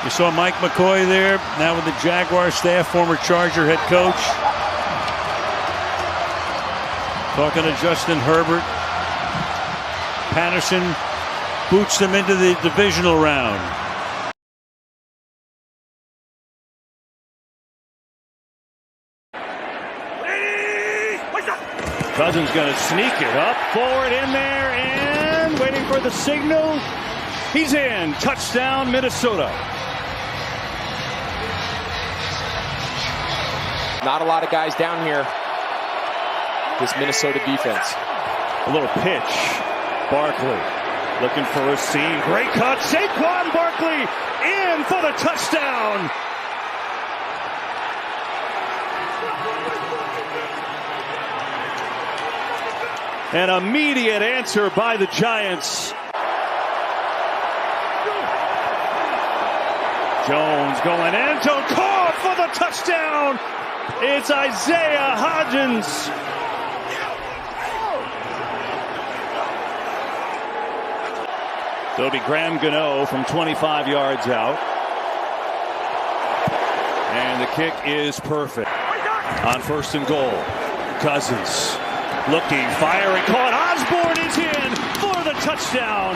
You saw Mike McCoy there, now with the Jaguars staff, former Charger head coach. Talking to Justin Herbert. Patterson boots them into the divisional round. Cousins going to sneak it up, forward in there, and waiting for the signal. He's in. Touchdown, Minnesota. Not a lot of guys down here. This Minnesota defense. A little pitch. Barkley looking for a seam. Great cut. Saquon Barkley in for the touchdown. An immediate answer by the Giants. Jones going end zone. Caught for the touchdown. It's Isaiah Hodgins. So it'll be Graham Gano from 25 yards out. And the kick is perfect. On first and goal. Cousins looking, firing, caught. Osborne is in for the touchdown.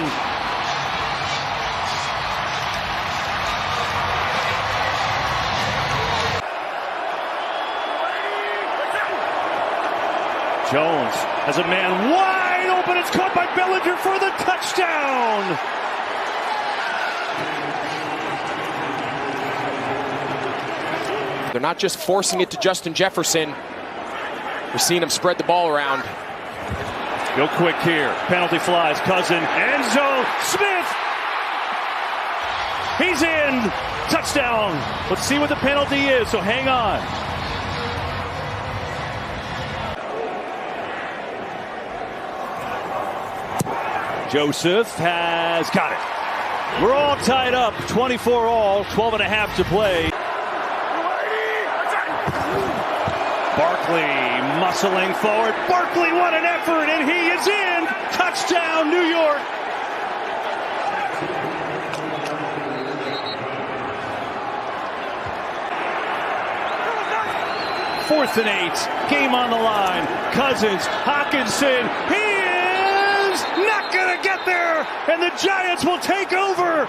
Jones has a man wide open. It's caught by Bellinger for the touchdown. They're not just forcing it to Justin Jefferson. We're seeing him spread the ball around. Go quick here. Penalty flies. Cousin. End zone. Smith. He's in. Touchdown. Let's see what the penalty is, so hang on. Joseph has got it. We're all tied up, 24 all, 12.5 to play. Barkley muscling forward. Barkley, what an effort, and he is in. Touchdown, New York. Fourth and 8, game on the line. Cousins, Hawkinson, he is not going to get there, and the Giants will take over.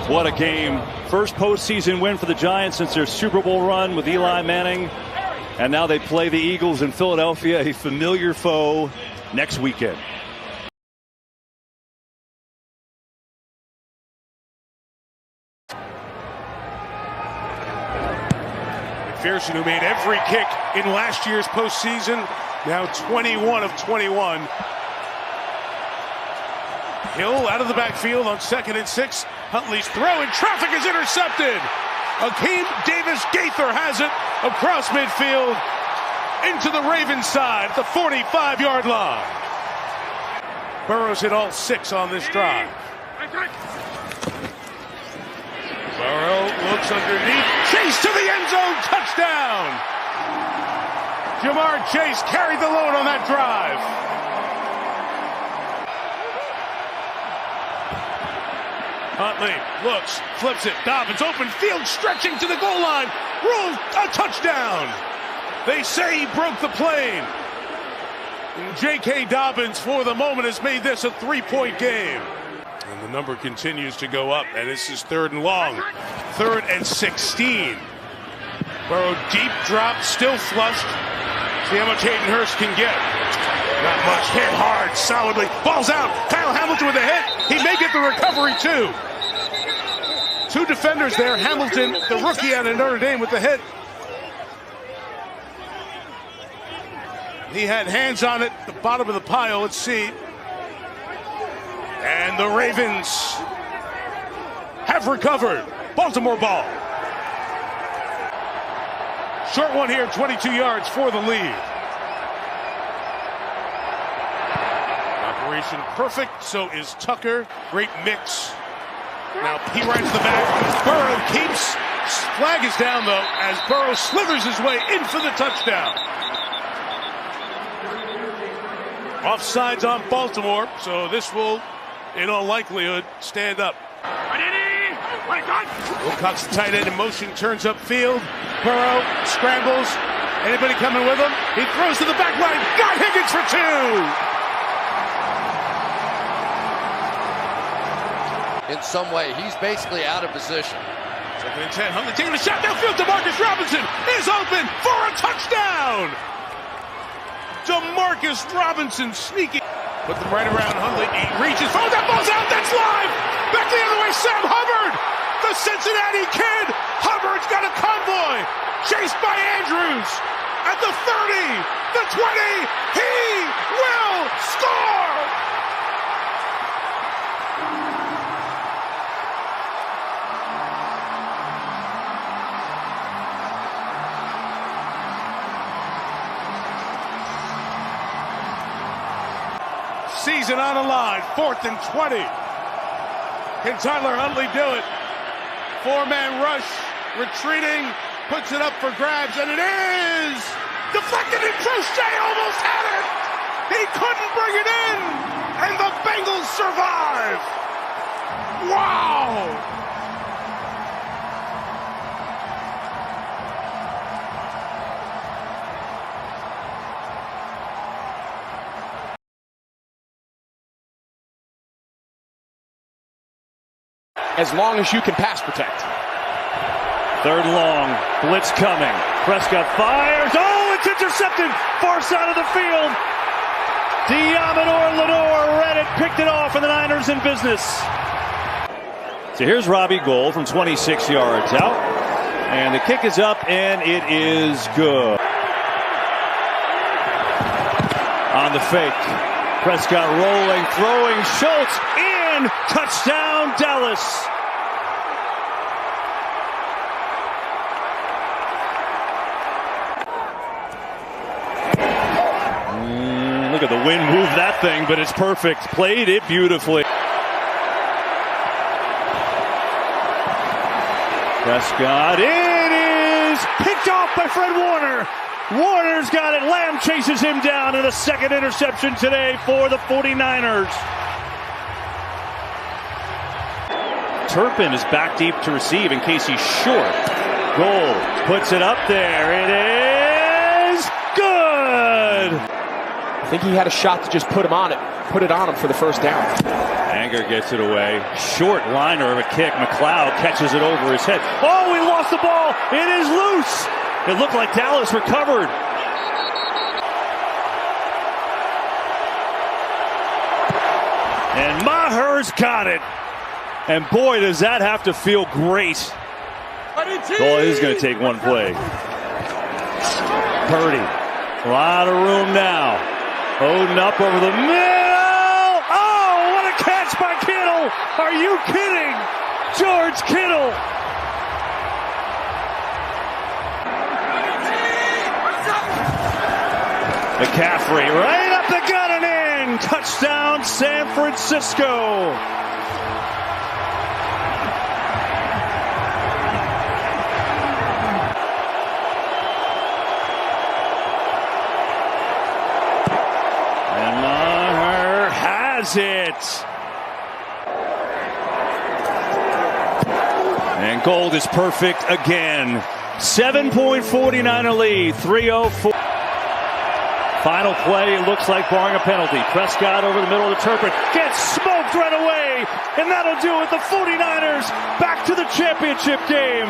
What a game. First postseason win for the Giants since their Super Bowl run with Eli Manning. And now they play the Eagles in Philadelphia, a familiar foe, next weekend. McPherson, who made every kick in last year's postseason, now 21 of 21. Hill out of the backfield on 2nd and 6. Huntley's throw in traffic is intercepted. Akeem Davis-Gaither has it across midfield into the Ravens side at the 45-yard line. Burrow's hit all 6 on this drive. Burrow looks underneath. Chase to the end zone. Touchdown. Jamar Chase carried the load on that drive. Huntley looks, flips it. Dobbins open field, stretching to the goal line. Rules a touchdown. They say he broke the plane. And J.K. Dobbins, for the moment, has made this a 3-point game. And the number continues to go up, and this is 3rd and long. 3rd and 16. Burrow deep drop, still flushed. See how much Hayden Hurst can get. Not much. Hit hard, solidly. Ball's out. Kyle Hamilton with a hit. He may get the recovery, too. 2 defenders there. Hamilton, the rookie out of Notre Dame, with the hit. He had hands on it, the bottom of the pile. Let's see. And the Ravens have recovered. Baltimore ball. Short one here, 22 yards for the lead. Operation perfect, so is Tucker. Great mix. Now he rides the back. Burrow keeps. Flag is down, though, as Burrow slithers his way in for the touchdown. Offsides on Baltimore, so this will, in all likelihood, stand up. Wilcox, the tight end in motion, turns upfield. Burrow scrambles. Anybody coming with him? He throws to the back line. Got Higgins for 2. In some way, he's basically out of position. 2nd and 10. Huntley taking a shot downfield. Demarcus Robinson is open for a touchdown. Demarcus Robinson sneaking. Put them right around Huntley. He reaches. Oh, that ball's out. That's live. Back the other way. Sam Hubbard, the Cincinnati kid. Hubbard's got a convoy. Chased by Andrews at the 30, the 20. He will score. Season on the line, 4th and 20. Can Tyler Huntley do it? 4-man rush, retreating, puts it up for grabs, and it is deflected, and Crochet almost had it. He couldn't bring it in, and the Bengals survive. Wow. As long as you can pass protect. 3rd long, blitz coming. Prescott fires. Oh, it's intercepted. Far side of the field. Diamador Lenore read it, picked it off, and the Niners in business. So here's Robbie Gould from 26 yards out. And the kick is up, and it is good. On the fake. Prescott rolling, throwing. Schultz in. Touchdown, Dallas. wind moved that thing, but it's perfect. Played it beautifully. Prescott, it is picked off by Fred Warner. Warner's got it. Lamb chases him down, and a second interception today for the 49ers. Turpin is back deep to receive in case he's short. Gold puts it up there. It is good. I think he had a shot to just put it on him for the first down. Anger gets it away. Short liner of a kick. McLeod catches it over his head. Oh, he lost the ball. It is loose. It looked like Dallas recovered. And Maher's got it. And boy, does that have to feel great. Oh, it is going to take one play. Purdy. A lot of room now. Odin up over the middle. Oh, what a catch by Kittle. Are you kidding? George Kittle. McCaffrey right up the gut and in. Touchdown, San Francisco. And Maher has it. And Gold is perfect again. 7-point 49er lead. 3:04. Final play, looks like barring a penalty. Prescott over the middle of the Turpin. Gets smoked right away. And that'll do it. The 49ers back to the championship game.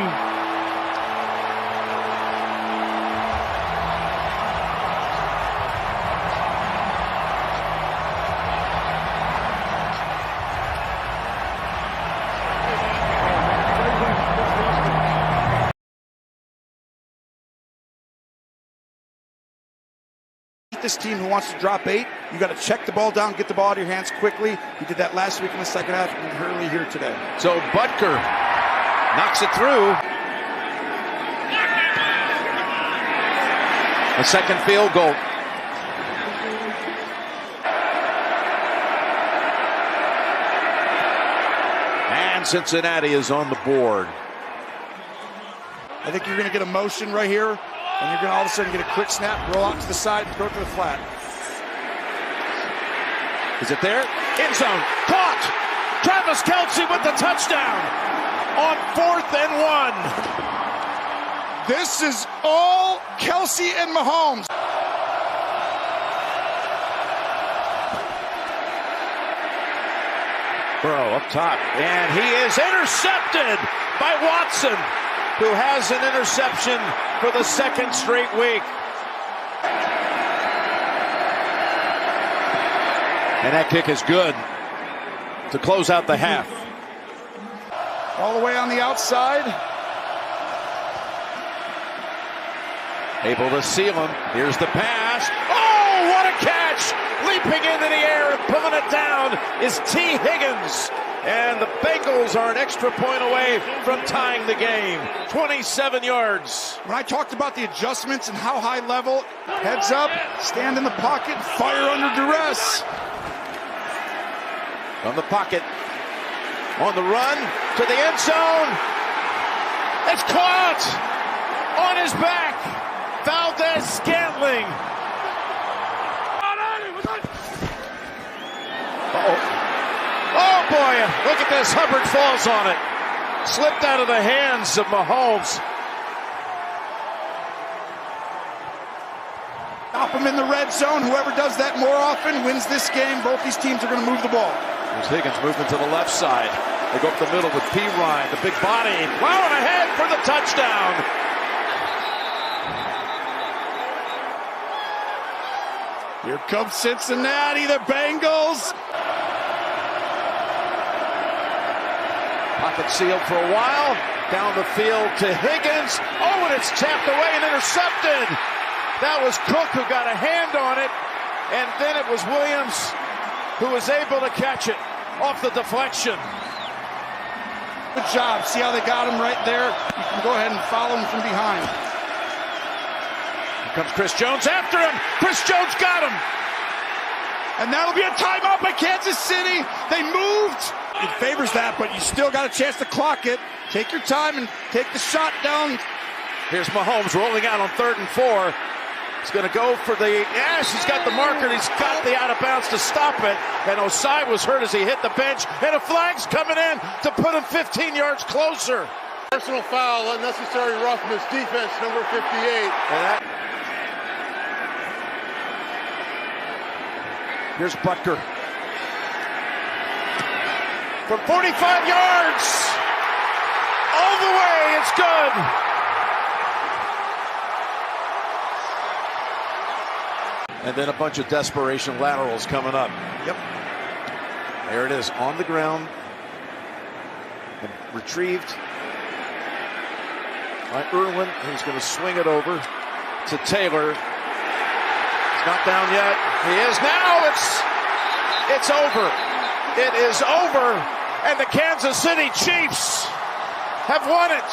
This team who wants to drop 8, you got to check the ball down, get the ball out of your hands quickly. He did that last week in the second half and Hurley here today. So Butker knocks it through. A second field goal. And Cincinnati is on the board. I think you're going to get a motion right here. And you're going to all of a sudden get a quick snap, roll out to the side, and throw it to the flat. Is it there? End zone. Caught! Travis Kelce with the touchdown on 4th and 1. This is all Kelce and Mahomes. Burrow up top, and he is intercepted by Watson, who has an interception for the second straight week. And that kick is good to close out the half. All the way on the outside. Able to seal him. Here's the pass. Oh, what a catch! Leaping into the air and pulling it down is T. Higgins. And the Bengals are an extra point away from tying the game. 27 yards. When I talked about the adjustments and how high level, heads up, stand in the pocket, fire under duress. From the pocket, on the run, to the end zone. It's caught on his back. Valdez-Scantling. Oh boy, look at this. Hubbard falls on it. Slipped out of the hands of Mahomes. Stop him in the red zone. Whoever does that more often wins this game. Both these teams are going to move the ball. There's Higgins moving to the left side. They go up the middle with P. Ryan, the big body. Plowing ahead for the touchdown. Here comes Cincinnati, the Bengals. Pocket sealed for a while. Down the field to Higgins. Oh, and it's tapped away and intercepted. That was Cook who got a hand on it. And then it was Williams who was able to catch it off the deflection. Good job. See how they got him right there? You can go ahead and follow him from behind. Here comes Chris Jones after him. Chris Jones got him. And that'll be a timeout by Kansas City. They moved. It favors that, but you still got a chance to clock it. Take your time and take the shot down. Here's Mahomes rolling out on 3rd and 4. He's going to go for the, yes, he's got the marker, and he's got the out of bounds to stop it. And Osai was hurt as he hit the bench, and a flag's coming in to put him 15 yards closer. Personal foul, unnecessary roughness, defense number 58. Here's Butker. From 45 yards, all the way, it's good. And then a bunch of desperation laterals coming up. Yep. There it is, on the ground. And retrieved by Irwin. He's going to swing it over to Taylor. He's not down yet. He is now. It's over. It is over. And the Kansas City Chiefs have won it.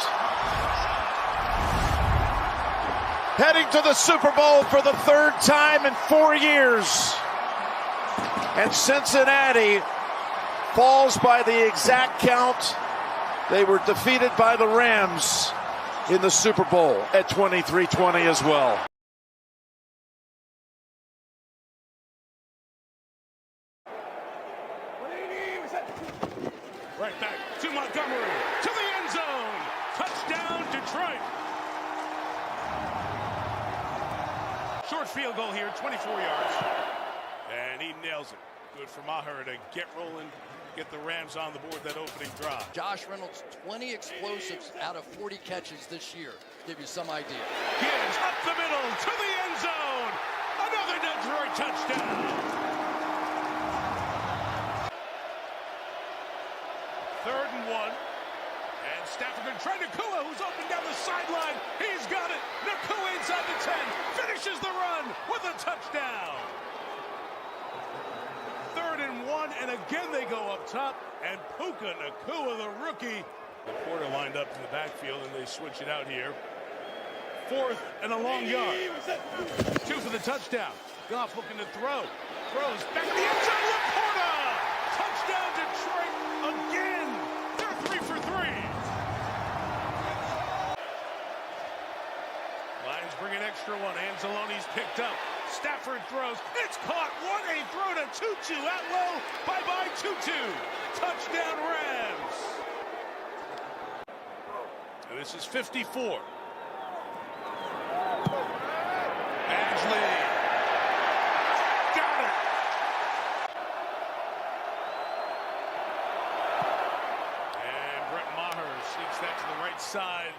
Heading to the Super Bowl for the 3rd time in 4 years. And Cincinnati falls by the exact count. They were defeated by the Rams in the Super Bowl at 23-20 as well. Right back to Montgomery, to the end zone. Touchdown, Detroit. Short field goal here, 24 yards. And he nails it. Good for Maher to get rolling, get the Rams on the board that opening drive. Josh Reynolds, 20 explosives out of 40 catches this year. Give you some idea. Gibbs up the middle to the end zone. Another Detroit touchdown. 3rd and 1. And Stafford trying to Nakua, who's open down the sideline. He's got it. Nakua inside the 10. Finishes the run with a touchdown. 3rd and 1. And again they go up top. And Puka Nakua, the rookie. The quarter lined up in the backfield, and they switch it out here. 4th and a long yard. 2 for the touchdown. Goff looking to throw. Throws back in the end zone. Laporta! Touchdown Detroit again. They're 3 for 3. Lions bring an extra one. Anzalone's picked up. Stafford throws. It's caught. What a throw to Tutu. Out low. Bye-bye Tutu. Touchdown Rams. And this is 54. Ashley. Got it. And Brett Maher sneaks that to the right side.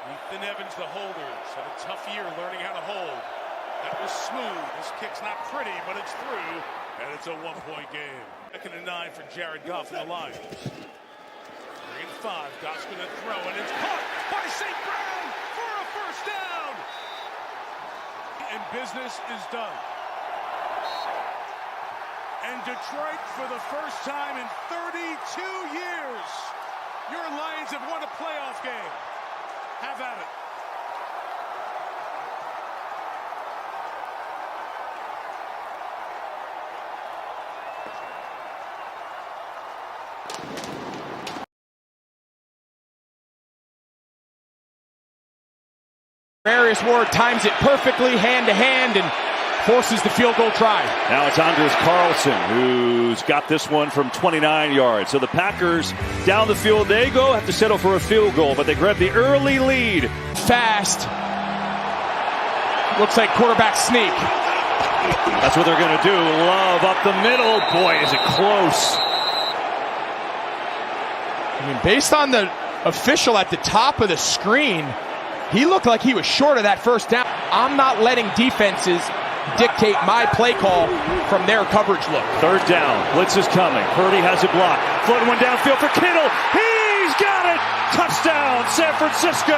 Ethan Evans, the holders, had a tough year learning how to hold. That was smooth. This kick's not pretty, but it's through. And it's a 1-point game. 2nd and 9 for Jared Goff and the Lions. 3 and 5. Goff's going to throw, and it's caught by St. Brown for a first down. And business is done. And Detroit, for the first time in 32 years, your Lions have won a playoff game. Have at it. Marius Ward times it perfectly hand-to-hand and forces the field goal try. Now it's Anders Carlson, who's got this one from 29 yards. So the Packers down the field, they have to settle for a field goal, but they grab the early lead. Fast. Looks like quarterback sneak. That's what they're going to do. Love up the middle. Boy, is it close. I mean, based on the official at the top of the screen, he looked like he was short of that first down. I'm not letting defenses dictate my play call from their coverage look. 3rd down. Blitz is coming. Purdy has it blocked. Floating one downfield for Kittle. He's got it. Touchdown, San Francisco.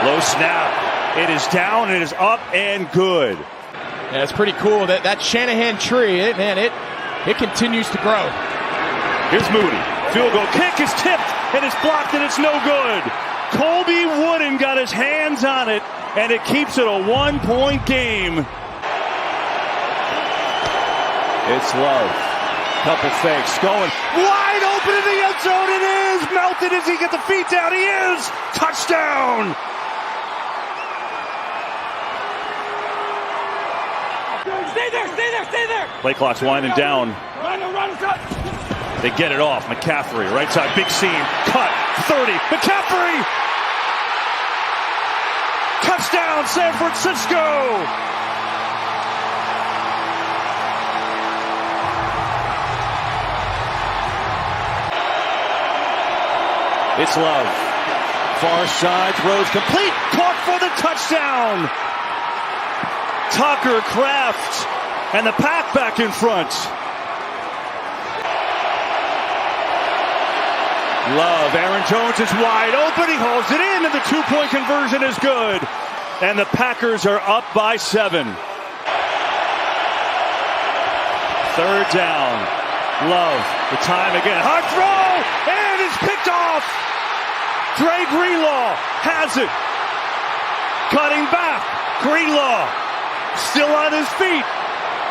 Low snap. It is down, it is up, and good. Yeah, it's pretty cool. That Shanahan tree, it it continues to grow. Here's Moody. Field goal kick is tipped, and it's blocked, and it's no good. Colby Wooden got his hands on it, and it keeps it a 1-point game. It's Love. Couple fakes going wide open in the end zone. It is melted as he gets the feet down. He is touchdown. Stay there, stay there, stay there. Play clock's winding down. They get it off. McCaffrey, right side, big seam, cut, 30. McCaffrey! Touchdown, San Francisco! It's Love. Far side, throws complete, caught for the touchdown! Tucker, Kraft, and the pack back in front. Love, Aaron Jones is wide open, he holds it in, and the 2-point conversion is good. And the Packers are up by 7. Third down. Love, the time again. Hard throw, and it's picked off. Dre Greenlaw has it. Cutting back. Greenlaw still on his feet.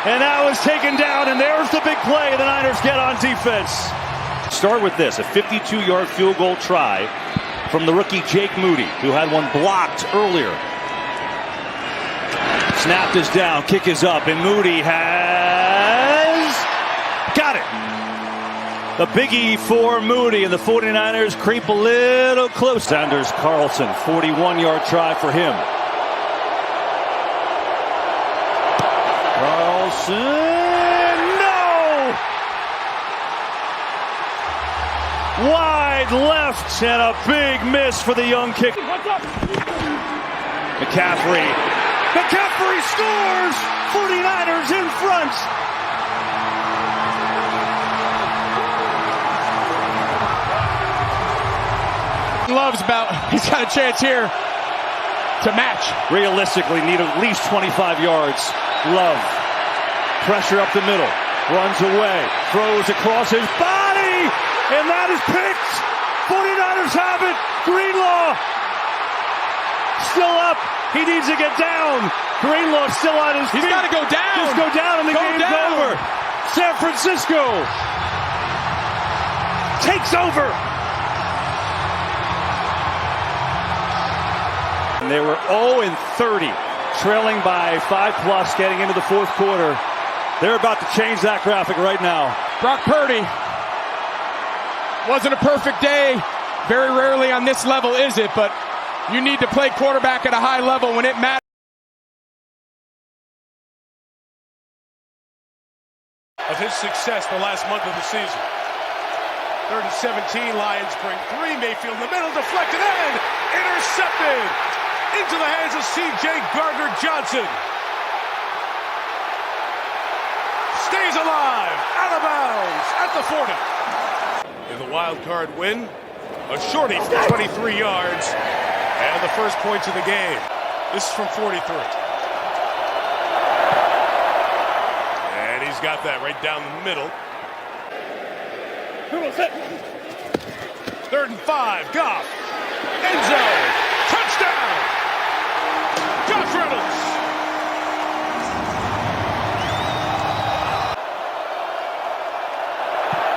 And now is taken down, and there's the big play the Niners get on defense. Start with this, a 52-yard field goal try from the rookie Jake Moody, who had one blocked earlier. Snap is down, kick is up, and Moody has got it. The biggie for Moody, and the 49ers creep a little close. Sanders Carlson, 41-yard try for him. Carlson, no! Wide left, and a big miss for the young kicker. McCaffrey scores! 49ers in front! Love's he's got a chance here to match. Realistically, need at least 25 yards. Love, pressure up the middle, runs away, throws across his body, and that is picked. 49ers have it. Greenlaw still up. He needs to get down. Greenlaw still on his feet. He's got to go down. Just go down and the game's over. San Francisco takes over. And they were 0-30, trailing by 5+ getting into the fourth quarter. They're about to change that graphic right now. Brock Purdy. Wasn't a perfect day. Very rarely on this level is it, but you need to play quarterback at a high level when it matters. Of his success the last month of the season. 3rd and 17, Lions bring 3. Mayfield in the middle, deflected and intercepted into the hands of C.J. Gardner-Johnson. Stays alive, out of bounds at the 40. In the wild card win, a shorty for 23 yards and the first points of the game. This is from 43. And he's got that right down the middle. 3rd and 5, Goff, end zone, touchdown, Josh Reynolds.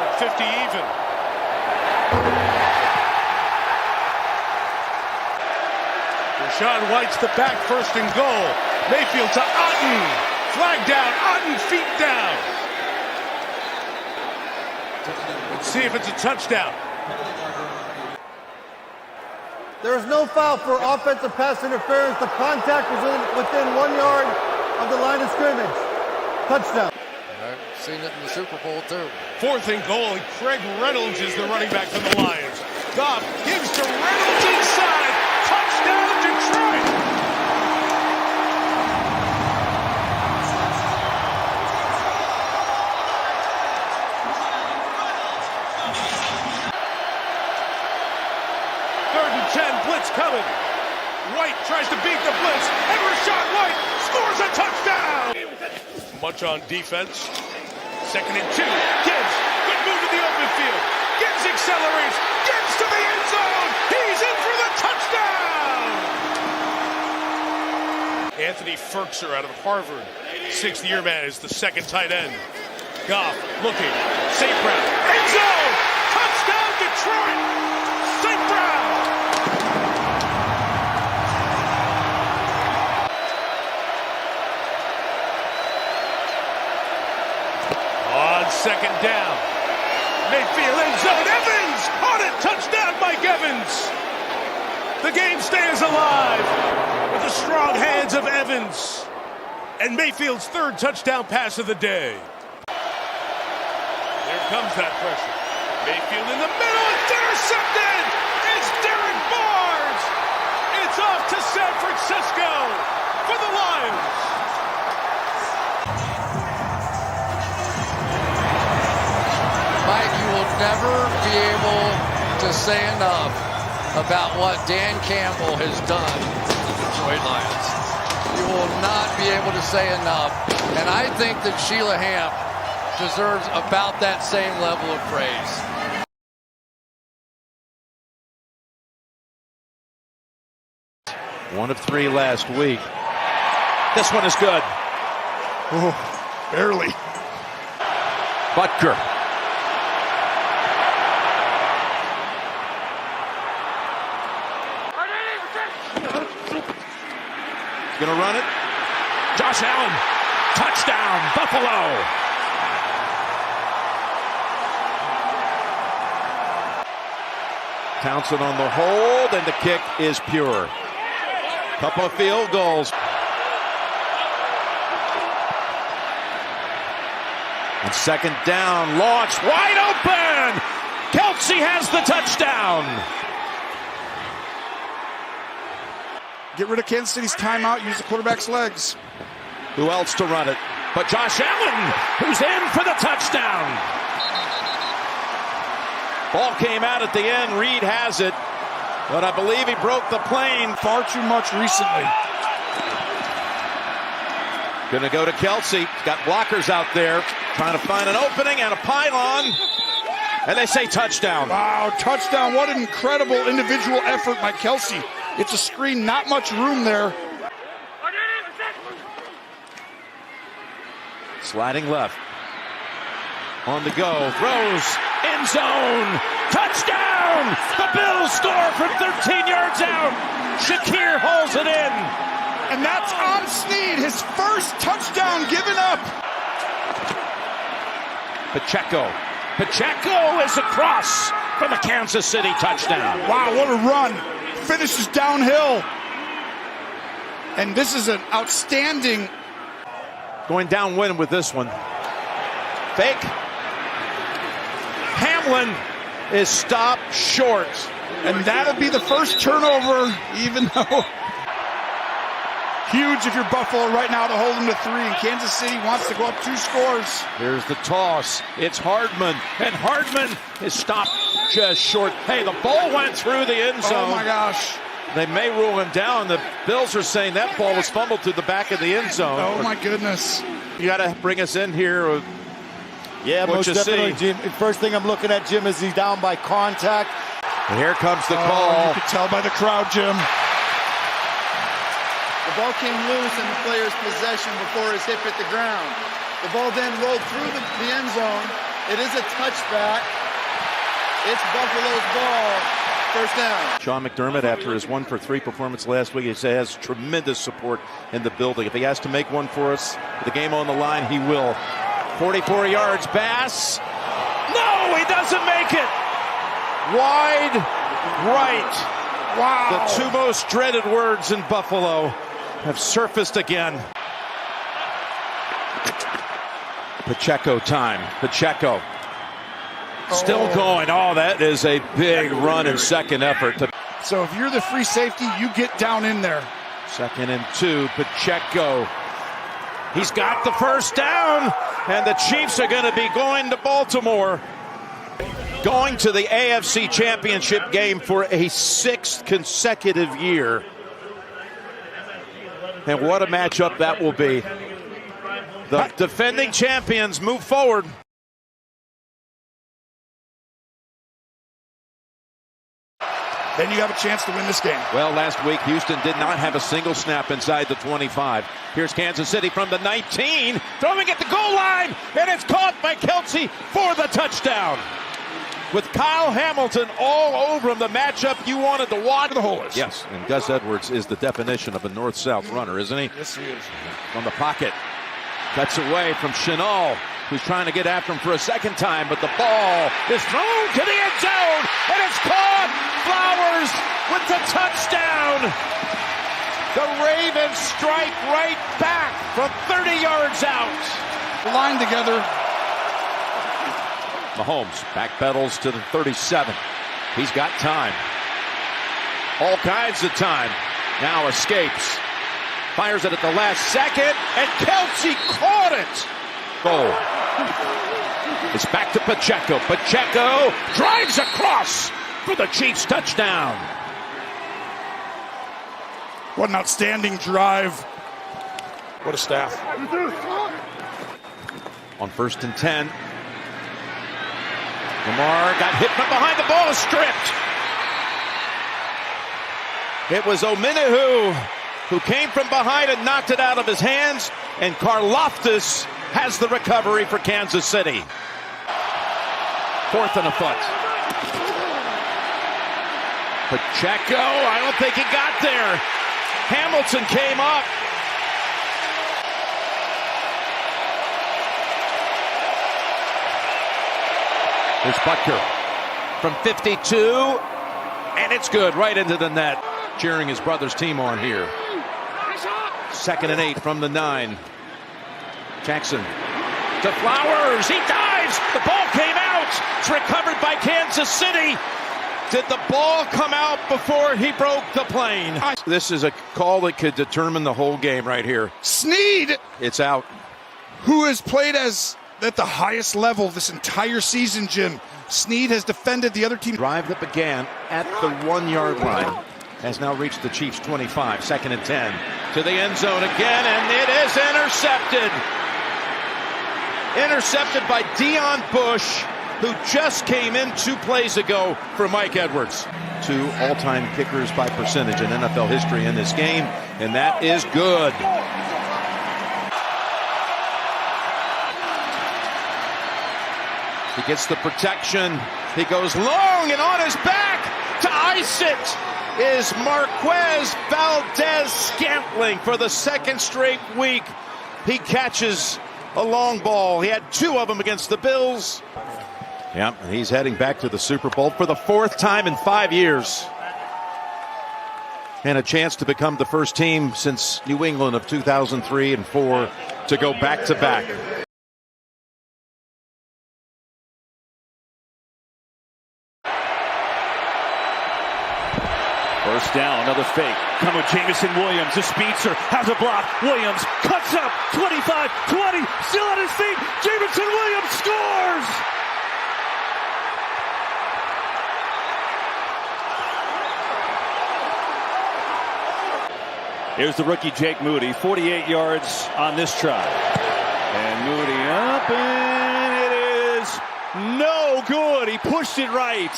From 50 even. Rashawn White's the back, 1st and goal. Mayfield to Otten. Flag down, Otten feet down. Let's see if it's a touchdown. There is no foul for offensive pass interference. The contact was within 1 yard of the line of scrimmage. Touchdown. I've seen it in the Super Bowl too. 4th and goal, and Craig Reynolds is the running back for the Lions. Goff gives to Reynolds inside. Touchdown, Detroit! Blitz coming. White tries to beat the blitz, and Rashawn White scores a touchdown! Much on defense. 2nd and 2. Gibbs, quick move in the open field. Gibbs accelerates. Gibbs to the end zone. He's in for the touchdown. Anthony Ferkser out of Harvard, 6th-year man, is the second tight end. Goff looking. St. Brown. End zone. Touchdown Detroit. St. Brown. On 2nd down. Mayfield end zone. Evans on it. Touchdown Mike Evans. The game stays alive with the strong hands of Evans. And Mayfield's 3rd touchdown pass of the day. Here comes that pressure. Mayfield in the middle. It's intercepted. It's Derek Barnes. It's off to San Francisco for the Lions. Mike, you will never be able to say enough about what Dan Campbell has done to the Detroit Lions. You will not be able to say enough. And I think that Sheila Hamp deserves about that same level of praise. One of 3 last week. This one is good. Oh, barely. Butker. Gonna run it. Josh Allen. Touchdown, Buffalo. Townsend on the hold, and the kick is pure. Couple of field goals. And 2nd down, launch wide open. Kelsey has the touchdown. Get rid of Kansas City's timeout, use the quarterback's legs. Who else to run it? But Josh Allen, who's in for the touchdown. Ball came out at the end. Reed has it, but I believe he broke the plane far too much recently. Gonna go to Kelsey. Got blockers out there trying to find an opening and a pylon. And they say touchdown. Wow, touchdown. What an incredible individual effort by Kelsey. It's a screen, not much room there. Sliding left. On the go. Throws. End zone. Touchdown! The Bills score from 13 yards out. Shakir hauls it in. And that's on Snead, his first touchdown given up. Pacheco is across for the Kansas City touchdown. Wow, what a run. Finishes downhill. And this is an outstanding. Going downwind with this one. Fake. Hamlin is stopped short. And that'll be the first turnover, even though huge if you're Buffalo right now to hold them to 3. And Kansas City wants to go up 2 scores. Here's the toss. It's Hardman. And Hardman is stopped just short. Hey, the ball went through the end zone. Oh, my gosh. They may rule him down. The Bills are saying that ball was fumbled to the back of the end zone. Oh, my goodness. You got to bring us in here. Yeah, most definitely, Jim. First thing I'm looking at, Jim, is he's down by contact. And here comes the call. You can tell by the crowd, Jim. The ball came loose in the player's possession before his hip hit the ground. The ball then rolled through the end zone. It is a touchback. It's Buffalo's ball. First down. Sean McDermott, after his 1-for-3 performance last week, he has tremendous support in the building. If he has to make one for us, with the game on the line, he will. 44 yards, Bass. No, he doesn't make it. Wide right. Wow. The 2 most dreaded words in Buffalo have surfaced again. Pacheco time. Pacheco. Still going. Oh, that is a big run and second effort. So if you're the free safety, you get down in there. 2nd and 2. Pacheco. He's got the first down. And the Chiefs are going to be going to Baltimore. Going to the AFC Championship game for a 6th consecutive year. And what a matchup that will be. The defending champions move forward. then you have a chance to win this game. Well, last week, Houston did not have a single snap inside the 25. Here's Kansas City from the 19, throwing at the goal line, and it's caught by Kelce for the touchdown. With Kyle Hamilton all over him, the matchup you wanted to watch. The Holders. Yes, and Gus Edwards is the definition of a north-south runner, isn't he? Yes, he is. From the pocket, cuts away from Chenal, who's trying to get after him for a second time, but the ball is thrown to the end zone, and it's caught. Flowers with the touchdown. The Ravens strike right back from 30 yards out. Line together. Mahomes backpedals to the 37. He's got time. All kinds of time. Now escapes. Fires it at the last second, and Kelce caught it. Goal. It's back to Pacheco. Pacheco drives across for the Chiefs touchdown. What an outstanding drive. What a staff. On 1st and 10. Lamar got hit from behind. The ball is stripped. It was Omenihu who came from behind and knocked it out of his hands. And Karlaftis has the recovery for Kansas City. 4th and a foot. Pacheco, I don't think he got there. Hamilton came up. Here's Butker from 52, and it's good, right into the net. Cheering his brother's team on here. 2nd and 8 from the 9. Jackson to Flowers, he dives, the ball came out, it's recovered by Kansas City. Did the ball come out before he broke the plane? This is a call that could determine the whole game right here. Snead, It's out. who has played at the highest level this entire season, Jim. Snead has defended the other team. Drive that began at the 1-yard line has now reached the Chiefs' 25. 2nd and 10 to the end zone again, and it is intercepted. Intercepted by Deion Bush, who just came in 2 plays ago for Mike Edwards. 2 all-time kickers by percentage in NFL history in this game, and that is good. He gets the protection. He goes long, and on his back to ice it is Marquez Valdez-Scantling for the 2nd straight week. He catches a long ball. He had 2 of them against the Bills. Yep, and he's heading back to the Super Bowl for the 4th time in 5 years. And a chance to become the first team since New England of 2003 and 4 to go back-to-back. First down, another fake. Coming with Jamison Williams, the speedster, has a block. Williams cuts up, 25, 20, still on his feet. Jamison Williams scores! Here's the rookie Jake Moody, 48 yards on this try. And Moody up, and it is no good. He pushed it right.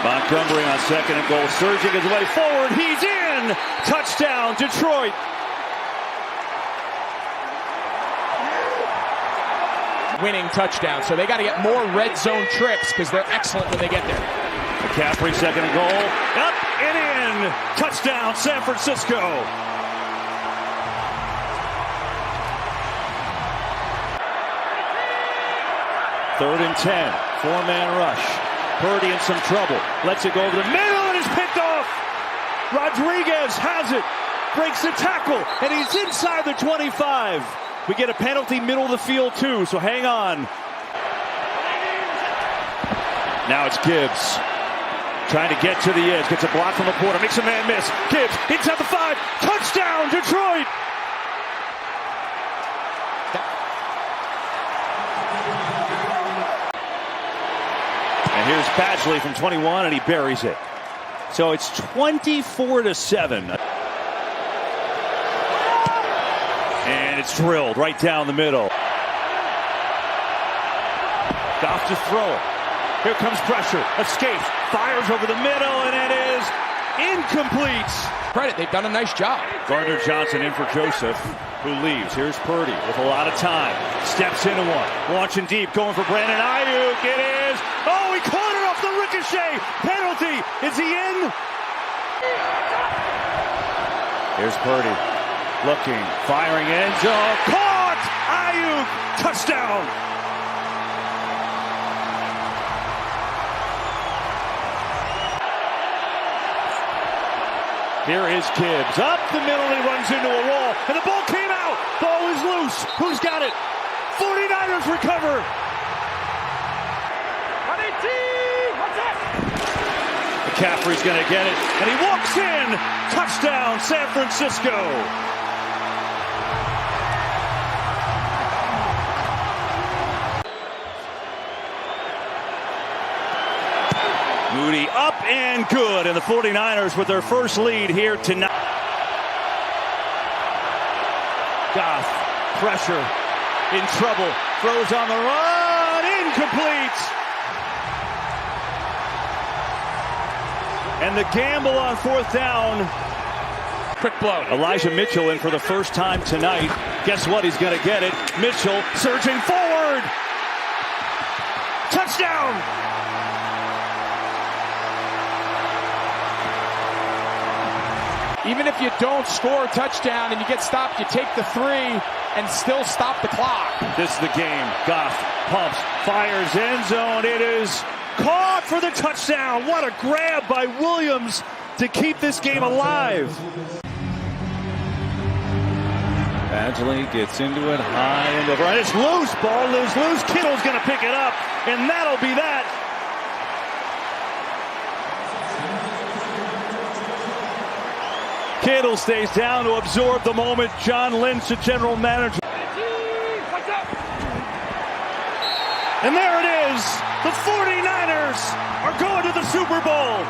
Montgomery on 2nd and goal, surging his way forward. He's in! Touchdown, Detroit. Winning touchdown, so they got to get more red zone trips because they're excellent when they get there. McCaffrey, 2nd and goal. Up and in! Touchdown, San Francisco. Third and 10, 4-man rush. Purdy in some trouble. Lets it go over the middle and is picked off. Rodriguez has it. Breaks the tackle. And he's inside the 25. We get a penalty middle of the field too, so hang on. Now it's Gibbs. Trying to get to the edge. Gets a block from the corner. Makes a man miss. Gibbs inside the 5. Touchdown, Detroit. And here's Badgley from 21, and he buries it. So it's 24-7. And it's drilled right down the middle. Goff to throw it. Here comes pressure. Escapes. Fires over the middle, and it is incomplete. Credit, they've done a nice job. Gardner Johnson in for Joseph, who leaves. Here's Purdy with a lot of time. Steps into one. Launching deep, going for Brandon Ayuk. It is. Oh, he caught it off the ricochet. Penalty. Is he in? Here's Purdy. Looking. Firing end zone. Caught! Ayuk. Touchdown. Here is Gibbs. Up the middle, he runs into a wall, and the ball came out. Ball is loose. Who's got it? 49ers recover. McCaffrey's going to get it, and he walks in. Touchdown, San Francisco. Moody up and good, and the 49ers with their first lead here tonight. Goff, pressure, in trouble, throws on the run, incomplete. And the gamble on fourth down. Quick blow. Elijah Mitchell in for the first time tonight. Guess what? He's going to get it. Mitchell surging forward. Touchdown. Even if you don't score a touchdown and you get stopped, you take the 3 and still stop the clock. This is the game. Goff pumps, fires end zone. It is caught for the touchdown. What a grab by Williams to keep this game alive. Badgley gets into it high and over. And it's loose. Ball is loose. Kittle's going to pick it up, and that'll be that. Kittle stays down to absorb the moment. John Lynch, the general manager. And there it is. The 49ers are going to the Super Bowl.